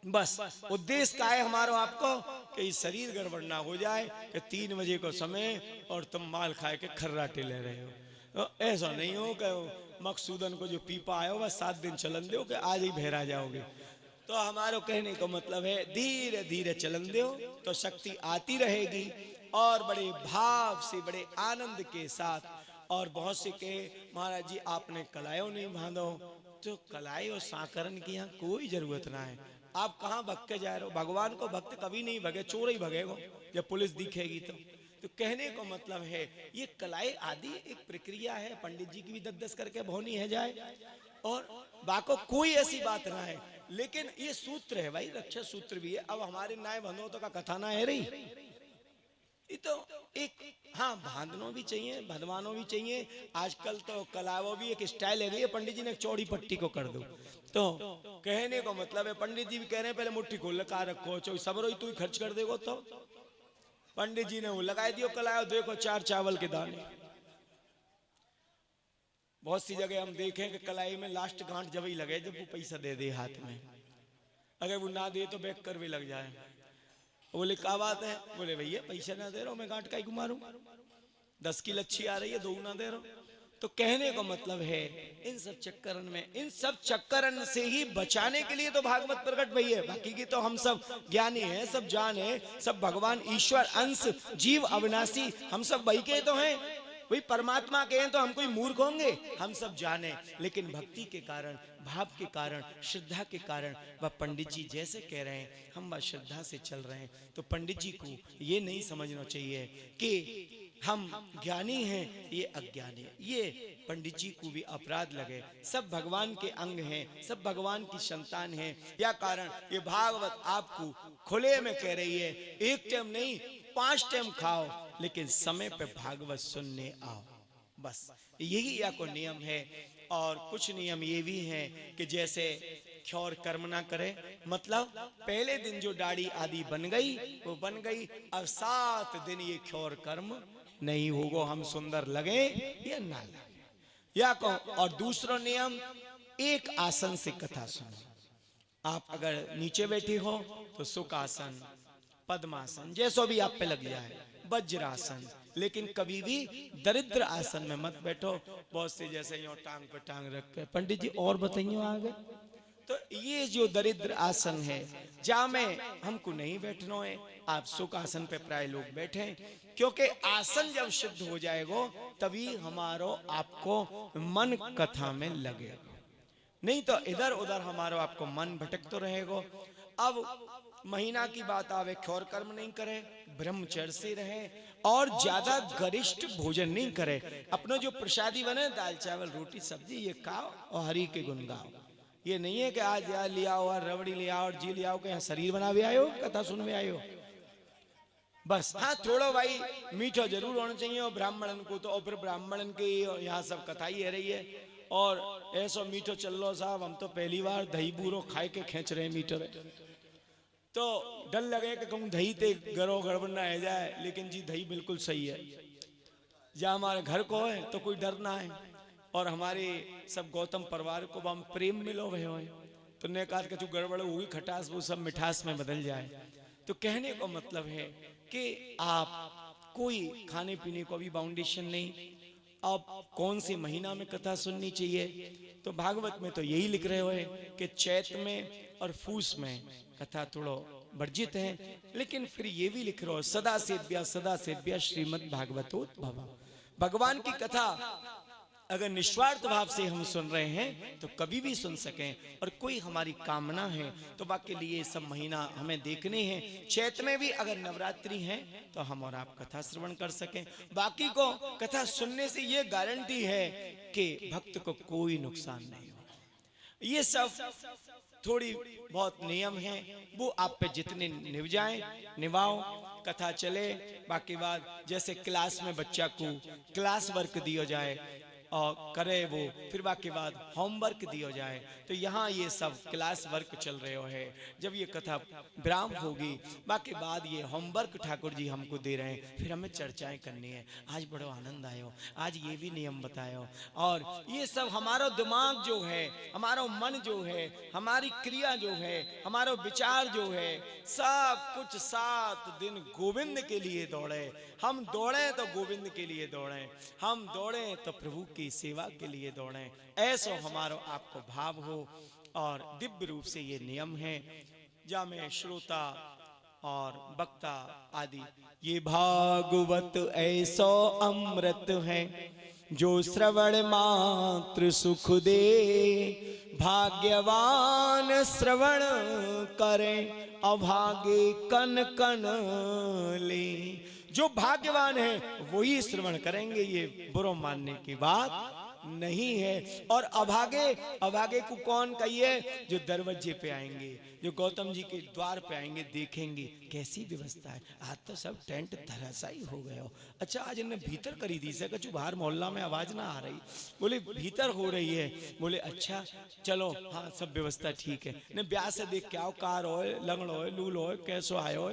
बस उद्देश्य का है हमारा आपको कि शरीर गड़बड़ ना हो जाए कि 3 बजे को समय और तुम माल खाए के खर्राटे ले रहे हो। तो ऐसा नहीं हो कि मकसूदन को जो पीपा आयो बस 7 दिन चलन दो कि आज ही बहरा जाओगे। तो हमारे कहने का मतलब है धीरे धीरे चलन दो तो शक्ति आती रहेगी, और बड़े भाव से, बड़े आनंद के साथ। और बहुत से कहे महाराज जी आपने कलायो नहीं बांधो, तो कलाई और साकरन की यहाँ कोई जरूरत ना है। आप कहाँ भग के जा रहे हो? भगवान को भक्त कभी नहीं भगे, चोर ही भगेगा जब पुलिस दिखेगी तो कहने को मतलब है ये कलाई आदि एक प्रक्रिया है। पंडित जी की भी 10-10 करके भौनी है जाए, और बाको कोई ऐसी बात ना है। लेकिन ये सूत्र है भाई, रक्षा सूत्र भी है। अब हमारे न्याय बंधो का कथा ना है रही, ये तो एक हाँ बांधनो भी चाहिए, भदवानो भी चाहिए। आजकल तो कलावो भी एक स्टाइल है, पंडित जी ने चौड़ी पट्टी को कर दो। तो कहने को मतलब है पंडित जी भी कह रहे हैं पहले मुट्ठी खोल लगा रखो, चो सबरो ही तू ही खर्च कर देगो। तो पंडित जी ने वो लगा दियो कलायो, देखो 4 चावल के दाने। बहुत सी जगह हम देखें कि कलाई में लास्ट गांठ जब ही लगे जब वो पैसा दे दे हाथ में, अगर वो ना दे तो बैक कर भी लग जाए। बोले क्या बात है? बोले भैया पैसा ना दे रहा हूं मैं, गांठ का ही मारूं, 10 की लच्छी आ रही है 2 ना दे रहा हूं। तो कहने का मतलब है इन सब चक्करन में, इन सब चक्करन से ही बचाने के लिए तो भागवत प्रकट भई है। बाकी की तो हम सब ज्ञानी हैं, सब जान है, सब भगवान ईश्वर अंश जीव अविनाशी हम सब वही के तो हैं, वही परमात्मा के हैं। तो हम कोई मूर्ख होंगे? हम सब जाने, लेकिन भक्ति के कारण, भाव के कारण, श्रद्धा के कारण वह पंडित जी जैसे कह रहे हैं हम वह श्रद्धा से चल रहे हैं। तो पंडित जी को ये नहीं समझना चाहिए कि हम ज्ञानी हैं ये अज्ञानी है। ये पंडित जी को भी अपराध लगे। सब भगवान के अंग हैं, सब भगवान की संतान हैं। या कारण ये भागवत आपको खुले में कह रही है, एक टाइम नहीं 5 टाइम खाओ, लेकिन समय पे भागवत सुनने आओ। बस यही या को नियम है। और कुछ नियम ये भी हैं कि जैसे क्षौर कर्म ना करे, मतलब पहले दिन जो दाढ़ी आदि बन गई वो बन गई, अब 7 दिन ये क्षौर कर्म नहीं होगा, हम सुंदर लगे या ना लगे या को। और दूसरा नियम, एक आसन से कथा सुनो। आप अगर नीचे बैठे हो तो सुखासन, पद्मासन, जैसो भी आप पे लग जाए, वज्रासन, लेकिन कभी भी दरिद्र आसन में मत बैठो। बहुत से जैसे यूं टांग पे टांग रख के, पंडित जी और बताइए आगे। तो ये जो दरिद्र आसन है जहाँ में हमको नहीं बैठना है, आप सुख आसन पे प्राय लोग बैठे, क्योंकि आसन जब सिद्ध हो जाएगा तभी हमारो आपको मन कथा में लगेगा, नहीं तो इधर उधर हमारो आपको मन भटक तो रहेगा। अब महीना की बात आवे, क्षौर कर्म नहीं करे, ब्रह्मचर्य से रहे और ज्यादा गरिष्ठ भोजन नहीं करे। अपनो जो प्रसादी बने दाल चावल रोटी सब्जी ये खाओ और हरि के गुण गाओ। ये नहीं है कि आज यार ले आओ और रबड़ी ले आओ और जी ले आओ के यहाँ शरीर बना भी आयो, कथा सुन भी आयो। बस हाँ थोड़ा भाई मीठा जरूर होना चाहिए और ब्राह्मणन को तो, और फिर ब्राह्मणन के यहाँ सब कथा ही है रही है। और ऐसा मीठो चल लो साहब, हम तो पहली बार दही बूरो खाए के खेच रहे मीठो, तो डर लगे कि कहूँ दही ते गरो गड़बड़ ना है जाए, लेकिन जी दही बिल्कुल सही है। जहाँ हमारे घर को है तो कोई डर ना है, और हमारे सब गौतम परिवार को हम प्रेम मिलो हुए हो, तो ने कहा कि तू गड़बड़ हुई खटास वो सब मिठास में बदल जाए। तो कहने को मतलब है कि आप कोई खाने पीने को भी बाउंडेशन नहीं। अब कौन सी महीना में कथा सुननी चाहिए, तो भागवत में तो यही लिख रहे हुए कि चैत में और फूस में कथा थोड़ा वर्जित है, लेकिन फिर ये भी लिख रहे हो सदा सेव्या श्रीमद् भागवतोद्भव। भगवान की कथा अगर निस्वार्थ भाव से हम सुन रहे हैं तो कभी भी सुन सकें, और कोई हमारी कामना है तो बाकी लिए सब महीना हमें देखने हैं। चैत में भी अगर नवरात्रि है तो हम और आप कथा श्रवण कर सकें। बाकी को कथा सुनने से ये गारंटी है कि भक्त को कोई नुकसान नहीं हो। ये सब थोड़ी बहुत नियम हैं, वो आप पे जितने निभ जाएं निभाओ, कथा चले। बाकी बात जैसे क्लास में बच्चा को क्लास वर्क दिया जाए और करे वो, फिर बाकी बाद होमवर्क दिया जाए, तो यहाँ ये सब क्लास वर्क चल रहे हो है। जब ये कथा विराम होगी, बाकी बाद ये होमवर्क ठाकुर जी हमको दे रहे हैं, फिर हमें चर्चाएं करनी है। आज बड़ो आनंद आयो, आज ये भी नियम बतायो। और ये सब हमारा दिमाग जो है, हमारा मन जो है, हमारी क्रिया जो है, हमारा विचार जो है, सब कुछ 7 दिन गोविंद के लिए दौड़े। हम दौड़े तो गोविंद के लिए दौड़े, हम दौड़े तो प्रभु की सेवा के लिए दौड़े, ऐसा हमारा आपको भाव हो। और दिव्य रूप से ये नियम है, जा में श्रोता और वक्ता आदि, ये भागवत ऐसो अमृत है जो श्रवण मात्र सुख दे, भाग्यवान श्रवण करे अभागे कन कन ले। जो भाग्यवान है वही श्रवण करेंगे, ये बुरा मानने की बात नहीं है। और अभागे, अभागे को कौन कहिए? जो दरवाजे पे आएंगे, जो गौतम जी के द्वार पे आएंगे, देखेंगे कैसी व्यवस्था है। आज तो सब टेंट धराशायी हो गए हो। अच्छा, आज इन्हें भीतर करी दी से, कछु बाहर मोहल्ला में आवाज ना आ रही, बोले भीतर हो रही है। बोले अच्छा चलो, हाँ सब व्यवस्था ठीक है। ने ब्याह से देख के आओ, कार हो लंगड़ हो लूल हो कैसो आए हो।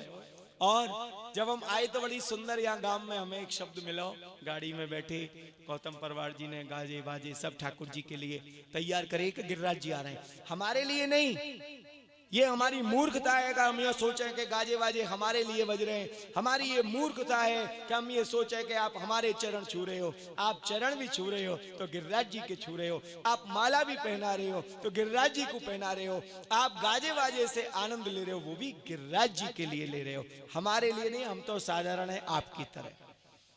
और जब हम आए तो बड़ी सुंदर यहाँ गांव में हमें एक शब्द मिला, गाड़ी में बैठे गौतम परवार जी ने गाजे बाजे सब ठाकुर जी के लिए तैयार करे कि गिरिराज जी आ रहे हैं, हमारे लिए नहीं। ये हमारी मूर्खता है कि हम ये सोचें कि गाजे बाजे हमारे लिए बज रहे हैं। हमारी ये मूर्खता है कि हम ये सोचें कि आप हमारे चरण छू रहे हो। आप चरण भी छू रहे हो तो गिरिराज जी के छू रहे हो, आप माला भी पहना रहे हो तो गिरिराज जी को पहना रहे हो, आप गाजे बाजे से आनंद ले रहे हो वो भी गिरिराज जी के लिए ले रहे हो, हमारे लिए नहीं। हम तो साधारण है आपकी तरह।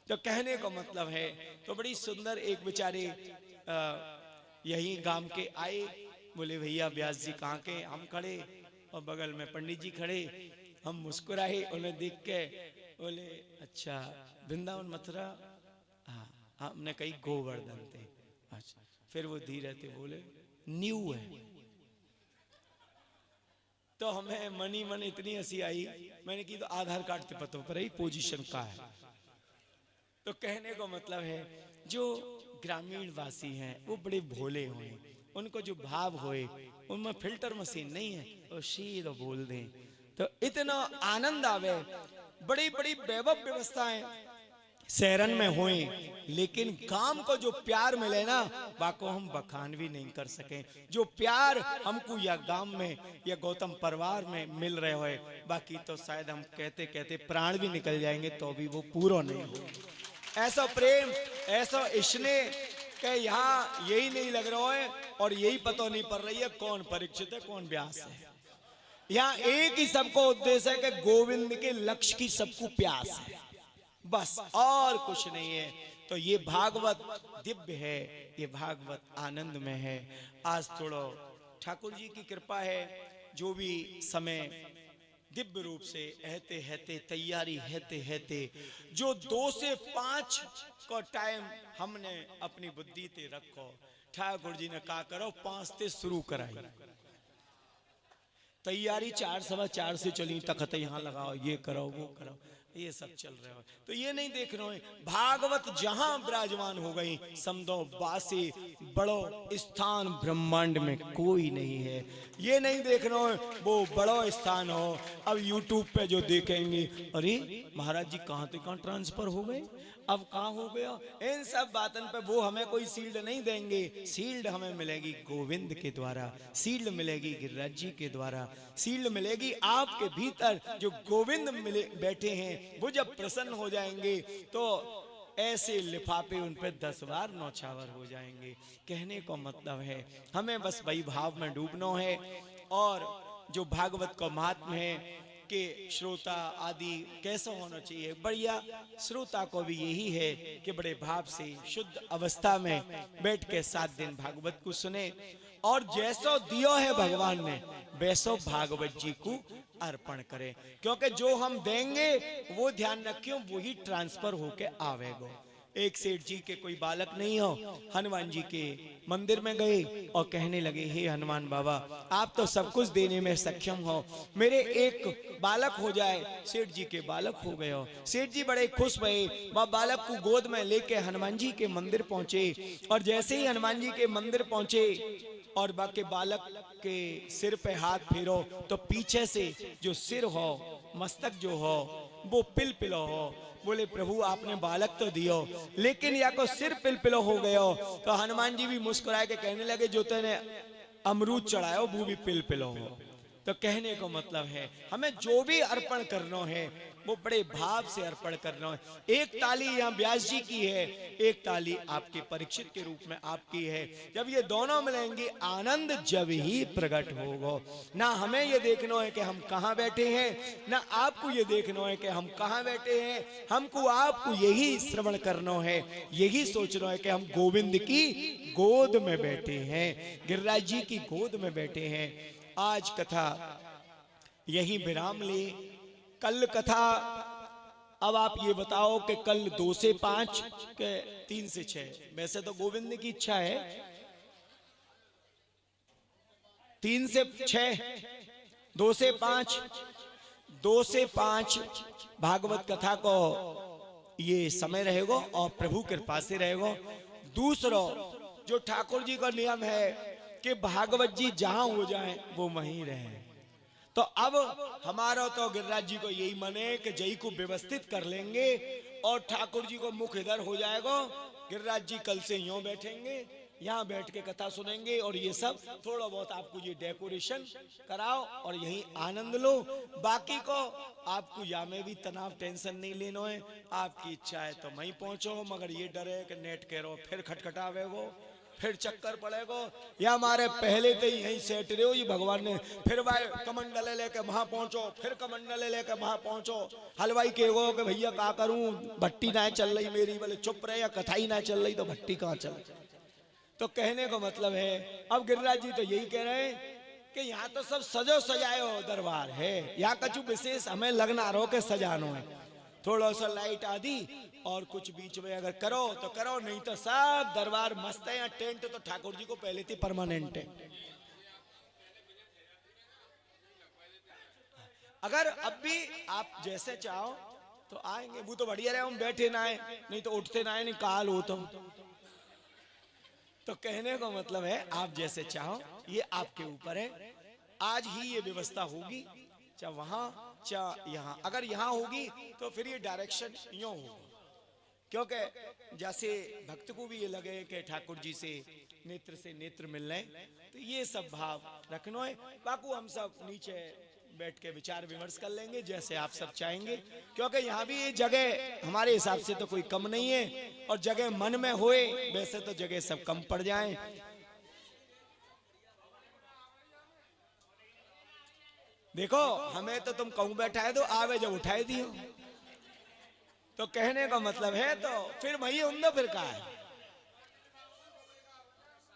तो कहने का मतलब है, तो बड़ी सुंदर एक बेचारे यही गांव के आए, बोले भैया व्यास जी कहाँ के? हम खड़े और बगल में पंडित जी खड़े, हम मुस्कुराए उन्हें देख के, बोले अच्छा वृंदावन मथुरा? हाँ, हमने कही गोवर्धन थे। अच्छा, फिर वो धीरे थे बोले न्यू है। तो हमें मनी मन इतनी हंसी आई, मैंने की तो आधार कार्ड के पतों पर ही पोजीशन का है। तो कहने को मतलब है, जो ग्रामीण वासी हैं वो बड़े भोले हुए, उनको जो भाव होए, उनमें फिल्टर मशीन नहीं है, वो सीधा बोल दें तो इतना आनंद आवे। बड़ी बड़ी वैभव व्यवस्थाएं शहरन में होए, लेकिन गांव को जो प्यार मिले ना, बाको हम बखान भी नहीं कर सके। जो प्यार हमको या गांव में या गौतम परिवार में मिल रहे होए, बाकी तो शायद हम कहते कहते प्राण भी निकल जाएंगे तो भी वो पूरा नहीं हो। ऐसा प्रेम, ऐसा स्नेह कि यहाँ यही नहीं लग रहा है और यही पता नहीं पड़ रही है कौन परीक्षित है कौन व्यास है। यहाँ एक ही सबको उद्देश्य है कि गोविंद के लक्ष्य की सबको प्यास है, बस और कुछ नहीं है। तो ये भागवत दिव्य है, ये भागवत आनंद में है। आज थोड़ा ठाकुर जी की कृपा है, जो भी समय दिव्य रूप से रहते रहते तैयारी रहते रहते, जो 2 से 5 का टाइम हमने अपनी बुद्धि ते रखो, ठाकुर जी ने कहा करो 5 से शुरू कराई तैयारी, 4 सवा 4 से चली तखत यहाँ लगाओ, ये करो वो करो, ये सब चल रहे हो। तो ये नहीं देख रहे हो भागवत जहां विराजमान हो गई, समझो बासी बड़ो स्थान ब्रह्मांड में कोई नहीं है। ये नहीं देख रहे हो वो बड़ो स्थान हो। अब यूट्यूब पे जो देखेंगे, अरे महाराज जी कहाँ से कहाँ ट्रांसफर हो गए, अब कहाँ हो गया, इन सब बातों पे वो हमें कोई सील्ड नहीं देंगे। सील्ड हमें मिलेगी गोविंद के द्वारा, सील्ड मिलेगी गिरिराज जी के द्वारा, सील्ड मिलेगी आपके भीतर। जो गोविंद मिले बैठे हैं वो जब प्रसन्न हो जाएंगे तो ऐसे लिफाफे उन पे 10 बार नौछावर हो जाएंगे। कहने को मतलब है हमें बस वही भाव में डूबना है। और जो भागवत का महात्म है कि श्रोता आदि कैसा होना चाहिए, बढ़िया श्रोता को भी यही है कि बड़े भाव से शुद्ध अवस्था में बैठ के 7 दिन भागवत को सुने, और जैसो दियो है भगवान ने वैसो भागवत जी को अर्पण करें। क्योंकि जो हम देंगे वो ध्यान रखियो वही ट्रांसफर होके आवेगो। एक सेठ जी के कोई बालक नहीं हो, हनुमान जी के मंदिर में गए और कहने लगे, हे हनुमान बाबा, आप तो सब कुछ देने में सक्षम हो, मेरे एक बालक हो जाए। सेठ जी के बालक हो गए हो। सेठ जी बड़े खुश भये, वह बालक को गोद में लेके हनुमान जी के मंदिर पहुंचे। और जैसे ही हनुमान जी के मंदिर पहुंचे और बाकी बालक के सिर पे हाथ फेरो तो पीछे से जो सिर हो, मस्तक जो हो, वो पिलपिलो हो। बोले, प्रभु आपने बालक तो दियो, लेकिन या को सिर पिलपिलो हो गयो। तो हनुमान जी भी मुस्कुराए के कहने लगे, जो तेने अमरूद चढ़ायो वो भी पिलपिलो हो। तो कहने को मतलब है, हमें जो भी अर्पण करना है वो बड़े भाव से अर्पण करना है। एक ताली यहाँ व्यास जी की है, एक ताली आपके परीक्षित के रूप में आपकी है। जब ये दोनों मिलेंगे, आनंद जब ही प्रकट होगा। ना हमें ये देखना है कि हम कहाँ बैठे हैं, ना आपको ये देखना है कि हम कहाँ बैठे हैं। हमको आपको यही श्रवण करना है, यही सोचना है कि हम गोविंद की गोद में बैठे हैं, गिरिराज जी की गोद में बैठे हैं। आज कथा यही विराम ले, कल कथा। अब आप ये बताओ कि कल 2 से 5 के 3 से 6, वैसे तो गोविंद की इच्छा है 3 से 6, 2 से 5, 2 से 5 भागवत कथा को ये समय रहेगा और प्रभु कृपा से रहेगा। दूसरा जो ठाकुर जी का नियम है कि भागवत जी जहां हो जाए वो वहीं रहे। तो अब हमारा तो गिरिराज जी को यही मन है कि जय को व्यवस्थित कर लेंगे और ठाकुर जी को मुख इधर हो जाएगा। गिरिराज जी कल से यूं बैठेंगे, यहाँ बैठ के कथा सुनेंगे और ये सब थोड़ा बहुत आपको ये डेकोरेशन कराओ और यहीं आनंद लो। बाकी को आपको या में भी तनाव टेंशन नहीं लेना है। आपकी इच्छा है तो वहीं पहुंचो, मगर ये डर है कि नेट करो फिर खटखटावे वो, फिर चक्कर पड़ेगा। या हमारे पहले तो यहीं सेट रहे हो, ये भगवान ने फिर भाई कमंडल लेके वहां पहुंचो, फिर कमंडल लेके वहां पहुंचो। हलवाई कहो कि भैया क्या करूं, भट्टी ना चल रही मेरी, बोले चुप रहे, या कथा ही ना चल रही तो भट्टी कहाँ चल। तो कहने का मतलब है, अब गिरिराज जी तो यही कह रहे हैं कि यहाँ तो सब सजो सजायो दरबार है, यहाँ कछु विशेष हमें लगना रहो के सजानो है। थोड़ा सा लाइट आदि और कुछ बीच में अगर करो तो करो, नहीं तो सब दरबार मस्त है। टेंट तो ठाकुर जी को पहले थी परमानेंट है। अगर अब भी आप जैसे चाहो तो आएंगे, वो तो बढ़िया रहे, हम बैठे ना आए, नहीं तो उठते ना आए, नहीं काल हो तो कहने का मतलब है आप जैसे चाहो, ये आपके ऊपर है। आज ही ये व्यवस्था होगी, चाहे वहां चाहे यहाँ। अगर यहाँ होगी तो फिर ये डायरेक्शन यूं होगा, क्योंकि जैसे भक्त को भी ये लगे कि ठाकुर जी से नेत्र मिल रहे, तो ये सब भाव रखना है। बाकी हम सब नीचे बैठ के विचार विमर्श कर लेंगे जैसे आप सब चाहेंगे, क्योंकि यहाँ भी ये जगह हमारे हिसाब से तो कोई कम नहीं है, और जगह मन में होए वैसे तो जगह सब कम पड़ जाए। देखो हमें तो तुम कहूं बैठाए दो, आवे जब उठाए दियो। तो कहने का मतलब है तो फिर वही उम्दा फिर का है।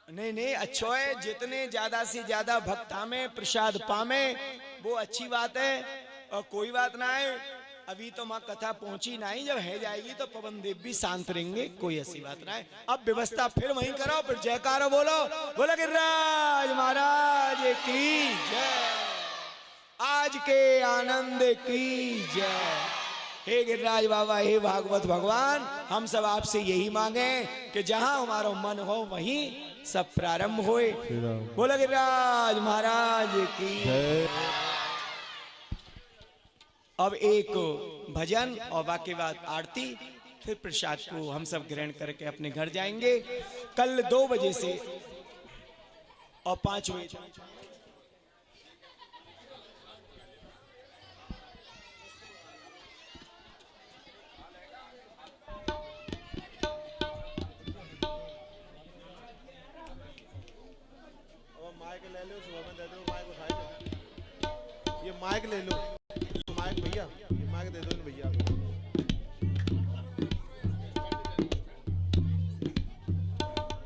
नहीं अच्छा है, जितने ज्यादा से ज्यादा भक्त हमें प्रसाद पामे वो अच्छी बात है, और कोई बात ना है। अभी तो माँ कथा पहुंची नहीं, जब है जाएगी तो पवन देव भी शांत रहेंगे, कोई ऐसी बात ना है। अब व्यवस्था फिर वहीं करो, फिर जयकारो बोलो, बोलो गिरिराज महाराज की जय, आज के आनंद की जय। हे गिरिराज बाबा, हे भागवत भगवान, हम सब आपसे यही मांगे कि जहां हमारा मन हो वहीं सब प्रारंभ होए। बोलो गिरिराज महाराज की। अब एक भजन और बाकी बात आरती, फिर प्रसाद को हम सब ग्रहण करके अपने घर जाएंगे। कल 2 बजे से और 5 बजे ले लो, सुबह में दे दो, माइक उठाए। ये माइक ले लो, माइक भैया, ये माइक दे दो भैया।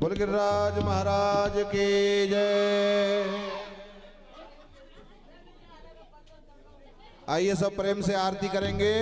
बोल गिरिराज महाराज की जय। आइए सब प्रेम से आरती करेंगे।